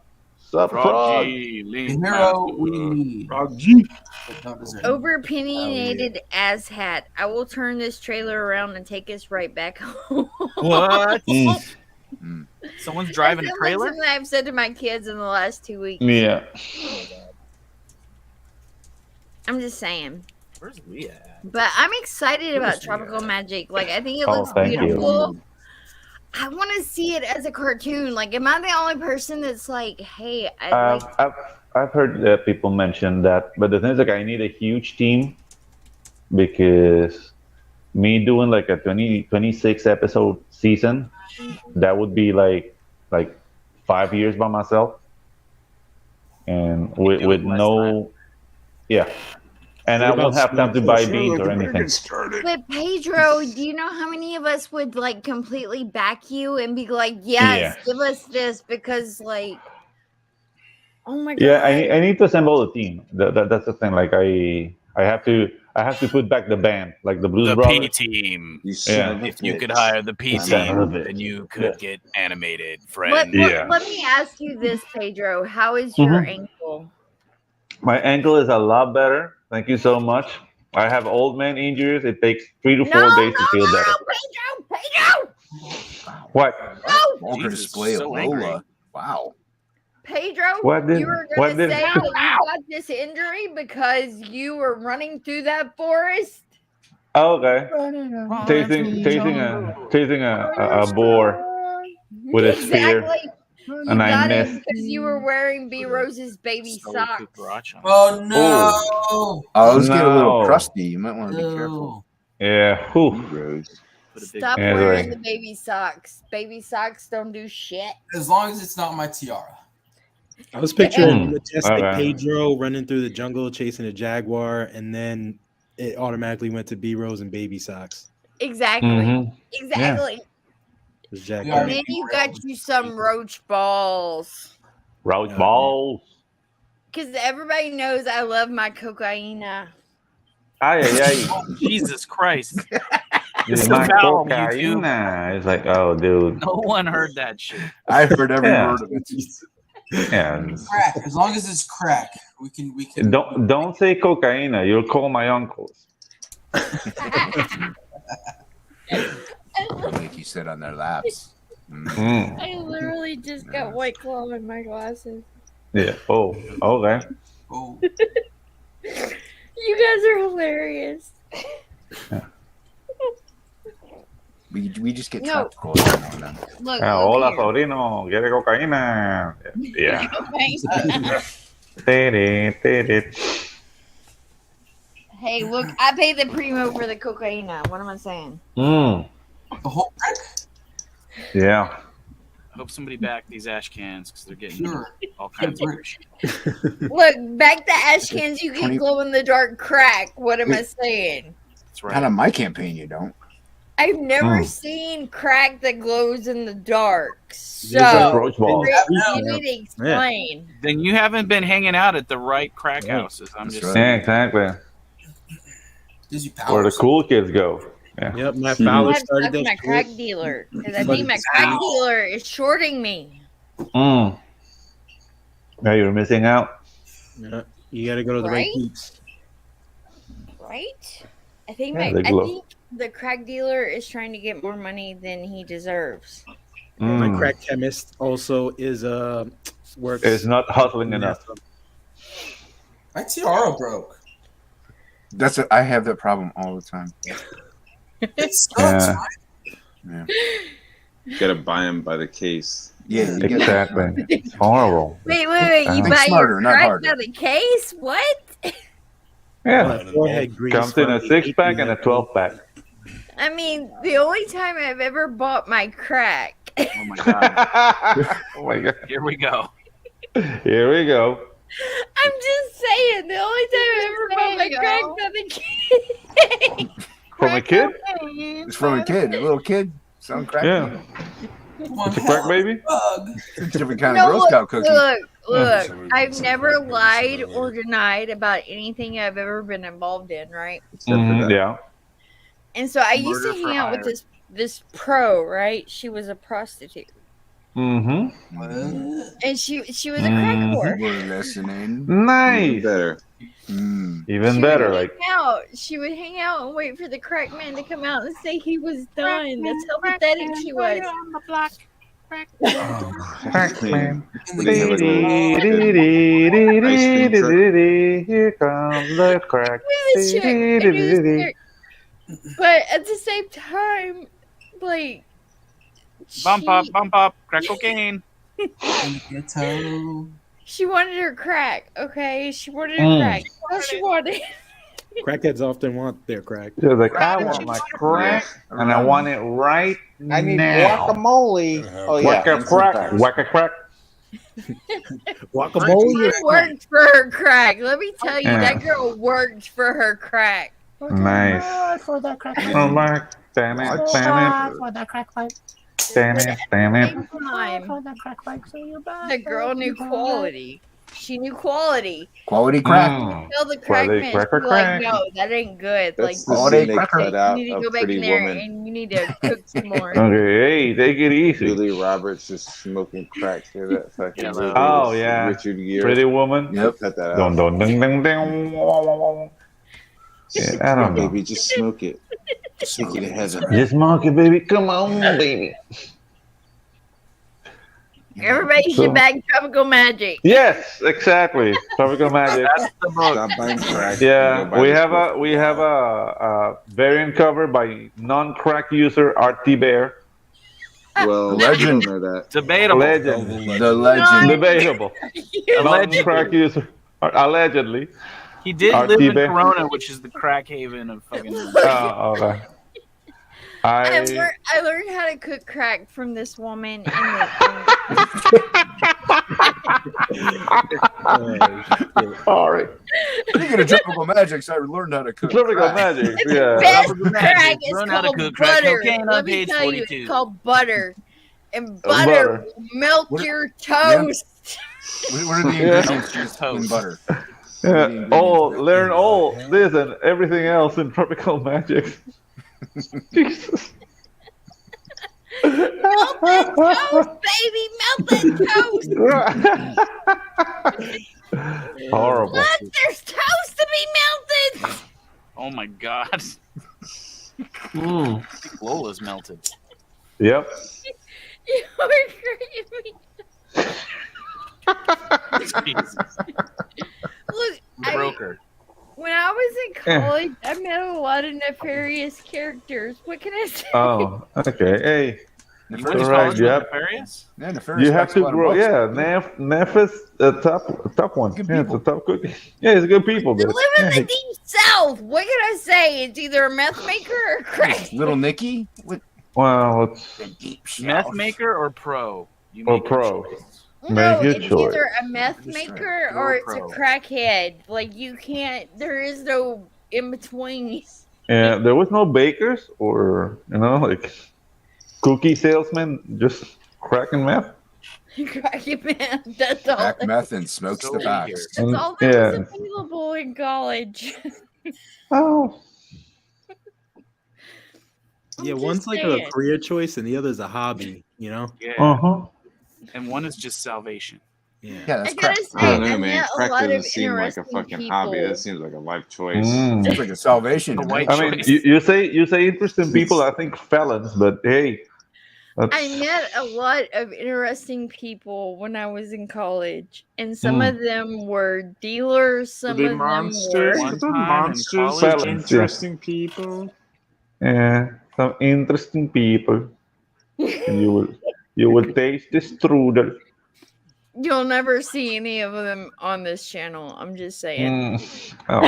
Sup, Frog frog? G, The Link hero Master. we need. Frog G. but don't deserve. Overopinionated ass hat. I will turn this trailer around and take us right back home. What? Mm. Someone's driving a That's trailer? something I've said to my kids in the last 2 weeks. Yeah. I'm just saying. Where's we at? But I'm excited about Tropical Magic. Like, I think it Oh, looks thank you. beautiful. I want to see it as a cartoon. Like, am I the only person that's like, hey, I like. I've heard people mention that, but the thing is, like, I need a huge team because me doing like a 26 episode season, that would be like 5 years by myself, and with no, yeah, and I won't have time to buy beans or anything. But Pedro, do you know how many of us would like completely back you and be like, "Yes, give us this," because like, oh my god. Yeah, I need to assemble a team. That's the thing. Like I have to put back the band, like the Blues The Brothers. P team. Yeah. If you could hire the P team, then you could get animated, friend. Let me ask you this, Pedro. How is your ankle? My ankle is a lot better. Thank you so much. I have old man injuries. It takes 3 to 4 days to feel better. Pedro! What? Vulgar display of Lola. Wow. Pedro, What did- you were what going to did- say that you got this injury because you were running through that forest? Oh, okay. Chasing a boar with a spear, Exactly. and I got it missed. because you were wearing B Rose's baby socks. Oh no! Oh, those get a little crusty. You might want to be careful. Yeah. Whew. Stop Yeah, wearing like- the baby socks. Baby socks don't do shit. As long as it's not my tiara. I was picturing Mm. majestic Okay. Pedro running through the jungle chasing a jaguar, and then it automatically went to B Rose and baby socks. Exactly. Mhm. Exactly. It was Jack. And then you got you some roach balls. Roach balls. Because everybody knows I love my cocaina. Ay. Jesus Christ. It's so my foul, cocaina. It's like, oh, dude. No one heard that shit. I heard every Yeah. word of it. Yeah. Crack. As long as it's crack, we can. Don't say cocaina. You'll call my uncles. They'll make you sit on their laps. Mm. I literally just got White Claw in my glasses. Yeah. Oh. Okay. Oh. You guys are hilarious. We just get No. tropical every now and then. Look, Hola, look sobrino. ¿Quiere cocaína? Yeah. Hey, look, I paid the primo for the cocaina. What am I saying? Mm. The whole crack? Yeah. I hope somebody back these ash cans because they're getting Sure. all kinds of weird shit. Look, back the ash cans, you get 20 glow in the dark crack. What am I saying? That's right. Not on my campaign, you don't. I've never Mm. seen crack that glows in the dark. So, Just like roach balls. Rick, you need to explain. Then you haven't been hanging out at the right crack Yeah. houses. I'm That's just right. saying. Yeah, exactly. Gives you Where the powers. cool kids go. Yeah. Yep, Matt I Fowler have to started talk to that my shit. crack dealer because I But think my it's crack out. dealer is shorting me. Mm. Yeah, you're missing out. Yeah, you got to go to the right Right? peeps. Right? I think Yeah, my they I glow. think the crack dealer is trying to get more money than he deserves. My Mm. crack chemist also is works. It's not hustling enough. My tiara broke. I have that problem all the time. It sucks. Yeah. Right? Yeah. You gotta buy them by the case. Yeah, you get Exactly. It's horrible. Wait. You Think buy smarter, your not crack harder. by the case? What? Yeah. Forehead grease Comes in from a the 6-pack and a 1800s. 12-pack. I mean, the only time I've ever bought my crack. Oh my god. Oh my god. Here we go. Here we go. I'm just saying, the only time I ever bought my crack by the case. From a kid? It's from a kid, a little kid. Some crack. Yeah. It's a crack baby? It's a different kind No, of Girl Scout cookie. Look, I've never lied or denied about anything I've ever been involved in, right? Mhm, yeah. And so I used to Murder for hang out with hire. this pro, right? She was a prostitute. Mm-hmm. And she was a crack whore. We're listening. Nice. Better. Even better. Like, She would hang out and wait for the crack man to come out and say he was done. That's how pathetic she was. crack man. Here comes the crack. This chick, and it was weird. But at the same time, like, Bump up, crack cocaine. she wanted her crack, okay? She wanted her crack. That's all she wanted. Crackheads often want their crack. She was like, I want my crack, and I want it right I need now. guacamole. Oh yeah, Whack a instant crack, crack. whack a crack. Guacamole. She worked for her crack. Let me tell you, that girl worked for her crack. Nice. For that crack. Oh, Mark. Damn it. Damn it. For that crack pipe. Damn it. Damn it. Time, that crack pipe. So you're back. the girl knew quality. She knew quality. Quality crack. Tell the crack Quality man, cracker she's like, crack. no, that ain't good. That's Like, the scene they cut you out need to of go back Pretty in there Woman. and you need to cook some more. Okay, hey, take it easy. Julie Roberts just smoking crack through that fucking movie. Oh, with yeah. Richard Gere. Pretty Woman. Yep. Cut that Dun, out. dun, dun, dun, dun. Yeah, I don't know. Baby, just smoke it. Take it to heaven. Just smoke it, baby. Come on, baby. Everybody should back Tropical Magic. Yes, exactly. Tropical Magic. Stop buying crack. Yeah, Go buy we this have book. a variant cover by non-crack user RT Bear. Well, Legend. I don't know that. Debatable. Legend. The legend. Debatable. Non-crack user. Allegedly. He did RT live in Bear. Corona, which is the crack haven of fucking. Oh, okay. I learned how to cook crack from this woman. Sorry. Speaking of Tropical Magic, so I learned how to cook. Tropical crack. Magic, yeah. Best crack is Learn how to called cook crack butter. cocaine Let on me page tell you, 42. it's called butter. And Butter. butter will melt What- your toast. What are the ingredients just in butter? Yeah. Oh, learn all this and everything else in Tropical Magic. Jesus. Melt that toast, baby. Melt that toast. Horrible. Look, there's toast to be melted. Oh my god. Lola's melted. Yep. You are crazy. Jesus. Look, Broke her. when I was in college, I met a lot of nefarious characters. What can I say? Oh, okay. Hey. You went to Correct. college with Nefarious? Yeah, Nefarious You have writes a to lot of grow. books. Yeah, Nef is a top one. Yeah, it's a top cookie. Yeah, it's good people. They But live in the deep south. What can I say? It's either a meth maker or a crack. Little Nicky? What? well, it's Meth maker or pro? You or make your pro. choice. No, Make your it's choice. either a meth maker Go or it's pro. a crackhead. Like you can't. There is no in between. Yeah, there was no bakers or like cookie salesman just cracking meth. Cracking meth. That's all. Crack meth and smokes the box. That's And- all that yeah. was available in college. Oh. Yeah, I'm one's just like saying. a career choice and the other's a hobby, you know? Yeah. Uh-huh. And one is just salvation. Yeah. Yeah, I that's gotta crack. say, I don't know, I man. met a Crack lot doesn't of seem like a interesting fucking people. hobby. That seems like a life choice. Mm. It's like a salvation. A to white me. I mean, choice. you say interesting people. I think felons, but hey, that's, I met a lot of interesting people when I was in college, and some of them were dealers. Some the of them monsters, were. One the time in monsters, college- are Felons, yeah. interesting people. yeah, some interesting people. And you will taste the strudel. You'll never see any of them on this channel. I'm just saying. Oh.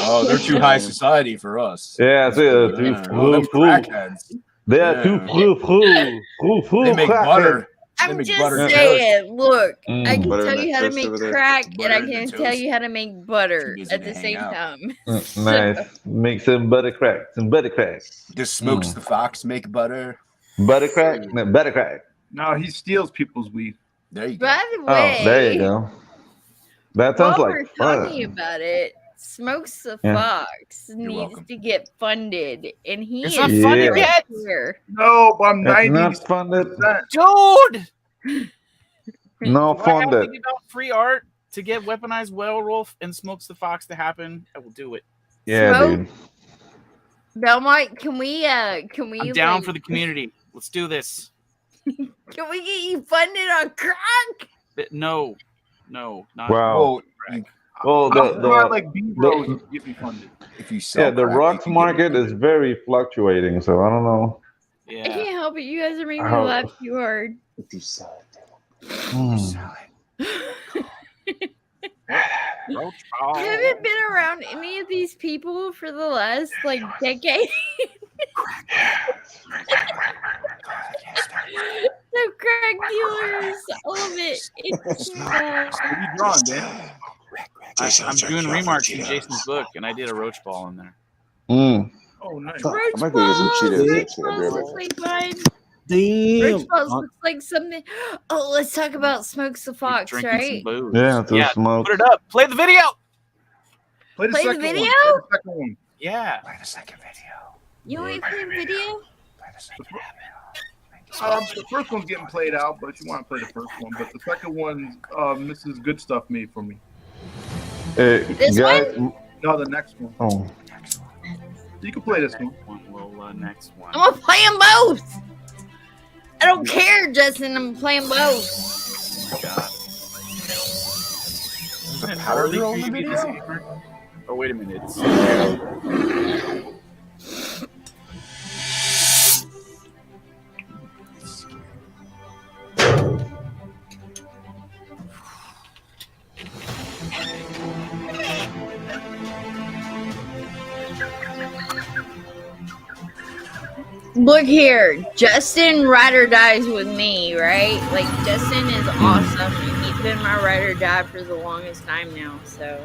Oh, they're too high society for us. Yeah, they're too Yeah. Oh, them crackheads. They are too They make butter. They I'm make just butter saying. Look, I can Butter tell and you that how to toast make over there. crack, and I Butter and can tell toast. you how to make butter Too busy at to the hang same out. time. Nice. Make some butter crack. Some butter crack. Does Smokes the Fox make butter? Butter crack. No, butter crack. No, he steals people's weed. There you go. By the Oh, way, there you go. That sounds while like we're fun. talking about it, Smokes the Yeah. Fox needs welcome. to get funded, and he It's is not Yeah. funded right yet. here. No, but I'm It's 90. not funded. Dude! No If I have to funded. give out free art to get Weaponized Werewolf and Smokes the Fox to happen, I will do it. Yeah, Smoke. dude. Belmont, can we I'm down like, for the community. Let's do this. can we get you funded on crack? But no, not Wow. Well, Well, Not like B Rose the get me funded. if you sell yeah, the crack, rocks you can market get is very fluctuating, so I don't know. I Yeah. can't help it. You guys are making me How- laugh too hard. If you sell it. Roach I haven't been around any of these people for the last like decade. so craculous. I love it. It's What you drawing, Dan? I'm doing remarks in Jason's book, and I did a roach ball in there. Mm. Oh, nice. I Roach might go get some Cheetos. Roach Actually, I'll be balls right looks back. like fun. Damn. Roach balls looks like something. Oh, let's talk about Smokes the Fox, Drinking right? some booze. Yeah, to smoke. Put it up. Play the video. Play the Play the second video? one. Play the second one. Yeah. Play the second video. You want me to play the video? Play the second video. The first one's getting played out, but you want to play the first one. But the second one, Mrs. Good Stuff made for me. This guys, one? No, the next one. Oh. You can play this one. Next one. I'm gonna play them both. I don't care, Justin. I'm playing both. Is it Power Girl in the video? Oh, wait a minute. Look here, Justin ride or dies with me, right? Like Justin is awesome, and he's been my ride or die for the longest time now. So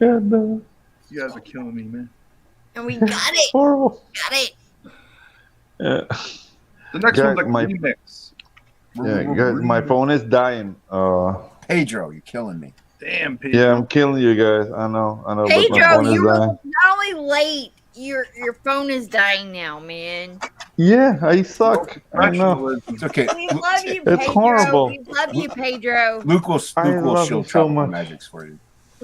You guys are killing me, man. and we got it. Horrible. Got it. Yeah. The next Guys, one's like my- remix. Yeah, guys, my phone is dying. Pedro, you're killing me. Damn, Pedro. Yeah, I'm killing you guys. I know. But my Pedro, phone is you were dying. not only late, your phone is dying now, man. Yeah, I suck. I know. It's okay. We love you, Pedro. It's horrible. We love you, Pedro. Luke will I love shield you so chop much. magics for you.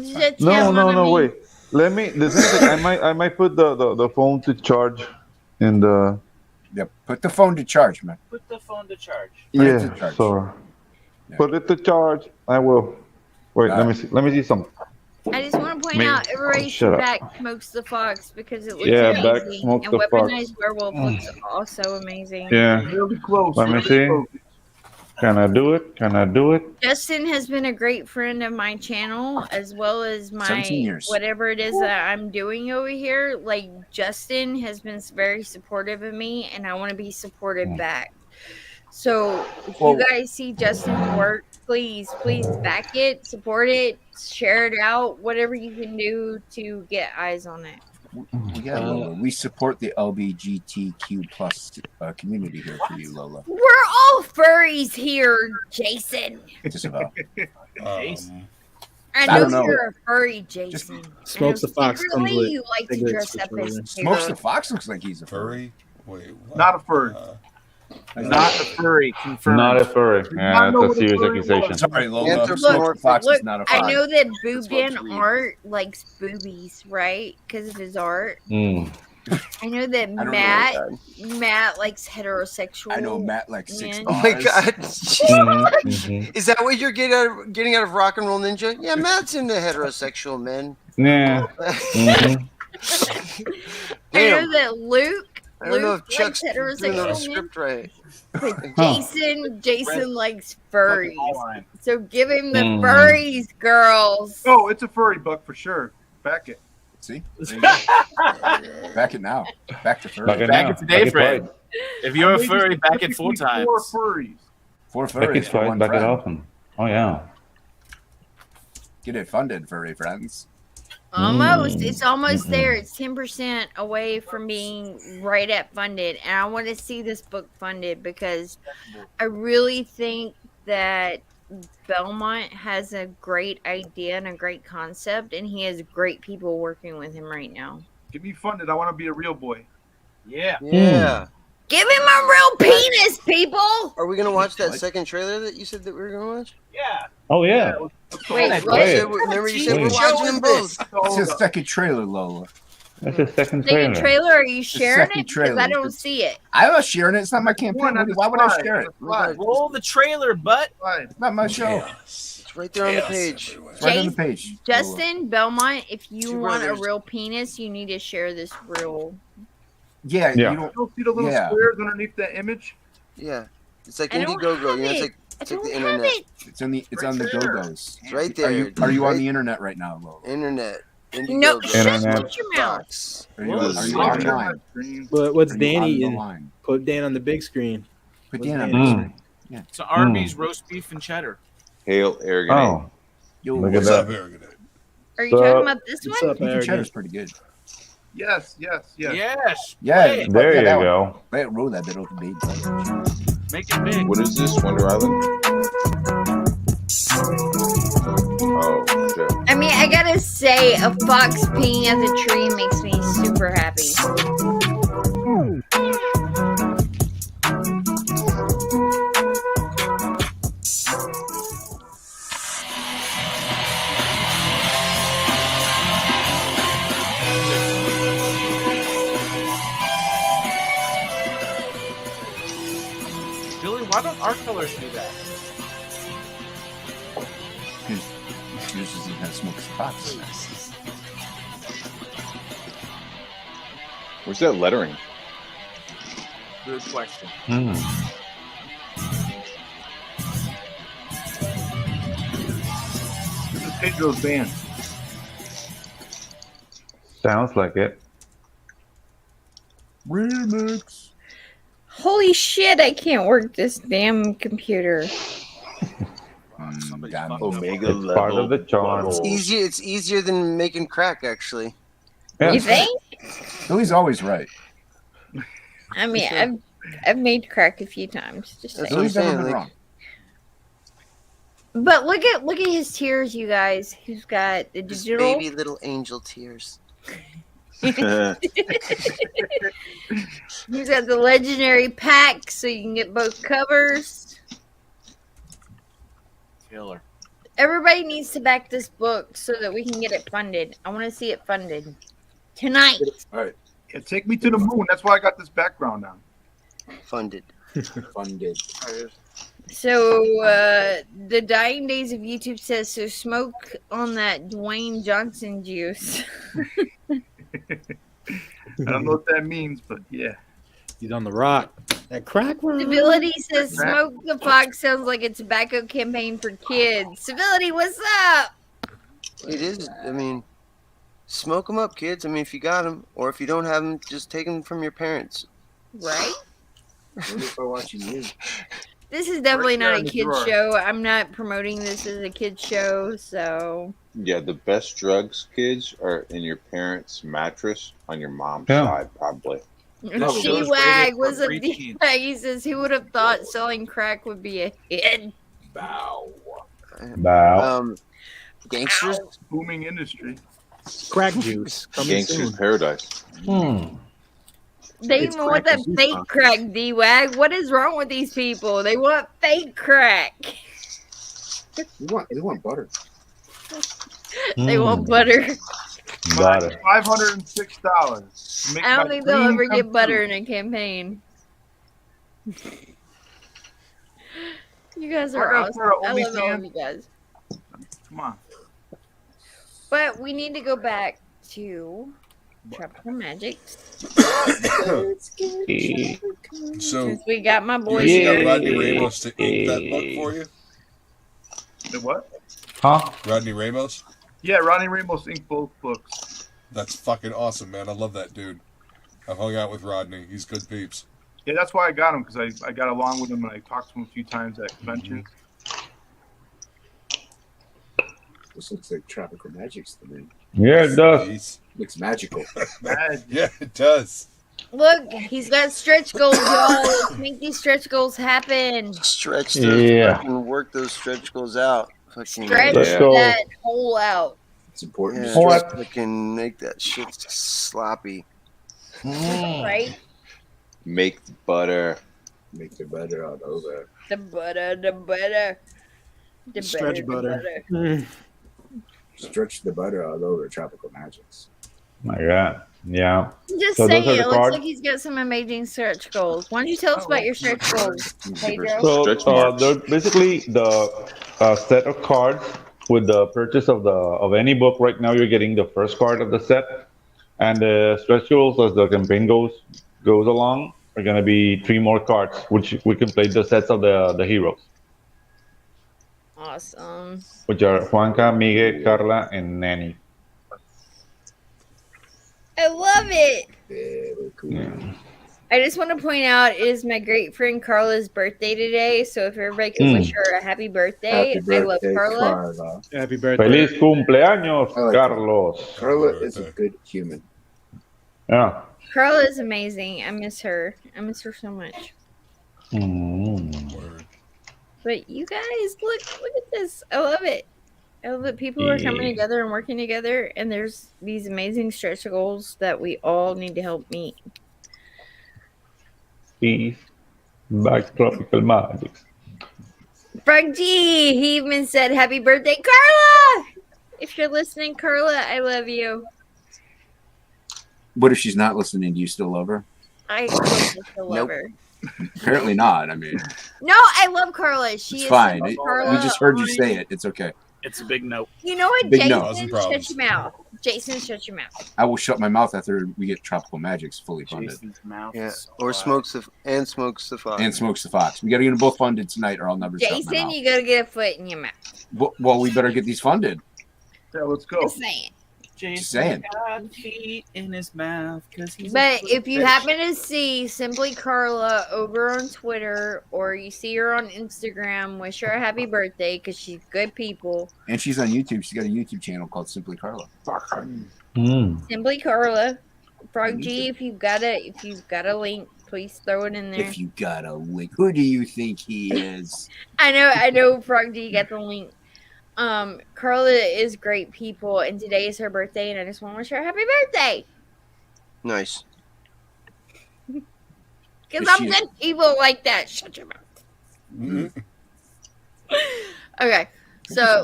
Shit, No, tell no, on no. me. Wait. Let me. The thing is, like, I might put the phone to charge in the. Yep. Put the phone to charge, man. Put the phone to charge. Put it to Yeah. charge. So. Put it to charge. I will. Wait. Let me see. Let me see something. I just want to point Man, out everybody shut should up. back Smokes the Fox because it looks Yeah, back amazing. Smokes And the Fox. Weaponized Werewolf looks also amazing. Yeah. Really close. Let me really see. close. Can I do it? Can I do it? Justin has been a great friend of my channel as well as 17 my years. whatever it is that I'm doing over here. Like Justin has been very supportive of me and I want to be supported back. So if Well- you guys see Justin's work, please back it, support it, share it out, whatever you can do to get eyes on it. Yeah, Lola. We support the LGBTQ plus community here for you, Lola. We're all furries here, Jason. Just about. I I know don't know. you're a furry, Jason. Smokes the Fox comes Secretly, with you like to cigarettes dress for up as children. Smokes Pedro. the Fox looks like he's a Furry? Wait, what? Not a furry. Not a furry. Confirmed. Not a furry. Yeah, that's a serious accusation. Sorry, Lola. Answer Smokes for- the Fox Look, is not a I fox. know that Boob Dan Smokes weed. Art likes boobies, right? Because of his art. Mm. I know that know Matt likes heterosexual. I know Matt like 6 men. Oh my bars. god. Mhm. Is that what you're getting out of Rock and Roll Ninja? Yeah, Matt's into heterosexual men. Yeah. Mhm. I know Damn. that Luke. I don't know if Luke Chuck's likes doing the heterosexual men. script right. But Jason likes furries. Line. So give him the Mm. furries, girls. Oh, it's a furry buck for sure. Back it. See? There you go. Back it now. Back to furry. Back it Back now. it today, Back it Fred. right. If you're a Maybe furry, back it specifically 4 times. 4 furries. 4 Back furries it for right. one Back it friend. often. Oh yeah. Get it funded, furry friends. Almost. Mm. It's almost Mm-mm. there. It's 10% away from being right at funded. And I want to see this book funded because I really think that Belmont has a great idea and a great concept, and he has great people working with him right now. Get me funded. I want to be a real boy. Yeah. Yeah. Give him a real penis, people. Are we gonna watch that second trailer that you said that we were gonna watch? Yeah. Oh yeah. Wait, You what? said- remember you said we're Wait. watching them both. It's a second trailer, Lola. That's the second Second trailer. trailer, are you sharing second it? Because I trailer. don't see it. I'm not sharing it. It's not my campaign. Why would I share it? Roll the trailer, butt. It's not my show. It's right there on the page. It's right on the page. Justin Belmont, if you Two want brothers. a real penis, you need to share this real. Yeah, Yeah. you don't. You don't see the little Yeah. squares underneath that image? Yeah. It's like I don't Indiegogo. have You know, it's it. like I it's like the don't have internet. it. It's on the. It's on the Go-Go's. It's right there. Are you on Right- the internet right now, Lola? internet? No, Indiegogo. shut Internet. your mouth. Box. Are you Well, online? But what's Are you Danny on the in? line? Put Dan on the big screen. Put What's Dan on Dan? the screen. Yeah. So Arby's roast beef and cheddar. Hail Aragonite. Oh, Yo, look at What's up, that. Aragonite? Are you So- talking about this What's one? up, Beef and Eric? cheddar's pretty good. Yes. Yes. Yeah. Play it. There you that one. go. Let it roll that bit open, baby. Make it big. What is this, Wonder Island? Oh, shit. I mean, I gotta say, a fox peeing at the tree makes me super happy. Billy, why don't art colors do that? Because yours doesn't have smoke spots. Where's that lettering? Good question. This is Pedro's band. Sounds like it. Remix. Holy shit, I can't work this damn computer. Omega It's part of the charm. It's easier. It's easier than making crack, actually. Yeah. You think? Billy's always right. I mean, Sure. I've made crack a few times. Just That's saying. what I'm Billy's never saying. been Like, wrong. But look at his tears, you guys. He's got the just digital. baby little angel tears. He's got the legendary pack, so you can get both covers. Killer. Everybody needs to back this book so that we can get it funded. I want to see it funded tonight. All right. Yeah, take me to the moon. That's why I got this background on. Funded. Funded. So the dying days of YouTube says so. Smoke on that Dwayne Johnson juice. I don't know what that means, but yeah. He's on the rock. That crack rock. Civility says Smoke the Fox sounds like a tobacco campaign for kids. Civility, what's up? It is. I mean, smoke them up, kids. I mean, if you got them, or if you don't have them, just take them from your parents. Right? If I'm watching you. This is definitely Right there not a in the kid's drawer. show. I'm not promoting this as a kid's show, so. Yeah, the best drugs, kids, are in your parents' mattress on your mom's Yeah. side, probably. show's D-Wag, rated what's for up, preteens. D-Wag? He says, who would have thought selling crack would be a hit? Bow. Wow. Gangsters. Booming industry. Crack juice. Coming Gangster's soon. Paradise. They It's even want crack that and juice fake box. crack, D-Wag. What is wrong with these people? They want fake crack. They want butter. They want butter. Got it. $506. I don't think they'll ever get butter in a campaign. You guys are I got awesome. her I love all of OnlyFans. you guys. Come on. But we need to go back to Tropical Magic. So Since we got my boys you here. got Rodney Ramos to ink that book for you? The what? Huh? Rodney Ramos? Yeah, Ronnie Ramos inked both books. That's fucking awesome, man. I love that dude. I've hung out with Rodney. He's good peeps. Yeah, that's why I got him, because I got along with him and I talked to him a few times at conventions. This looks like Tropical Magic's the name. Yeah, it does. Looks magical. Yeah, it does. Look, he's got stretch goals, y'all. Let's make these stretch goals happen. Stretch those. Yeah. Fucking work those stretch goals out. Fucking Stretch Let's go. that hole out. It's important. Yeah, What? fucking make that shit sloppy. Right? Make the butter. Make the butter all over. The butter. Stretch butter. Stretch the butter all over Tropical Magics. My God. Yeah. Just So saying, those are it the looks cards. like he's got some amazing stretch goals. Why don't you tell us about your stretch goals, Pedro? So they're basically the set of cards with the purchase of any book. Right now, you're getting the first card of the set, and the stretch goals as the campaign goes along are gonna be 3 more cards, which we can play the sets of the heroes, Awesome. which are Juanca, Miguel, Carla, and Nanny. I love it. Very cool. Yeah. I just want to point out it is my great friend Carla's birthday today. So if everybody could wish her a happy birthday, Happy birthday, I love Carla. Carla. Happy birthday. Feliz cumpleaños, I like Carlos. Carla is a good human. Yeah. Carla is amazing. I miss her. I miss her so much. But you guys, look at this. I love it. I love that people are coming together and working together, and there's these amazing stretch goals that we all need to help meet. Peace. Back Tropical Magics. Frank G, he even said happy birthday, Carla! If you're listening, Carla, I love you. What if she's not listening? Do you still love her? I still love her. Apparently not. I mean, No, I love Carla. She it's is fine. the We Carla just heard you on- say it. It's okay. It's a big no. You know what, Big no. Jason? Shut your mouth. Jason, shut your mouth. I will shut my mouth after we get Tropical Magics fully funded. Jason's mouth. Yeah, is so or loud. Smokes the Fox. And Smokes the Fox. We got to get them both funded tonight, or I'll never shut my Jason, mouth. you gotta get a foot in your mouth. Well, we better get these funded. Yeah, let's go. Just saying. saying. Jason got feet in his mouth because he's. But if you happen to see Simply Carla over on Twitter or you see her on Instagram, wish her a happy birthday because she's good people. And she's on YouTube. She's got a YouTube channel called Simply Carla. Simply Carla. Frog G, if you've got a link, please throw it in there. If you got a link, who do you think he is? I know Frog G got the link. Carla is great people, and today is her birthday, and I just want to wish her a happy birthday. Nice. Because I'm good people like that. Shut your mouth. Okay, so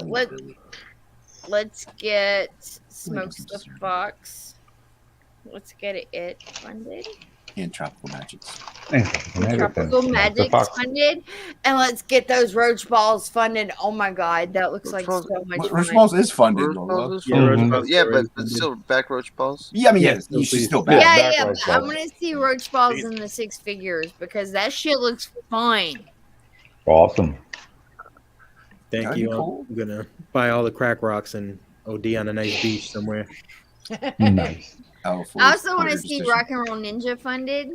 let's get Smokes the Fox. Let's get it funded. And Tropical Magics. Tropical Magics funded, and let's get those Roach balls funded. Oh my god, that looks like so much Roach fun. Balls is funded. Lola. Yeah, but still back Roach Balls. Yeah, I mean, yeah, she's still back. Yeah, but I'm gonna see Roach balls in the 6 figures because that shit looks fun. Awesome. Thank you. I'm gonna buy all the crack rocks and OD on a nice beach somewhere. Nice. I also want to see Rock and Roll Ninja funded.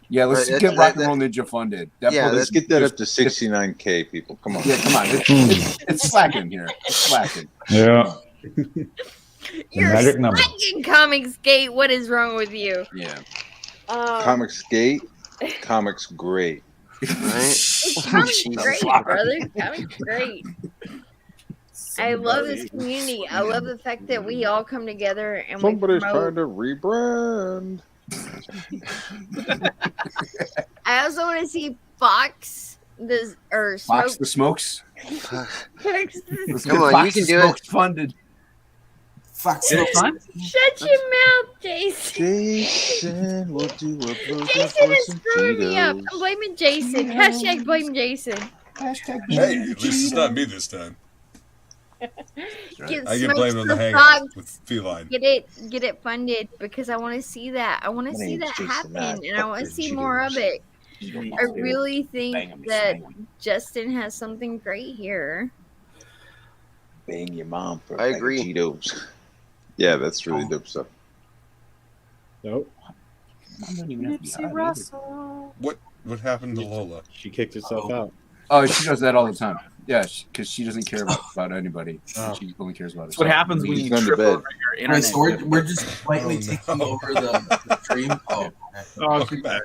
Yeah, let's get Rock and Roll Ninja funded. Let's get that up to 69K, people. Come on. Yeah, come on. It's slacking here. It's slacking. Yeah. You're magic number. slacking, Comics Gate. What is wrong with you? Yeah. Comics Gate, Comics Great. Comics great, brother. Comics great. I love this community. I love the fact that we all come together and Somebody's we trying promote. to rebrand. I also want to see Fox or Fox the Smokes. Fox Let's Come get on, Fox you can the do it. Smokes funded. Fox Is it fun? Shut your mouth, Jason. Jason will do a blowjob Jason for is some screwing me up. Cheetos. I'm blaming Jason. Hashtag blame Jason. Hashtag Hey, at least it's not me this time. Get I get Smokes blamed on the the hangout Fox. with Feline. Get it funded because I want to see that. I want to see that happen, and I want to see more of it. I really think that Justin has something great here. Bang your mom for I a bag of agree. Cheetos. Yeah, that's really dope stuff. Nope. Nipsey Russell. What happened to Lola? She kicked herself out. Oh, she does that all the time. Yeah, because she doesn't care about anybody. Oh. She only cares about herself. That's what happens when He's you gone to trip bed. over your All right, internet. so we're just slightly taking over the stream. Oh, Welcome back.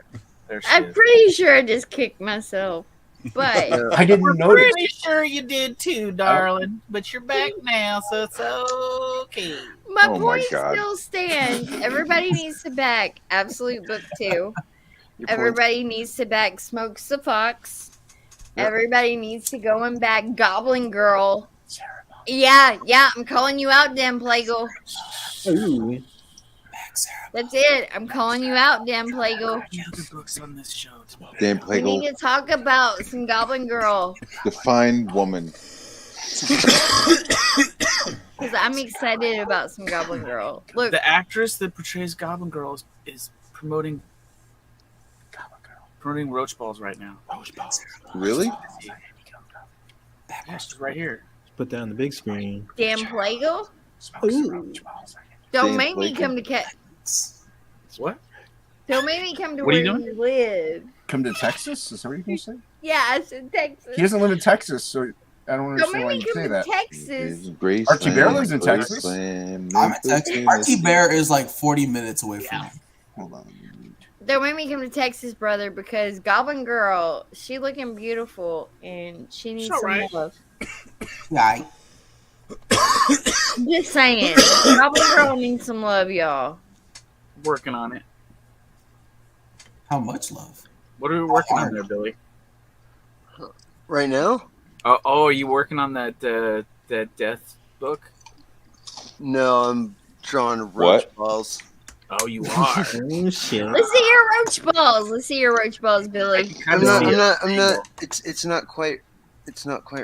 I'm pretty sure I just kicked myself, but I didn't notice. Pretty sure you did too, darling. But you're back now, so it's okay. my Oh my point God. still stands. Everybody needs to back Absolute Book 2. Everybody needs to back Smokes the Fox. Everybody needs to go and back Goblin Girl. Yeah, I'm calling you out, Dan Plagle. Ooh. That's it. I'm calling you out, Dan Plagle. Other books on this show. Dan We need Plagle, to talk about some Goblin Girl. define woman. Because I'm excited about some Goblin Girl. Look, The actress that portrays Goblin Girl is promoting Roach Balls right now. Roach Balls. Really? Yeah, she's right here. Put that on the big screen. Dan Plagle? Ooh. Don't Dan make me Plagle? come to What? Don't make me come to What are where you you live. Come to Texas? Is that what you're gonna say? Yeah, I said Texas. He doesn't live in Texas, so I don't Don't understand why make me you come say to that. Texas. Archie Bear lives in Texas. I'm in Texas. Archie Bear is like 40 minutes away from me. Hold on. Don't make me come to Texas, brother, because Goblin Girl, she looking beautiful and she needs some alright. love. Yeah. Just saying. Goblin Girl needs some love, y'all. Working on it. How much love? What are we working on there, Billy? Right now? Oh, are you working on that death book? No, I'm drawing roach What? balls. Oh, you are. Oh shit. Let's see your roach balls. Let's see your roach balls, Billy. I'm not. It's not quite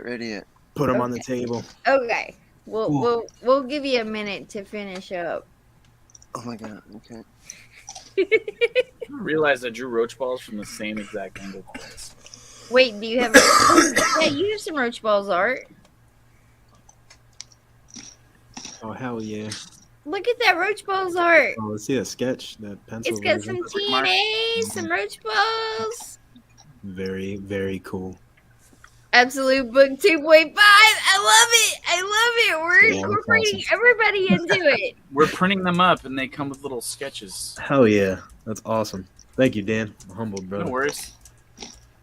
ready yet. Put them on the table. Okay. We'll give you a minute to finish up. Oh my god. Okay. I realized I drew roach balls from the same exact angle. Wait, do you have yeah, you have some roach balls art. Oh hell yeah. Look at that roach balls art. Oh, let's see that sketch. That pencil. It's got version. some TNA, some roach balls. Very, very cool. Absolute Book 2.5. I love it. We're Yeah, incorporating that's everybody into it. We're printing them up, and they come with little sketches. Hell yeah. That's awesome. Thank you, Dan. I'm humbled, brother. No worries.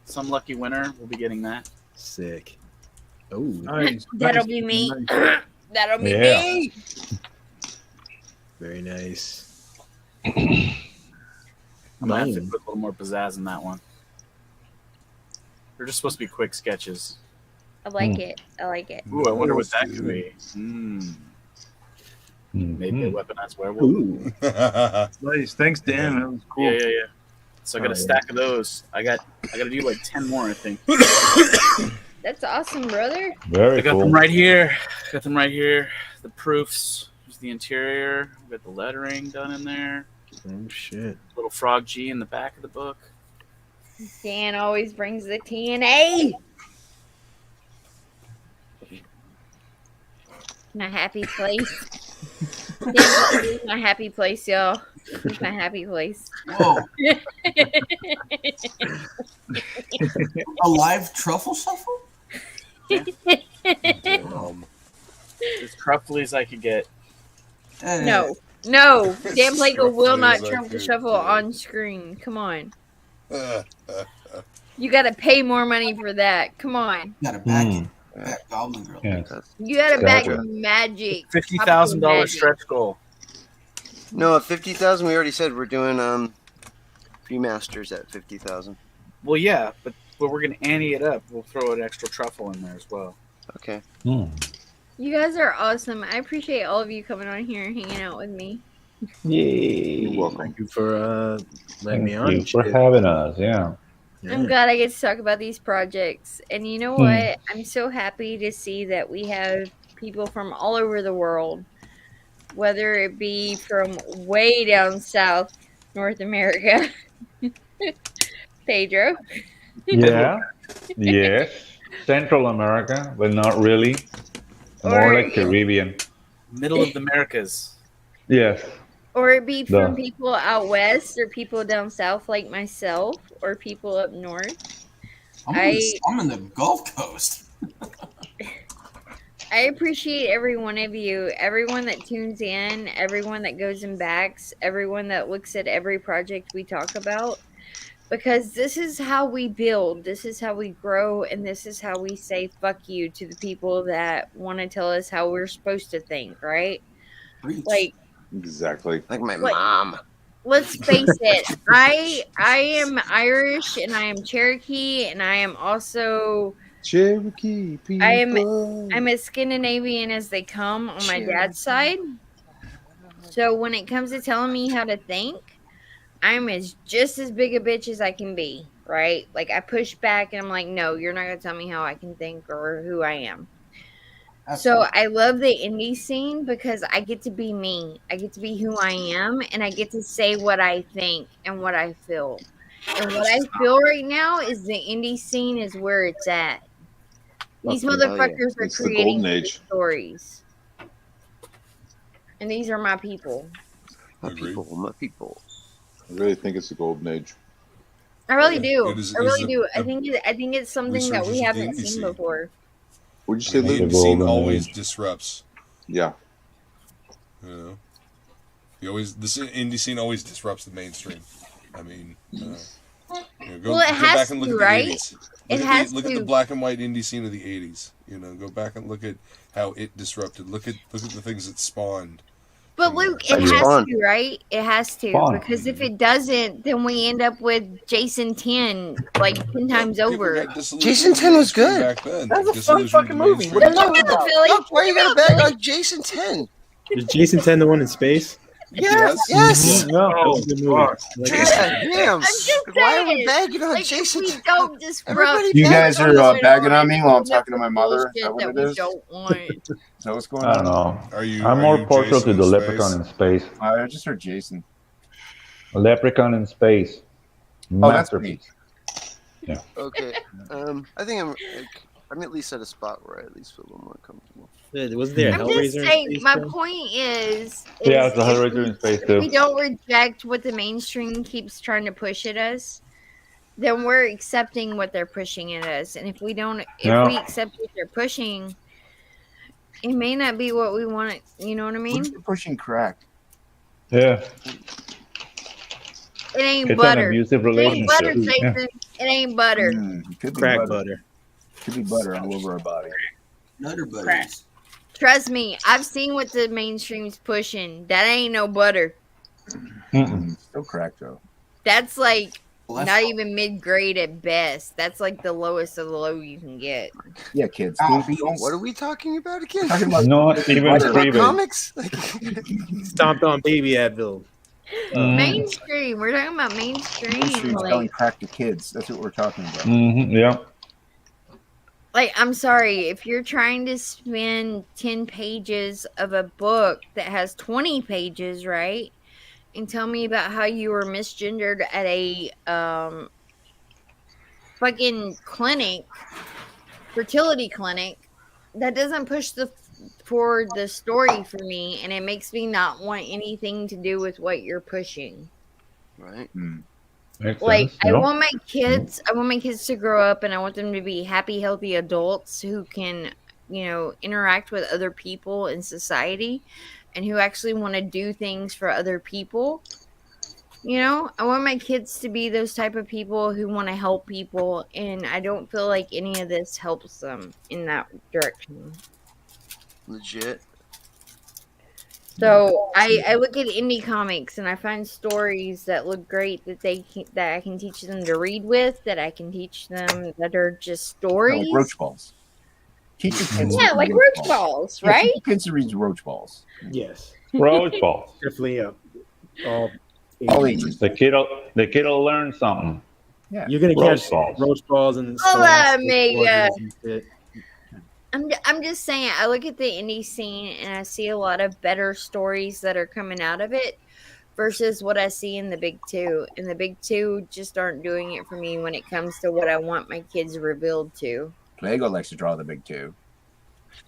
Some lucky winner will be getting that. Sick. Oh, That'll be me. That'll be Yeah. me. Very nice. I'm gonna have to Mine. put a little more pizzazz in that one. They're just supposed to be quick sketches. I like it. I like it. Ooh, I wonder what that could be. Maybe a weaponized werewolf. Nice. Thanks, Dan. That was cool. Yeah. So I got a stack of those. I got to do like 10 more, I think. That's awesome, brother. I got them right here. The proofs. There's the interior. We got the lettering done in there. Oh shit. Little frog G in the back of the book. Dan always brings the TNA. My happy place. Dan, this is my happy place, y'all. This is my happy place. Whoa. A live truffle shuffle? As truffly as I could get. No. Dan Plagle will not Truffles, trump the okay. shuffle on screen. Come on. You gotta pay more money for that. Come on. You gotta back Goblin Girl. You gotta back Gotcha. Magic. $50,000 Magic. stretch goal. No, at 50,000, we already said we're doing remasters at 50,000. Well, yeah, but we're gonna ante it up. We'll throw an extra truffle in there as well. Okay. You guys are awesome. I appreciate all of you coming on here and hanging out with me. Yay. You're welcome. Thank you for letting me Thank on. you and for shit. having us. Yeah. I'm glad I get to talk about these projects. And you know what? I'm so happy to see that we have people from all over the world, whether it be from way down south, North America. Pedro. Yeah. Yes. Central America, but not really. More Or- like Caribbean. Middle of the Americas. Yes. Or it be from The- people out west, or people down south like myself, or people up north. I'm in the Gulf Coast. I appreciate every one of you, everyone that tunes in, everyone that goes and backs, everyone that looks at every project we talk about. Because this is how we build, this is how we grow, and this is how we say fuck you to the people that want to tell us how we're supposed to think, right? Like, Exactly. Like my What? mom. let's face it. I am Irish and I am Cherokee and I am also Cherokee people. I'm as Scandinavian as they come on my dad's side. So when it comes to telling me how to think, I'm just as big a bitch as I can be, right? Like I push back and I'm like, no, you're not gonna tell me how I can think or who I am. So I love the indie scene because I get to be me. I get to be who I am and I get to say what I think and what I feel. And what I feel right now is the indie scene is where it's at. These Fuck yeah. motherfuckers are It's the creating golden great age. stories. And these are my people. My people. I really think it's the golden age. I really do. It is- I it is really a- do. a I think it's something that we resurgence of the haven't indie seen scene. before. Would you I say, mean, the Luke? indie scene golden always age. disrupts. Yeah. You know, this indie scene always disrupts the mainstream. I mean, go Well, it back has and look to, at the right? 80s. It Look has at the to. black and white indie scene of the 80s. You know, go back and look at how it disrupted. Look at the things it spawned. But Luke, it has to, right? It has to. Spawn. Because if it doesn't, then we end up with Jason 10 like 10 times over. Jason 10 was good. Back then. That's a fun Disillusioned fucking the movie. mainstream. What are you talking about? Look, why you got a bag on Jason 10? Is Jason 10 the one in space? Yes. Yes. Yeah, that was a good movie. I like that. Damn. Why are we bagging on Like, Jason? if we don't disrupt. Everybody You guys are going bagging on, on me while I'm that's talking to my the mother. Is bullshit that what that it we is? don't want. Is that what's going I don't on? know. I'm more partial to the Leprechaun in space. I just heard Jason. Leprechaun in space. Oh, that's me. Masterpiece. Yeah. Okay. I think I'm at least at a spot where I at least feel a little more comfortable. Was there a I'm just Hellraiser in saying, space? my though? point is Yeah, it's the if Hellraiser in space we too. don't reject what the mainstream keeps trying to push at us, then we're accepting what they're pushing at us. And if we don't, if we Yeah. accept what they're pushing, it may not be what we want. You know what I What mean? if you're pushing crack? Yeah. It ain't It's an butter. abusive It ain't butter, relationship. Jason. It ain't butter. It could be Crack butter. butter. Could be butter all over our body. Nutter butters. Trust me, I've seen what the mainstream's pushing. That ain't no butter. Still crack though. That's like Well, not even mid grade at best. That's like the lowest of the low you can get. Yeah, kids. What are we talking about again? Talking about Not even About Freebase. comics? Stomped on baby Advil. Mainstream. We're talking about mainstream. mainstream Like, selling crack to kids. That's what we're talking about. Yeah. I'm sorry, if you're trying to spend 10 pages of a book that has 20 pages, right? And tell me about how you were misgendered at a fucking clinic, fertility clinic, that doesn't push forward the story for me, and it makes me not want anything to do with what you're pushing. Right. Makes Like sense. I Yeah. want my kids to grow up, and I want them to be happy, healthy adults who can, interact with other people in society and who actually want to do things for other people. I want my kids to be those type of people who want to help people, and I don't feel like any of this helps them in that direction. Legit. So I look at indie comics and I find stories that look great that that I can teach them to read with, that I can teach them that are just stories. Like roach balls. Teach your kids. Yeah, to like read roach balls, Yeah, right? teach your kids to read roach balls. Yes. Roach balls. Definitely up. All ages. The kid'll learn something. Yeah. You're gonna Roach catch balls. roach balls and Hola, stones, amiga. organs and shit. I'm just saying, I look at the indie scene and I see a lot of better stories that are coming out of it versus what I see in the big two. And the big two just aren't doing it for me when it comes to what I want my kids revealed to. Lego likes to draw the big two.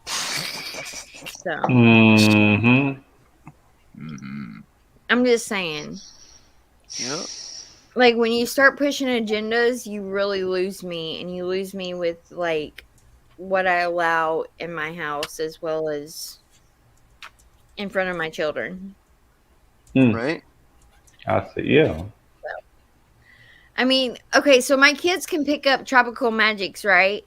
So Mm-hmm. I'm just saying. Yeah. Like when you start pushing agendas, you really lose me, and you lose me with like what I allow in my house as well as in front of my children. Right? I see. Yeah. I mean, okay, so my kids can pick up tropical magics, right?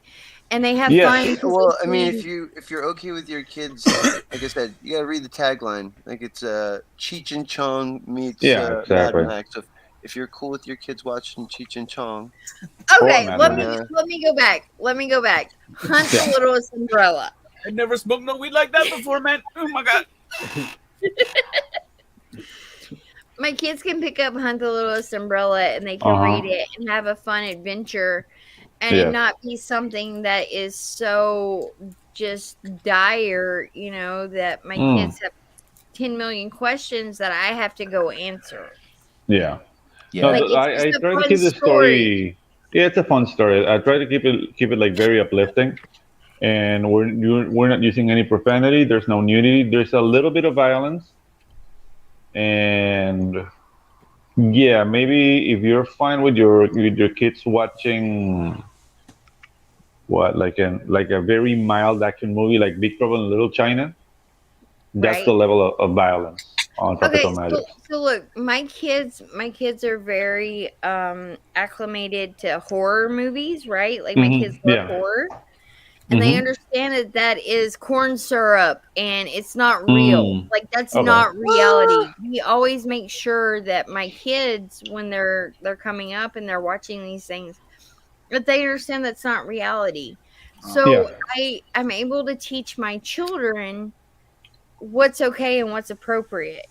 and they have Yes. fun. 'cause Well, they I mean, see- if you're okay with your kids, like I said, you gotta read the tagline. Like it's Cheech and Chong meets Yeah, Mad exactly. Max. So if you're cool with your kids watching Cheech and Chong, Okay, Mad let Max. me go back. Let me go back. Hunt the Littlest Umbrella. I never smoked no weed like that before, man. Oh my god. My kids can pick up Hunt the Littlest Umbrella and they can Uh-huh. read it and have a fun adventure and Yes. it not be something that is so just dire, that my kids have 10 million questions that I have to go answer. Yeah. Yeah. No, Like, it's I just a try to fun keep the story. story. Yeah, it's a fun story. I try to keep it like very uplifting, and we're not using any profanity. There's no nudity. There's a little bit of violence, and yeah, maybe if you're fine with your kids watching like a very mild action movie like Big Trouble in Little China, that's the Right. level of violence on Okay, Tropical Magic. so look, my kids are very acclimated to horror movies, right? Like my kids love Yeah. horror. And they understand that is corn syrup and it's not real. Like that's Okay. not reality. We always make sure that my kids, when they're coming up and they're watching these things, that they understand that's not reality. So I'm able to teach my children what's okay and what's appropriate.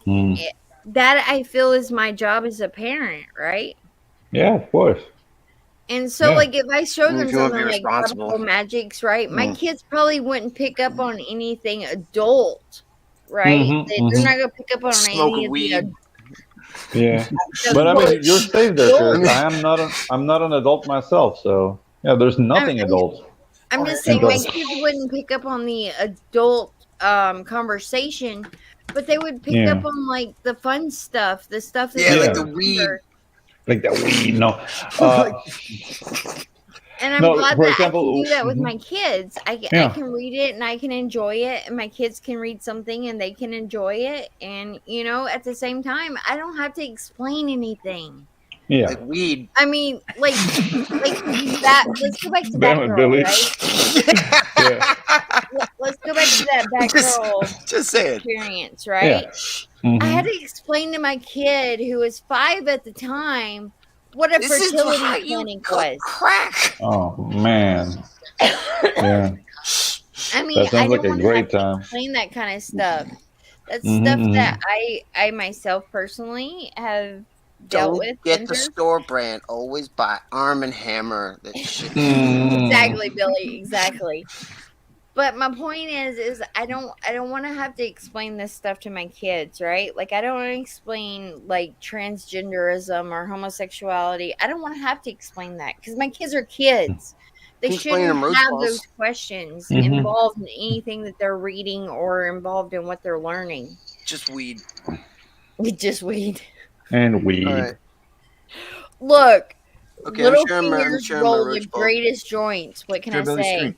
That I feel is my job as a parent, right? Yeah, of course. And so, like, if I show them If you wanna be something like responsible. Tropical Magics, right, my Mm. kids probably wouldn't pick up on anything adult, right? They're not gonna pick up on Smoke any of weed. the Yeah, The but I mean, bullshit. you're safe there because I'm not an adult myself, so yeah, there's nothing adult. I'm just saying, my Adult. kids wouldn't pick up on the adult conversation, but they would pick Yeah. up on like the fun stuff, the stuff that Yeah, they like the remember. weed. Like that weed, no. And I'm No, glad for that example, I can do that with mhm. my kids. I Yeah. can read it and I can enjoy it, and my kids can read something and they can enjoy it. And at the same time, I don't have to explain anything. Yeah. Like weed. I mean, like that. Let's go back to Damn it, Batgirl, Billy. right? Let's go back to that Batgirl Just saying. experience, right? Yeah. I had to explain to my kid who was 5 at the time what a This is fertility how you clinic was. Crack. Oh man. Yeah. I mean, That I sounds like don't a want to great have to time. explain that kind of stuff. That's Mhm, stuff mhm. that I myself personally have dealt Don't with. get been the through. store brand. Always buy Arm and Hammer. That shit. Exactly, Billy. Exactly. But my point is I don't want to have to explain this stuff to my kids, right? Like I don't want to explain like transgenderism or homosexuality. I don't want to have to explain that because my kids are kids. They Can explain shouldn't them roach have balls. those questions Mhm. involved in anything that they're reading or involved in what they're learning. Just weed. Just weed. And weed. All right. Look, Okay, I'm little sharing my fingers roll the roach ball. greatest joints. What can Share I Billy's say? screen.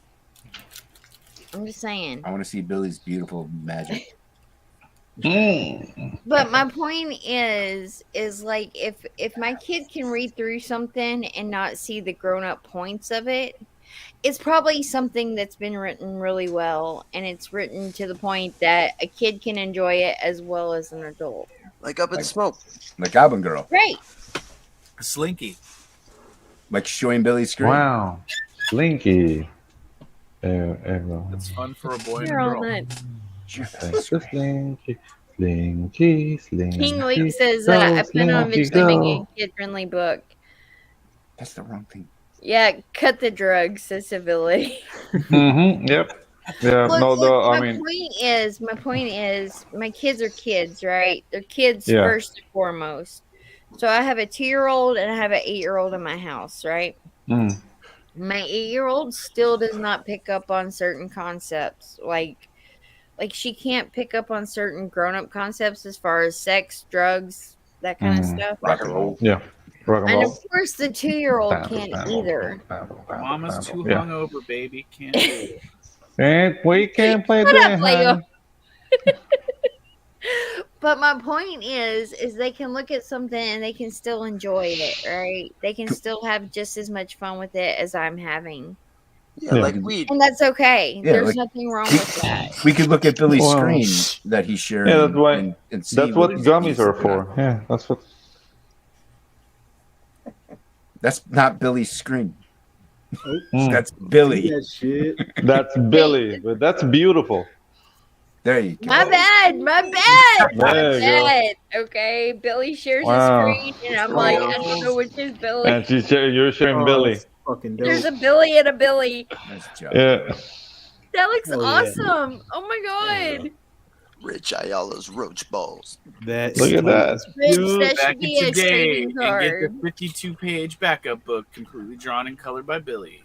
I'm just saying. I want to see Billy's beautiful magic. But my point is like if my kid can read through something and not see the grown up points of it, it's probably something that's been written really well, and it's written to the point that a kid can enjoy it as well as an adult. Like Up in Smoke. Like Goblin Girl. Right. Slinky. Like showing Billy's screen. Wow. Slinky. It's fun for a boy and a You're all girl. nuts. Slinky. Slinky. Slinky. King Luke says Go, I plan on Slinky, eventually making go. a kid friendly book. That's the wrong thing. Yeah, cut the drugs, says Civility. Mm-hmm. Yep. Yeah. Look, I my mean, point is, my kids are kids, right? They're kids Yeah. first and foremost. So I have a 2-year-old and I have an 8-year-old in my house, right? mm, My 8-year-old still does not pick up on certain concepts, like she can't pick up on certain grown-up concepts as far as sex, drugs, that kind of stuff. Rock and roll. yeah. Rock and And roll. of course, the 2-year-old can't either. Mama's too Yeah. hungover, baby. Can't do it. And we can't play Shut that, up, Leo. honey. But my point is they can look at something and they can still enjoy it, right? They can still have just as much fun with it as I'm having. Yeah, like weed. And that's okay. Yeah, There's like- nothing wrong with that. We could look at Billy's Wow. screen that he's sharing. Yeah, that's why. and see That's what he's gummies are looking at. for. Yeah, that's what. That's not Billy's screen. Mm. That's Billy. That shit. That's Billy, but that's beautiful. There you go. My bad. My bad. My There you go. bad. Okay. Billy shares Wow. his screen, and I'm like, I don't know which is Billy. And you're sharing Billy. that's fucking dope. There's a Billy and a Billy. Nice job. Yeah. That looks Oh, yeah. awesome. Oh my god. Rich Ayala's roach balls. That Look at that. Rich, Dude, that Back should be in a today trading and get card. the 52-page backup book completely drawn and colored by Billy.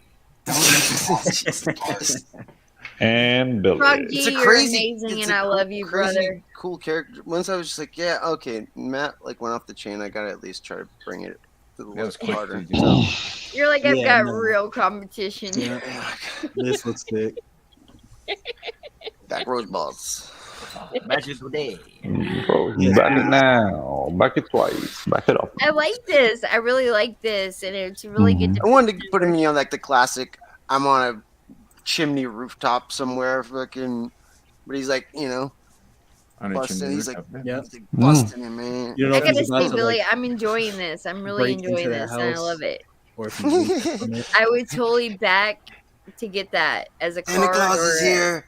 And Billy. Frog G, It's a you're crazy, amazing, it's and a I love you, crazy, brother. cool character. Once I was just like, yeah, okay, Matt like went off the chain. I gotta at least try to bring it to the That was list quick, harder. dude. So, You're like, I've Yeah, got no. real competition. Yeah. This looks sick. back road balls. Magical day. Bro, back it now. Back it twice. Back it up. I like this. I really like this, and it's really good to I wanted to put him, like the classic. I'm on a chimney rooftop somewhere, fucking. But he's like, On a busting. chimney He's like, rooftop, Yeah. he's like busting him, man. You don't know I if gotta he's about say, to, Billy, like, I'm enjoying this. I'm really break enjoying into that this, and I house. love it. or if you leave from it. I would totally back to get that as a Santa card. Claus or is here.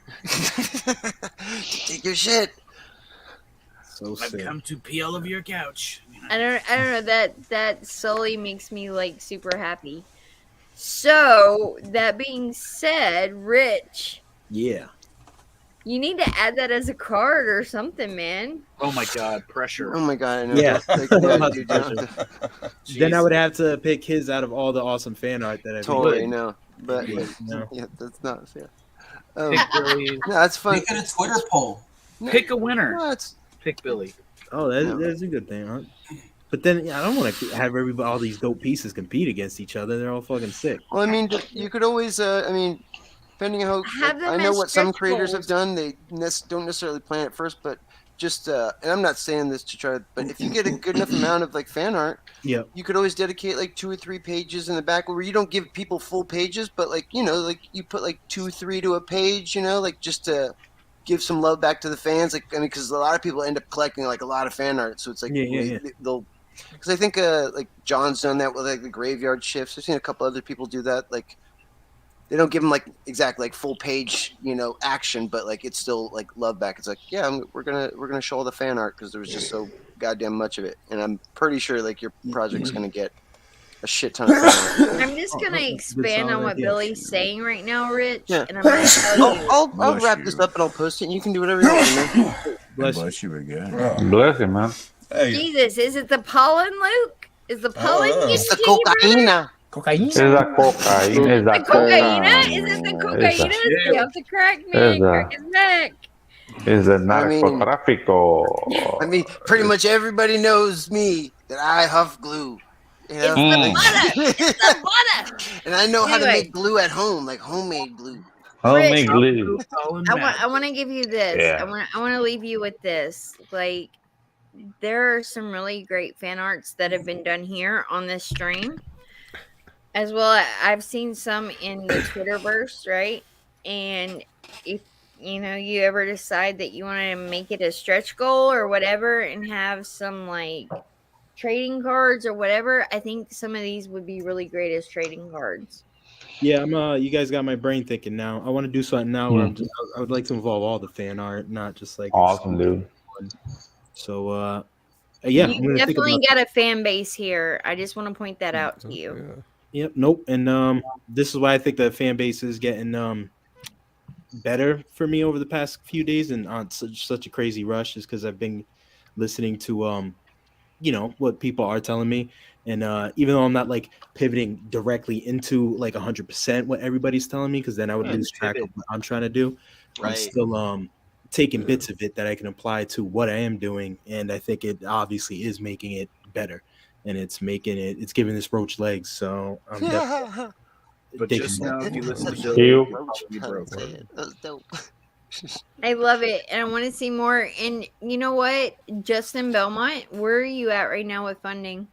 Take your shit. So I've sick. come to pee all over your couch. I don't know. That Sully makes me like super happy. So that being said, Rich, Yeah. you need to add that as a card or something, man. Oh my god, pressure. Oh my god, I know. Yeah. Like, Lots dude, of you don't pressure. have to- Then I would have to pick his out of all the awesome fan art that I've totally made. no, but Yeah, no. yeah, that's not fair. Pick Billy. No, that's fun. Make it a Twitter poll. Pick a winner. No, it's Pick Billy. Oh, that's a good thing, huh? But then I don't want to have all these dope pieces compete against each other. They're all fucking sick. well. I mean, you could always. I mean, depending on how Have them I know as what some stretch creators have goals. done, they don't necessarily plan it first, but just. And I'm not saying this to try, but if you get a good enough amount of like fan art, Yep. you could always dedicate like 2 or 3 pages in the back where you don't give people full pages, but like like you put like 2, 3 to a page, like just to give some love back to the fans. Like I mean, because a lot of people end up collecting like a lot of fan art, so it's like Yeah. they'll. Because I think like John's done that with like the graveyard shifts. I've seen a couple other people do that. Like they don't give them like exactly like full page action, but like it's still like love back. It's like we're gonna show all the fan art because there was just so goddamn much of it, and I'm pretty sure like your project's gonna get a shit ton of fan art. I'm just gonna expand on solid what idea. Billy's saying right now, Rich. Yeah. And I'm gonna tell you. I'll wrap this up and I'll post it, and you can do whatever you want. Bless you. you again. Bless him, man. Hey, Jesus, is it the pollen, Luke? Is the pollen? It's the getting to you, brother? cocaine. Is that cocaine? Is The that cocaine? Is it the cocaine? Stay off the crack, man. Is Crack his neck. Is it I mean- narcotráfico? I mean, pretty much everybody knows me that I huff glue. It's the butter. It's the butter. And I know how to Anyway. make glue at home, like homemade glue. Homemade glue. I want to give you this. Yeah. I want to leave you with this. Like, there are some really great fan arts that have been done here on this stream, as well. I've seen some in the Twitterverse, right? And if you ever decide that you want to make it a stretch goal or whatever, and have some like trading cards or whatever, I think some of these would be really great as trading cards. Yeah, I'm. You guys got my brain thinking now. I want to do something now where I would like to involve all the fan art, not just like Awesome, dude. So, yeah, I'm You gonna think definitely about got a fan base here. I just want to point that out to you. Yep, nope. And this is why I think the fan base is getting better for me over the past few days and on such a crazy rush is because I've been listening to what people are telling me. And even though I'm not like pivoting directly into like 100% what everybody's telling me, because then I would lose track of what I'm trying to do. I'm still taking bits of it that I can apply to what I am doing. And I think it obviously is making it better. And it's giving this Roach legs. So I'm definitely But digging just that. now, if you listen to You. Billy, you broke. That's dope. I love it, and I want to see more. And you know what, Justin Belmont, where are you at right now with funding?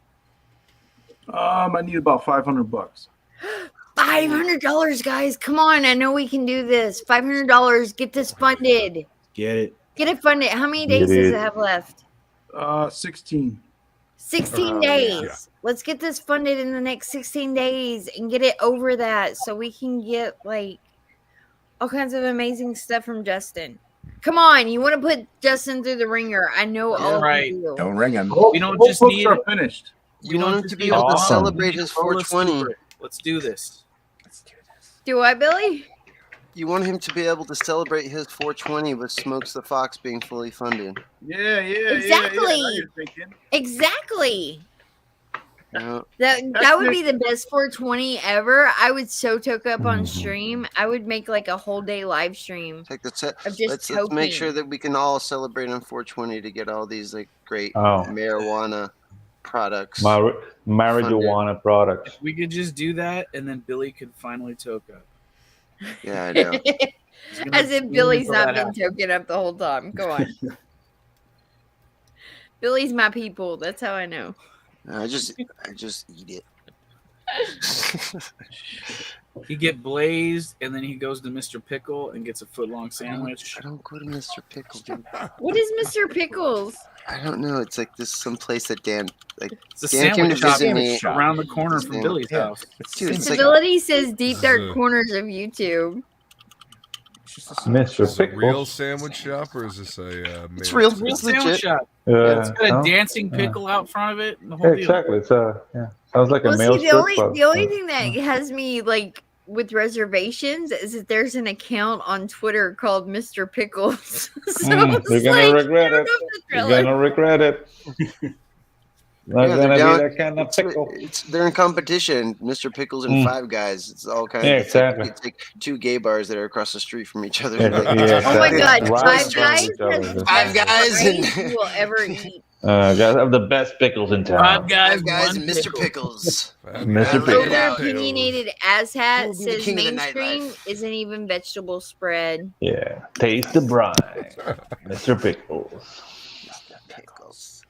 I need about $500. $500. $500, guys. Come on. I know we can do this. $500. Get this funded. Get it. Get it funded. How many days does it have left? 16. 16 days. Let's get this funded in the next 16 days and get it over that so we can get like all kinds of amazing stuff from Justin. Come on, you want to put Justin through the ringer. I know all of you. Don't ring him. We don't just books need are finished. You want him to be able to celebrate his 420. Let's do this. Do I, Billy? You want him to be able to celebrate his 420 with Smokes the Fox being fully funded. Yeah. Exactly. Now you're thinking. Exactly. Yeah. That would be the best 420 ever. I would so toke up on stream. I would make like a whole day live stream Take the of just let's make sure toking. that we can all celebrate on 420 to get all these like great Oh. marijuana products. Marijuana products. We could just do that, and then Billy could finally toke up. Yeah, I know. As if Billy's not been token up the whole time. Go on. Billy's my people. That's how I know. I just eat it. He get blazed, and then he goes to Mr. Pickle and gets a foot-long sandwich. I don't go to Mr. Pickle, dude. What is Mr. Pickles? I don't know. It's like this some place that Dan It's a Dan came to sandwich shop visit me around the corner from Billy's house. Dude, it's like Civility says deep dark corners of YouTube. Mr. Is it a real Pickles. sandwich shop or is this a? It's real. Real It's sandwich legit. shop. Yeah, It's got a no? dancing Yeah. pickle out front of it. And the Yeah, whole deal. exactly. It's sounds like a Well, male see, the strip only club. the only thing that has me like with reservations is that there's an account on Twitter called Mr. Pickles. So it's You're gonna like, regret I it. don't know if the You're trailer- gonna regret it. Not Yeah, gonna they're down- be that kind of pickle. They're in competition. Mr. Pickles and Five Guys. It's all kinds. Yeah, It's like- exactly. It's like two gay bars that are across the street from each other. Yeah, Like- yeah, Oh my exactly. god, Right Five in front Guys of each other. has the Five best Guys fries and- you will ever eat. Guys have the best pickles in town. Five guys, and one Mr. pickle. Pickles. Mr. Right Pickles. now. Over opinionated asshat Who will be the says king of the mainstream nightlife? isn't even vegetable spread. Yeah, taste the brine, Mr. Pickles. Pickles.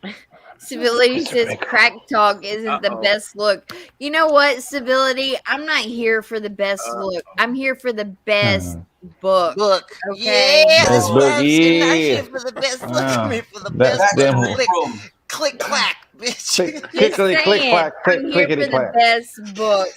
Civility says crack talk isn't the best look. You know what, Civility? I'm not here for the best look. I'm here for the best book. Look. Okay. Yeah, Best book, I'm not yeah. here for the best look. I'm here for the That's best them. look. Click, clack, bitch. Click, click, Just click, saying, clack, click, I'm here clickety for the clack. best book.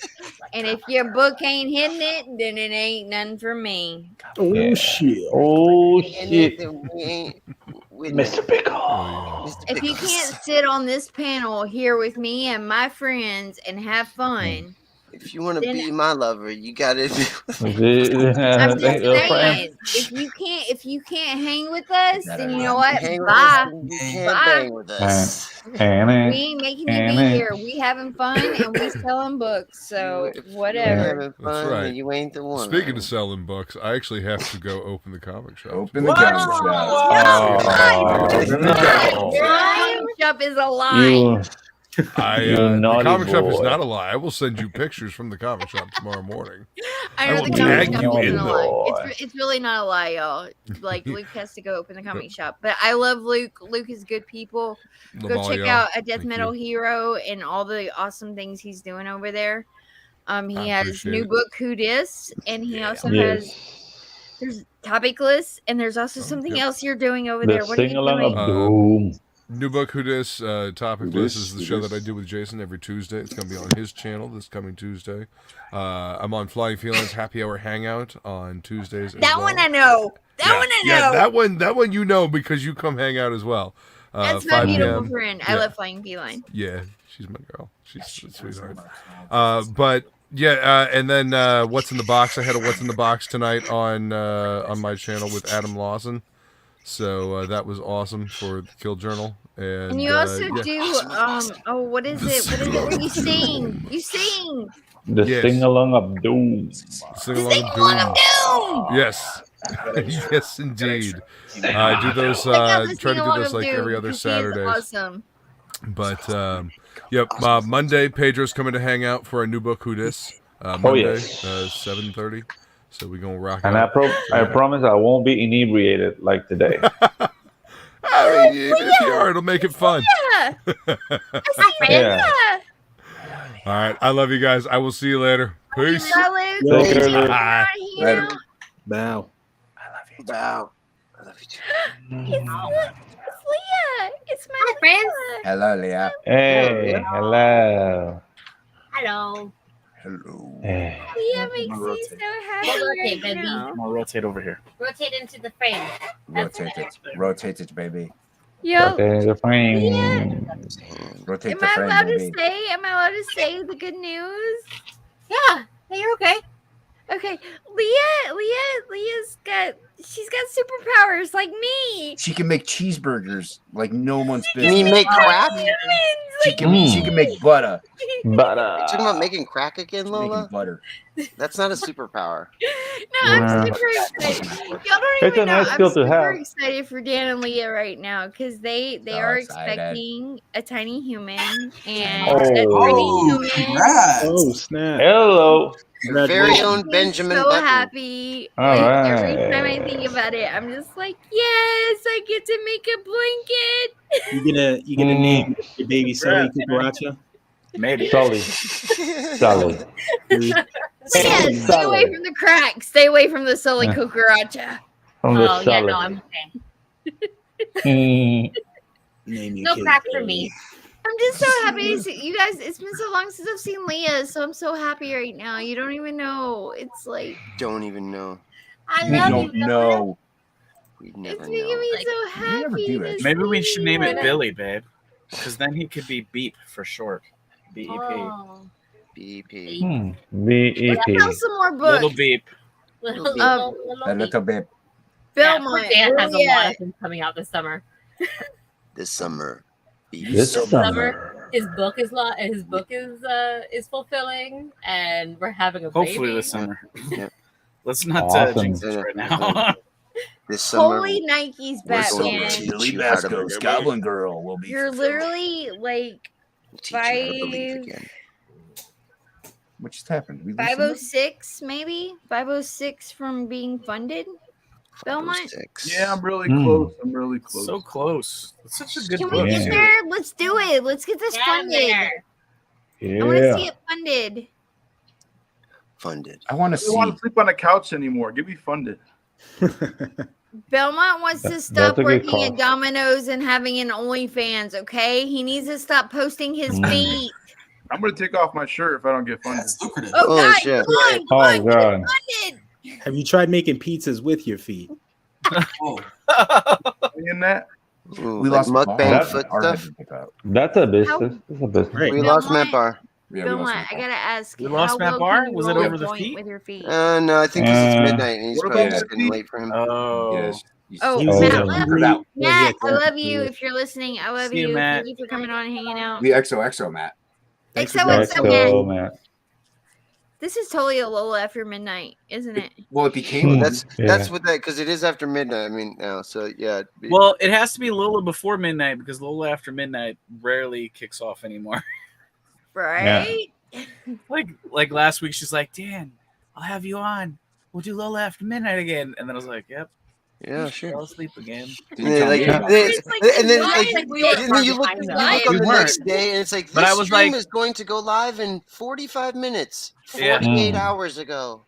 And if your book ain't hitting it, then it ain't none for me. Oh shit! Oh And shit! then we ain't with Mr. Pickles. Mr. If you Pickles. can't sit on this panel here with me and my friends and have fun, If you want to then- be my lover, you gotta do. I'm just Thank you, friend. saying, if you can't hang with us, then you know what? Hang with Bye. us, you can't Bye. bang with us. We ain't making you be here. We having fun and we selling books. So If you're whatever. having That's fun, right. then you ain't the one. Speaking of selling books, I actually have to go open the comic shop. Open the comic shop. Oh, Your comic shop is a lie. You, The naughty comic shop is boy. not a lie. I will send you pictures from the comic shop tomorrow morning. I I know will the comic tag shop you isn't in a the- lie. It's really not a lie, y'all. Like Luke has to go open the comic shop, but I love Luke. Luke is good people. Go Love all check y'all. out a death Thank metal you. hero and all the awesome things he's doing over there. He I has appreciate new it. book Who Dis, and he also Yes. has there's topic lists, and there's also something yep. else you're doing over The there. What are you sing along doing? of doom. New book Who Dis, topic Who list Dis, is the Who show Dis. that I do with Jason every Tuesday. It's going to be on his channel this coming Tuesday. I'm on Flying Feelings Happy Hour Hangout on Tuesdays. as That well. one I know. That one I know. Yeah, that one you know because you come hang out as well. That's my 5 beautiful p.m. friend. I Yeah. love Flying Feline. Yeah, she's my girl. She's a sweetheart. But yeah, and then What's in the Box? I had a What's in the Box tonight on my channel with Adam Lawson. So that was awesome for the Kill Journal. And you also yeah. do what is it? What is it where you sing? You sing. The Yes. sing along of doom. Sing You along sing with along Doom. of Doom. Yes. Yes, indeed. I do those. Check out the Try to Sing do Along those of like Doom, every other 'cause he is Saturdays. Awesome. But yep, Monday Pedro's coming to hang out for our new book Who Dis. Monday, Oh, yes. 7:30. So we're gonna rock. And out. I promise I won't be inebriated like today. I mean, even if you are, it'll make it fun. Yeah. I see Yeah. Brenda. All right, I love you guys. I will see you later. Peace. Solid. Take care, Thank you Lou. for hanging Later. out. Bow. Bow. I love you too. It's Leah. It's my friends. Leah. Hello, Leah. Hey, hello. Hello. Hello. Hey. Leah I'm makes gonna me rotate. so happy Rotate, right baby. now. I'm gonna rotate over here. Rotate into the frame. Rotate it. Rotate it, baby. Yo, Okay, the Leah, frame. Rotate am the I frame, allowed to baby. say? Am I allowed to say the good news? Yeah. Hey, you're okay. Okay, she's got superpowers like me. She can make cheeseburgers like no one's You mean business. make crack? She can make butter. Butter. Are you talking about making crack again, She's making Lola? butter. That's not a superpower. No, I'm Yeah. super excited. Y'all don't It's even a know. nice I'm skill to super have. excited for Dan and Leah right now because they So are excited. expecting a tiny human and Oh. a tiny Oh, human. congrats. Oh, snap. Hello. Your very Congratulations. own Makes me Benjamin so Button. happy. All Like every time I right. think about it, I'm just like, yes, I get to make a blanket. You gonna name your baby Sully Congrats, Cucaracha? Maybe. Sully. Sully. Yeah, Hey, stay away Sully. from the crack. Stay away from the Sully Uh. cucaracha. From the Oh, yeah, Sully. no, I'm okay. Mm. Name your No kid crack for Sully. me. I'm just so happy to see you guys. It's been so long since I've seen Leah, so I'm so happy right now. You don't even know. It's like Don't even know. I We love don't you. know. We it's never making know. me Like, so You never happy. do to it. Maybe we see should name it Leah. Billy, babe, because then he could be Beep for short. BEP. Oh. BP. Hmm. Let's VEP. tell some more Little books. Beep. Little, Little little, beep. little A little bit. Yeah, Belmont. poor Dan has a Leah. lot of things coming out this summer. This summer. This Summer, his book is fulfilling, and we're having a Hopefully baby. this summer. Yeah. Let's not Awesome. jinx this right now. This summer. Holy Nikes, We're going Batman. to teach Billy you how to Basco's make Goblin Girl will be. You're literally like We'll teach you how to believe five, again. What just happened? We lose 506, maybe 506 from being funded. Belmont. 506. Yeah, I'm really Hmm. close. I'm really close. So close. It's such a good Can book. we get Yeah. there? Let's do it. Let's get this Get funded. there. I want to see Yeah. it funded. Funded. I want to I don't want see. to sleep on the couch anymore. Give me funded. Belmont wants to That's stop a good working at call. Domino's and having an OnlyFans, okay? He needs to stop posting his Mm. feet. I'm gonna take off my shirt if I don't get funded. That's lucrative. Oh, Holy God, shit. come on, Oh god. funded. Have you tried making pizzas with your feet? Oh, In that, Ooh, We like lost mukbang That's- foot our stuff. head pick up. That's a business. That's a business. Right. We lost Matt Belmont. Barr. Yeah, we lost Belmont, Matt I Barr. gotta ask. We lost how Matt well Barr? can you Was it roll a over the joint feet? with your feet? No, I think 'cause it's Uh, midnight and he's What probably about just the getting feet? late for him. Oh. Yes. Oh, He was Matt, like, love Cut it out. yeah, Matt, I yeah, love you. yeah. If you're listening, I love See you, you. Matt. Thank you for coming on and hanging out. We XOXO, Matt. Thanks for XOXO, coming. Matt. XO, man. This is totally a Lola after midnight, isn't it? Well, it became. Hmm. That's Yeah. what that because it is after midnight. I mean now, so yeah. Well, it has to be Lola before midnight because Lola after midnight rarely kicks off anymore. Right? Like last week, she's like, Dan, I'll have you on. We'll do Lola after midnight again. And then I was like, yep. Yeah, sure. Fell asleep again. And then, like, It's like and then live. like, we were and then you look, far you behind look them. on the We next weren't. day, and it's like But this I was stream like- is going to go live in 45 minutes, Yeah. 48 Mm. hours ago.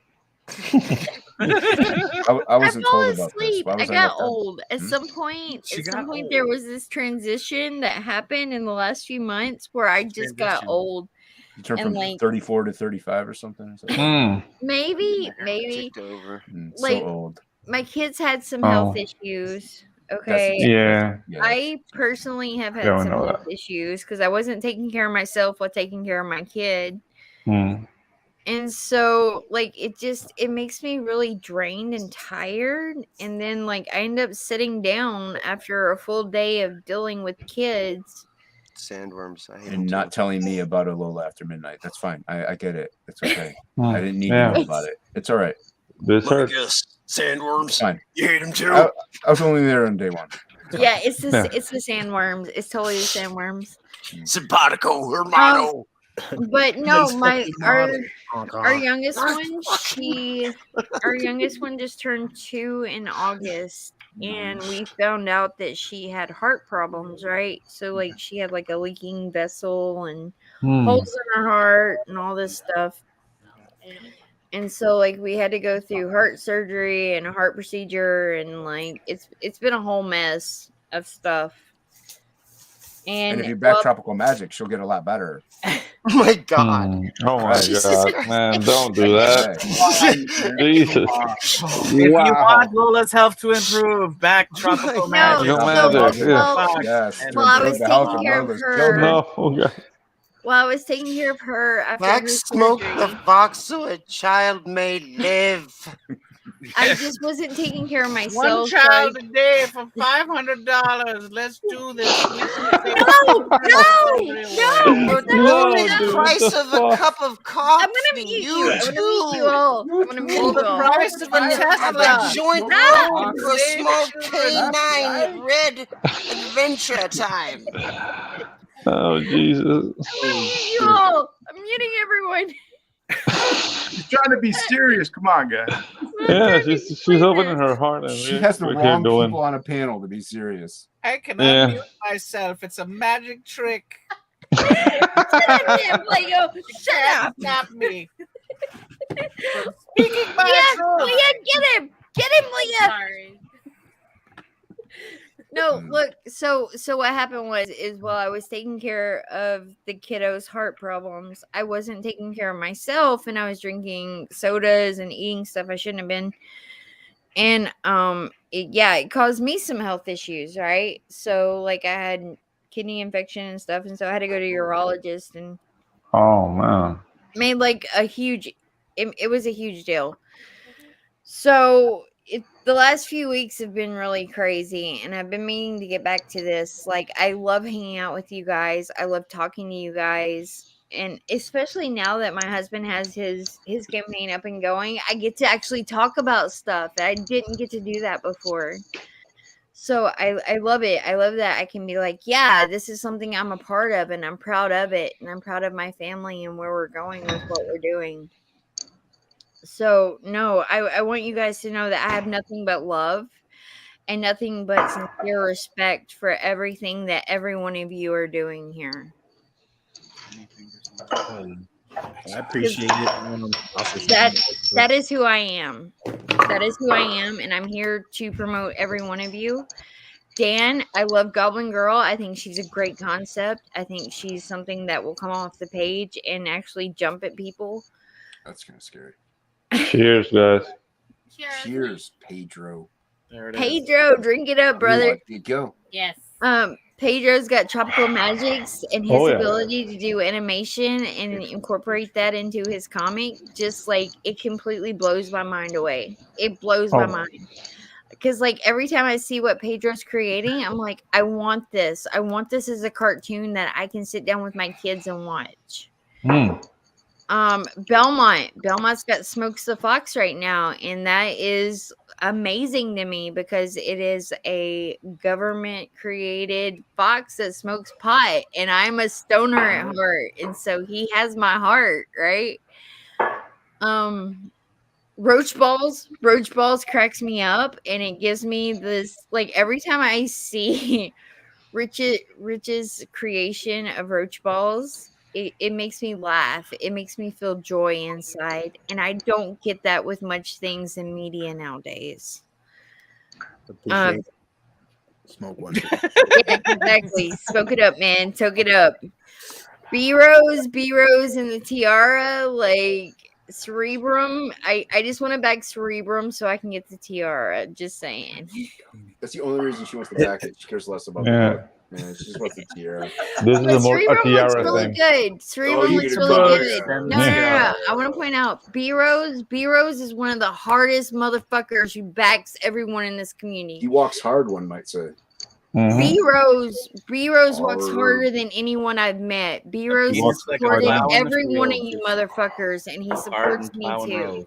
I wasn't I fall told about this. asleep. Why I was I got left out? old. At Hmm? some point, She got there old. was this transition that happened in the last few months where I just got Transition. old. You turned And, from like- 34 to 35 or something. Or something? Hmm. Maybe. Ticked over. Like, so old. My kids had some health Oh. issues. Okay. Yeah. Yes. I personally have had Don't some know health issues because I wasn't taking care of myself while taking care of my kid. Hmm. And so like it makes me really drained and tired. And then like I end up sitting down after a full day of dealing with kids. Sandworms. I hate them And too. not telling me about a Lola after midnight. That's fine. I get it. It's okay. Hmm. I didn't need Yeah. to know about it. It's all right. This hurts. Yes, It's sandworms. fine. You hate them too. I was only there on day one. Yeah, it's the Yeah. it's the sandworms. It's totally the sandworms. Simpatico, hermano. But no, our Our youngest one, our youngest one just turned 2 in August, and we found out that she had heart problems, right? So like she had like a leaking vessel and Hmm. holes in her heart and all this stuff. And so like we had to go through heart surgery and a heart procedure, and like it's been a whole mess of stuff. And if And you back Tropical Magic, she'll get a lot better. Oh my God. Oh my Jesus God, Christ. man! Don't do that. Jesus! If you Wow! want Lola's health to improve, back Tropical Magic. Tropical Magic, yeah. Yes, to Well, I improve was the health taking of care of Lola's her. children. No, oh God. Well, I was taking care of her after Back her smoke surgery. the box so a child may live. I just wasn't taking care of One myself. so child I- a day for $500. Let's do this. No, no, For no, only no. the price of a cup of coffee. I'm gonna mute you. I'm gonna mute you all. I'm gonna mute For you the all. price of a Have a Tesla. joint Stop. roll for a Save small children. canine red adventure time. Oh Jesus! I'm gonna mute you all. I'm muting everyone. She's trying to be serious. Come on, guys. Yeah, she's opening her heart, and She has the we're here wrong doing. people on a panel to be serious. I can Yeah. unmute myself. It's a magic trick. Shut up, damn Lego. Shut up. Stop me. Speaking my Leah, truth. Leah, get him. Get him, Leah. Sorry. No, look. So what happened is while I was taking care of the kiddo's heart problems, I wasn't taking care of myself, and I was drinking sodas and eating stuff I shouldn't have been. And it caused me some health issues, right? So like I had kidney infection and stuff, and so I had to go to a urologist, and Oh man! made like a huge. It was a huge deal. So the last few weeks have been really crazy, and I've been meaning to get back to this. Like, I love hanging out with you guys. I love talking to you guys, and especially now that my husband has his campaign up and going, I get to actually talk about stuff. I didn't get to do that before. So I love it. I love that I can be like, yeah, this is something I'm a part of, and I'm proud of it, and I'm proud of my family and where we're going with what we're doing. So no, I want you guys to know that I have nothing but love and nothing but sincere respect for everything that every one of you are doing here. I appreciate it. That is who I am. That is who I am, and I'm here to promote every one of you. Dan, I love Goblin Girl. I think she's a great concept. I think she's something that will come off the page and actually jump at people. That's kind of scary. Cheers, guys. Cheers, Pedro. There it is. Pedro, drink it up, brother. You go. Yes. Pedro's got tropical magics, and his Oh, yeah. ability to do animation and incorporate that into his comic, just like it completely blows my mind away. It blows my mind. Because like every time I see what Pedro's creating, I'm like, I want this. I want this as a cartoon that I can sit down with my kids and watch. Belmont's got Smokes the Fox right now, and that is amazing to me because it is a government created fox that smokes pot, and I'm a stoner at heart, and so he has my heart, right? Roach balls cracks me up, and it gives me this, like, every time I see Rich's creation of Roach balls, it makes me laugh. It makes me feel joy inside. And I don't get that with much things in media nowadays. Smoke one. Yeah, exactly. Smoke it up, man. Soak it up. B-Rose and the tiara, like Cerebrum. I just want to back Cerebrum so I can get the tiara. Just saying. That's the only reason she wants to back it. She cares less about Yeah. Yeah, she just wants the tiara. This is a more a Cerebrum looks tiara really thing. good. Cerebrum you looks need really to good. go. No. I want to point out B-Rose is one of the hardest motherfuckers who backs everyone in this community. He walks hard, one might say. B-Rose walks Hard. harder than anyone I've met. B-Rose He has walks like a supported plow in a every one of field, you just motherfuckers, and he hard supports and me plowing too. rows.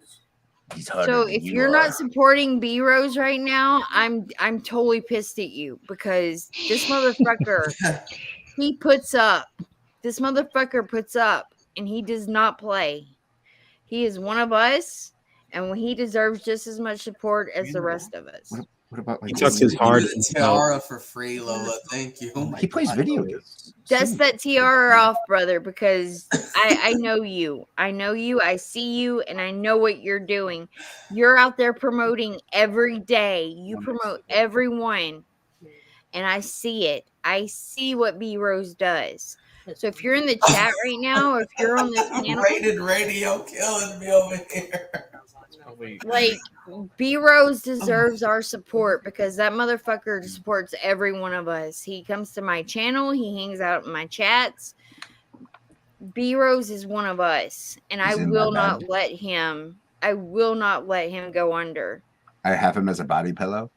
He's harder So than if you you're are. not supporting B-Rose right now, I'm totally pissed at you because this motherfucker, he puts up. This motherfucker puts up, and he does not play. He is one of us, and he deserves just as much support as the rest of us. What about He like tucks his heart. Give the tiara for free, Lola. Thank you. he plays video games. Dust that tiara off, brother, because I know you. I know you. I see you, and I know what you're doing. You're out there promoting every day. You promote everyone, and I see it. I see what B Rose does. So if you're in the chat right now, or if you're on this panel, Rated radio killing me over here. like B Rose deserves our support because that motherfucker supports every one of us. He comes to my channel, he hangs out in my chats. B Rose is one of us, and I will not let him. I will not let him go under. I have him as a body pillow.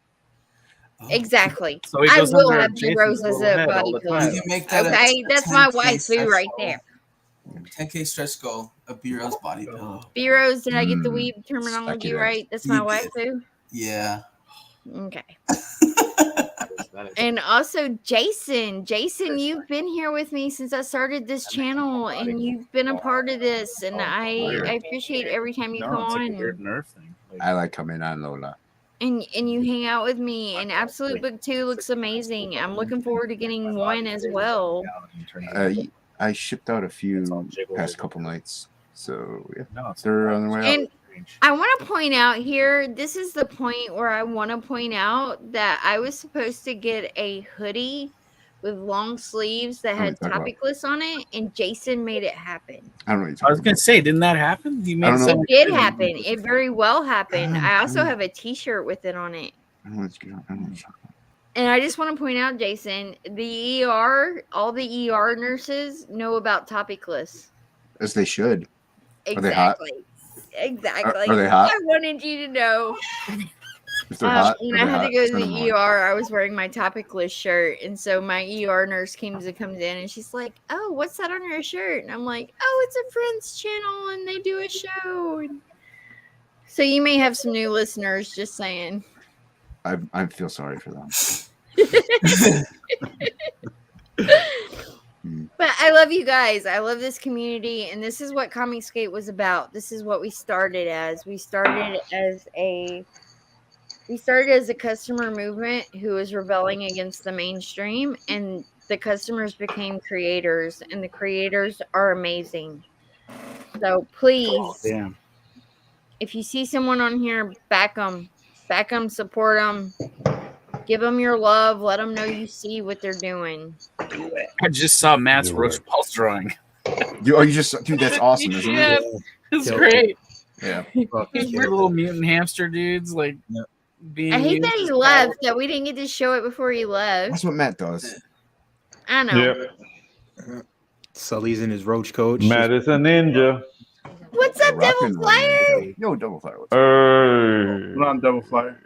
Exactly. So he I goes will under have B Jason's Rose as little a head all body the pillow. time. You can make that a Okay, that's my 10K waifu stretch right goal. there. 10K stretch goal. A B-Rose body pillow. B Rose, did I get the weeb terminology succulent. right? That's my You did. waifu. Yeah. Okay. And also Jason, you've been here with me since I started this channel, and you've been a part of this, and I appreciate every time you come it's like a on weird nerve thing. I like coming on, Lola. and you hang out with me. And Absolute Book 2 looks amazing. I'm looking forward to getting 1 as well. I shipped out a few past couple nights, so yeah, they're on their way out. And I want to point out here, this is the point where I want to point out that I was supposed to get a hoodie with long sleeves that had Topicless on it, and Jason made it happen. I don't know. I was gonna say, didn't that happen? You made It did happen. It very well happened. I also have a t-shirt with it on it. And I just want to point out, Jason, the ER, all the ER nurses know about Topicless. As they should. Exactly. Are they hot? Exactly. Are they hot? I wanted you to know. If they're hot, When are I they had to hot? go to Send them the on. ER, I was wearing my Topicless shirt, and so my ER nurse comes in, and she's like, "Oh, what's that on your shirt?" And I'm like, "Oh, it's a friend's channel, and they do a show." So you may have some new listeners. Just saying. I feel sorry for them. But I love you guys. I love this community, and this is what Comicscape was about. This is what we started as. We started as a customer movement who was rebelling against the mainstream, and the customers became creators, and the creators are amazing. So please, if you see someone on here, back them, support them, give them your love, let them know you see what they're doing. I just saw Matt's Roach Pulse drawing. You just, dude, that's awesome, isn't Yeah, it? it's great. Yeah. These weird little mutant hamster dudes, like being. I hate that used he as left, that we didn't get to show it before he left. That's what Matt does. I know. Sully's in his Roach coach. Matt is a ninja. What's up, Devil Flyer? Yo, Double Flyer. I'm on Double Flyer.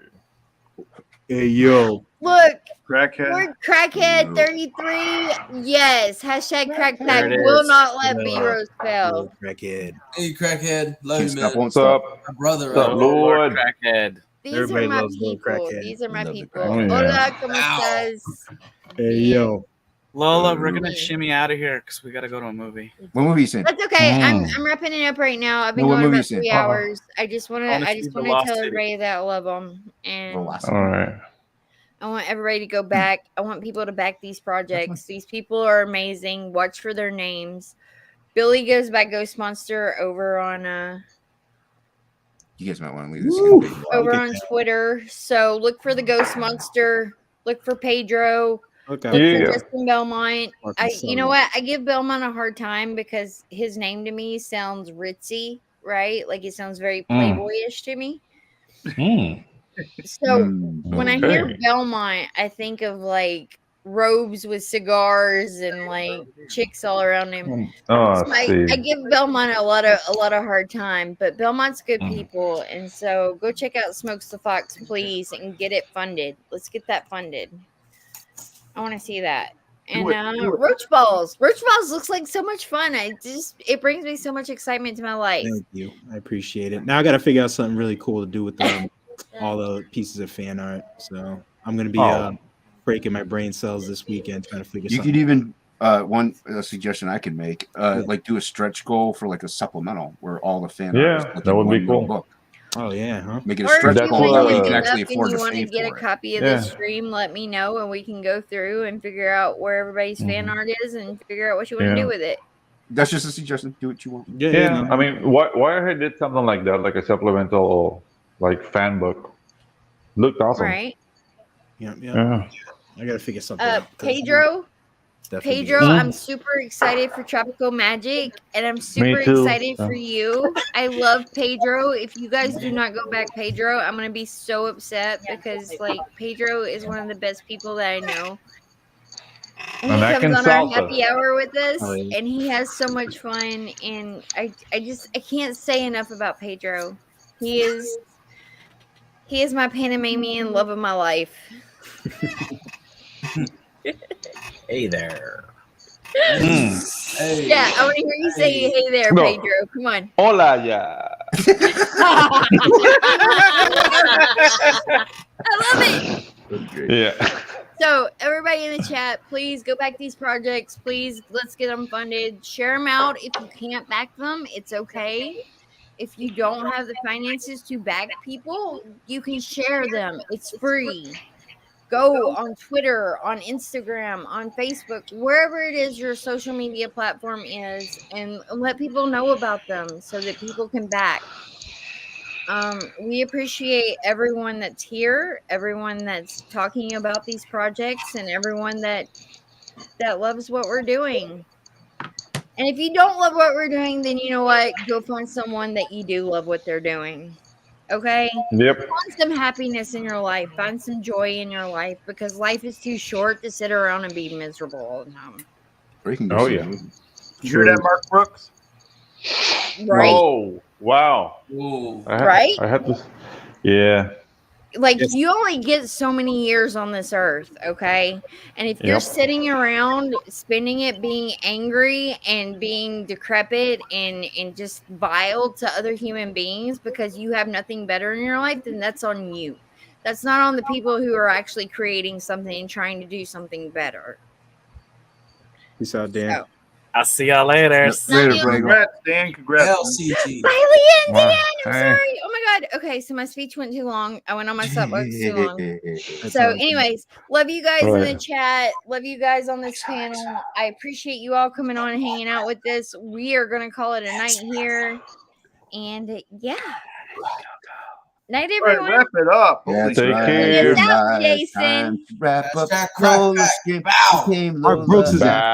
Hey, yo. Look, Crackhead. we're Crackhead 33. Yes, hashtag crack There pack it will is. not let B Rose fail. Crackhead. Hey, Crackhead. Love you, man. What's up? My brother. What's up, Lord? Crackhead. These Everybody are my loves Lil people. Crackhead. These are my Love the people. Crackhead. Oh, Hola, yeah. ¿cómo estás? Hey, yo. Lola, we're gonna shimmy out of here because we gotta go to a movie. What movie you seen? That's okay. I'm wrapping it up right now. I've been What going movie about you seen? 3 hours. I just want I wanna to see The tell Lost City. everybody that I love them, and All right. I want everybody to go back. I want people to back these projects. These people are amazing. Watch for their names. Billy goes by Ghost Monster over on You guys might want to leave this in. over on Twitter. So look for the Ghost Monster. Look for Pedro. Okay. Look for Justin Belmont. Fucking You know Sully. what? I give Belmont a hard time because his name to me sounds ritzy, right? Like it sounds very Playboyish to me. So when I hear Okay. Belmont, I think of like robes with cigars and like chicks all around him. Oh, So I see. give Belmont a lot of hard time, but Belmont's good people, and so go check out Smokes the Fox, please, and get it funded. Let's get that funded. I want to see that. And Roach Balls looks like so much fun. It brings me so much excitement to my life. Thank you. I appreciate it. Now I got to figure out something really cool to do with all the pieces of fan art. So I'm going to be breaking my brain cells this weekend trying to figure You something could even one suggestion I could make, like do a stretch goal for like a supplemental where all the fan art is like that in would be one little cool. book. Oh yeah, huh? Make it a Or stretch if you goal. want That way to you hit can up actually and afford you to want to pay get a for it. copy of the stream, let me know and we can go through and figure out where everybody's fan art is and figure out what you want to do with it. That's just a suggestion. Do what you want. Yeah, I mean, Wirehead did something like that, like a supplemental, like fan book. Looked awesome. Right. Yeah. I gotta figure something out. 'cause Pedro, it's definitely Pedro, good. I'm super excited for Tropical Magic and I'm super too. excited for you. I love Pedro. If you guys do not go back Pedro, I'm gonna be so upset because like Pedro is one of the best people that I know. And he I comes can on our salsa. happy hour with us Oh, yeah. and he has so much fun and I can't say enough about Pedro. He is my Panamanian love of my life. Hey there. Hey. Yeah, I want to hear you say hey there, No. Pedro. Come on. Hola, yeah. I love it. Yeah. So, everybody in the chat, please go back these projects. Please, let's get them funded. Share them out. If you can't back them, it's okay. If you don't have the finances to back people, you can share them. It's free. Go on Twitter, on Instagram, on Facebook, wherever it is your social media platform is, and let people know about them so that people can back. We appreciate everyone that's here, everyone that's talking about these projects, and everyone that loves what we're doing. And if you don't love what we're doing, then you know what? Go find someone that you do love what they're doing. Okay? Yep. Find some happiness in your life. Find some joy in your life because life is too short to sit around and be miserable all the time. Oh yeah. You hear that, Mark Brooks? Right? Oh wow. Right? I had this. Yeah. Like you only get so many years on this earth, okay? And if you're Yep. sitting around spending it being angry and being decrepit and just vile to other human beings because you have nothing better in your life, then that's on you. That's not on the people who are actually creating something and trying to do something better. Peace out, Dan. So, I'll see y'all later. Later, Brago. Congrats, Dan. Congrats. LCG. Riley and Wow. Dan, I'm Hey. sorry. Oh my god. Okay, so my speech went too long. I went on my soapbox too long. That's So, all right. anyways, love you guys in the Right. chat. Love you guys on this panel. I appreciate you all coming on and hanging out with us. We are gonna call it a night here. And yeah. Night, All right, everyone. wrap it up. Yeah, Holy that's Take right. care. Take us out, Right. Jason. Time to wrap That's up. that crack Roller back. skip Bow. became Mark Brooks is Lola. in.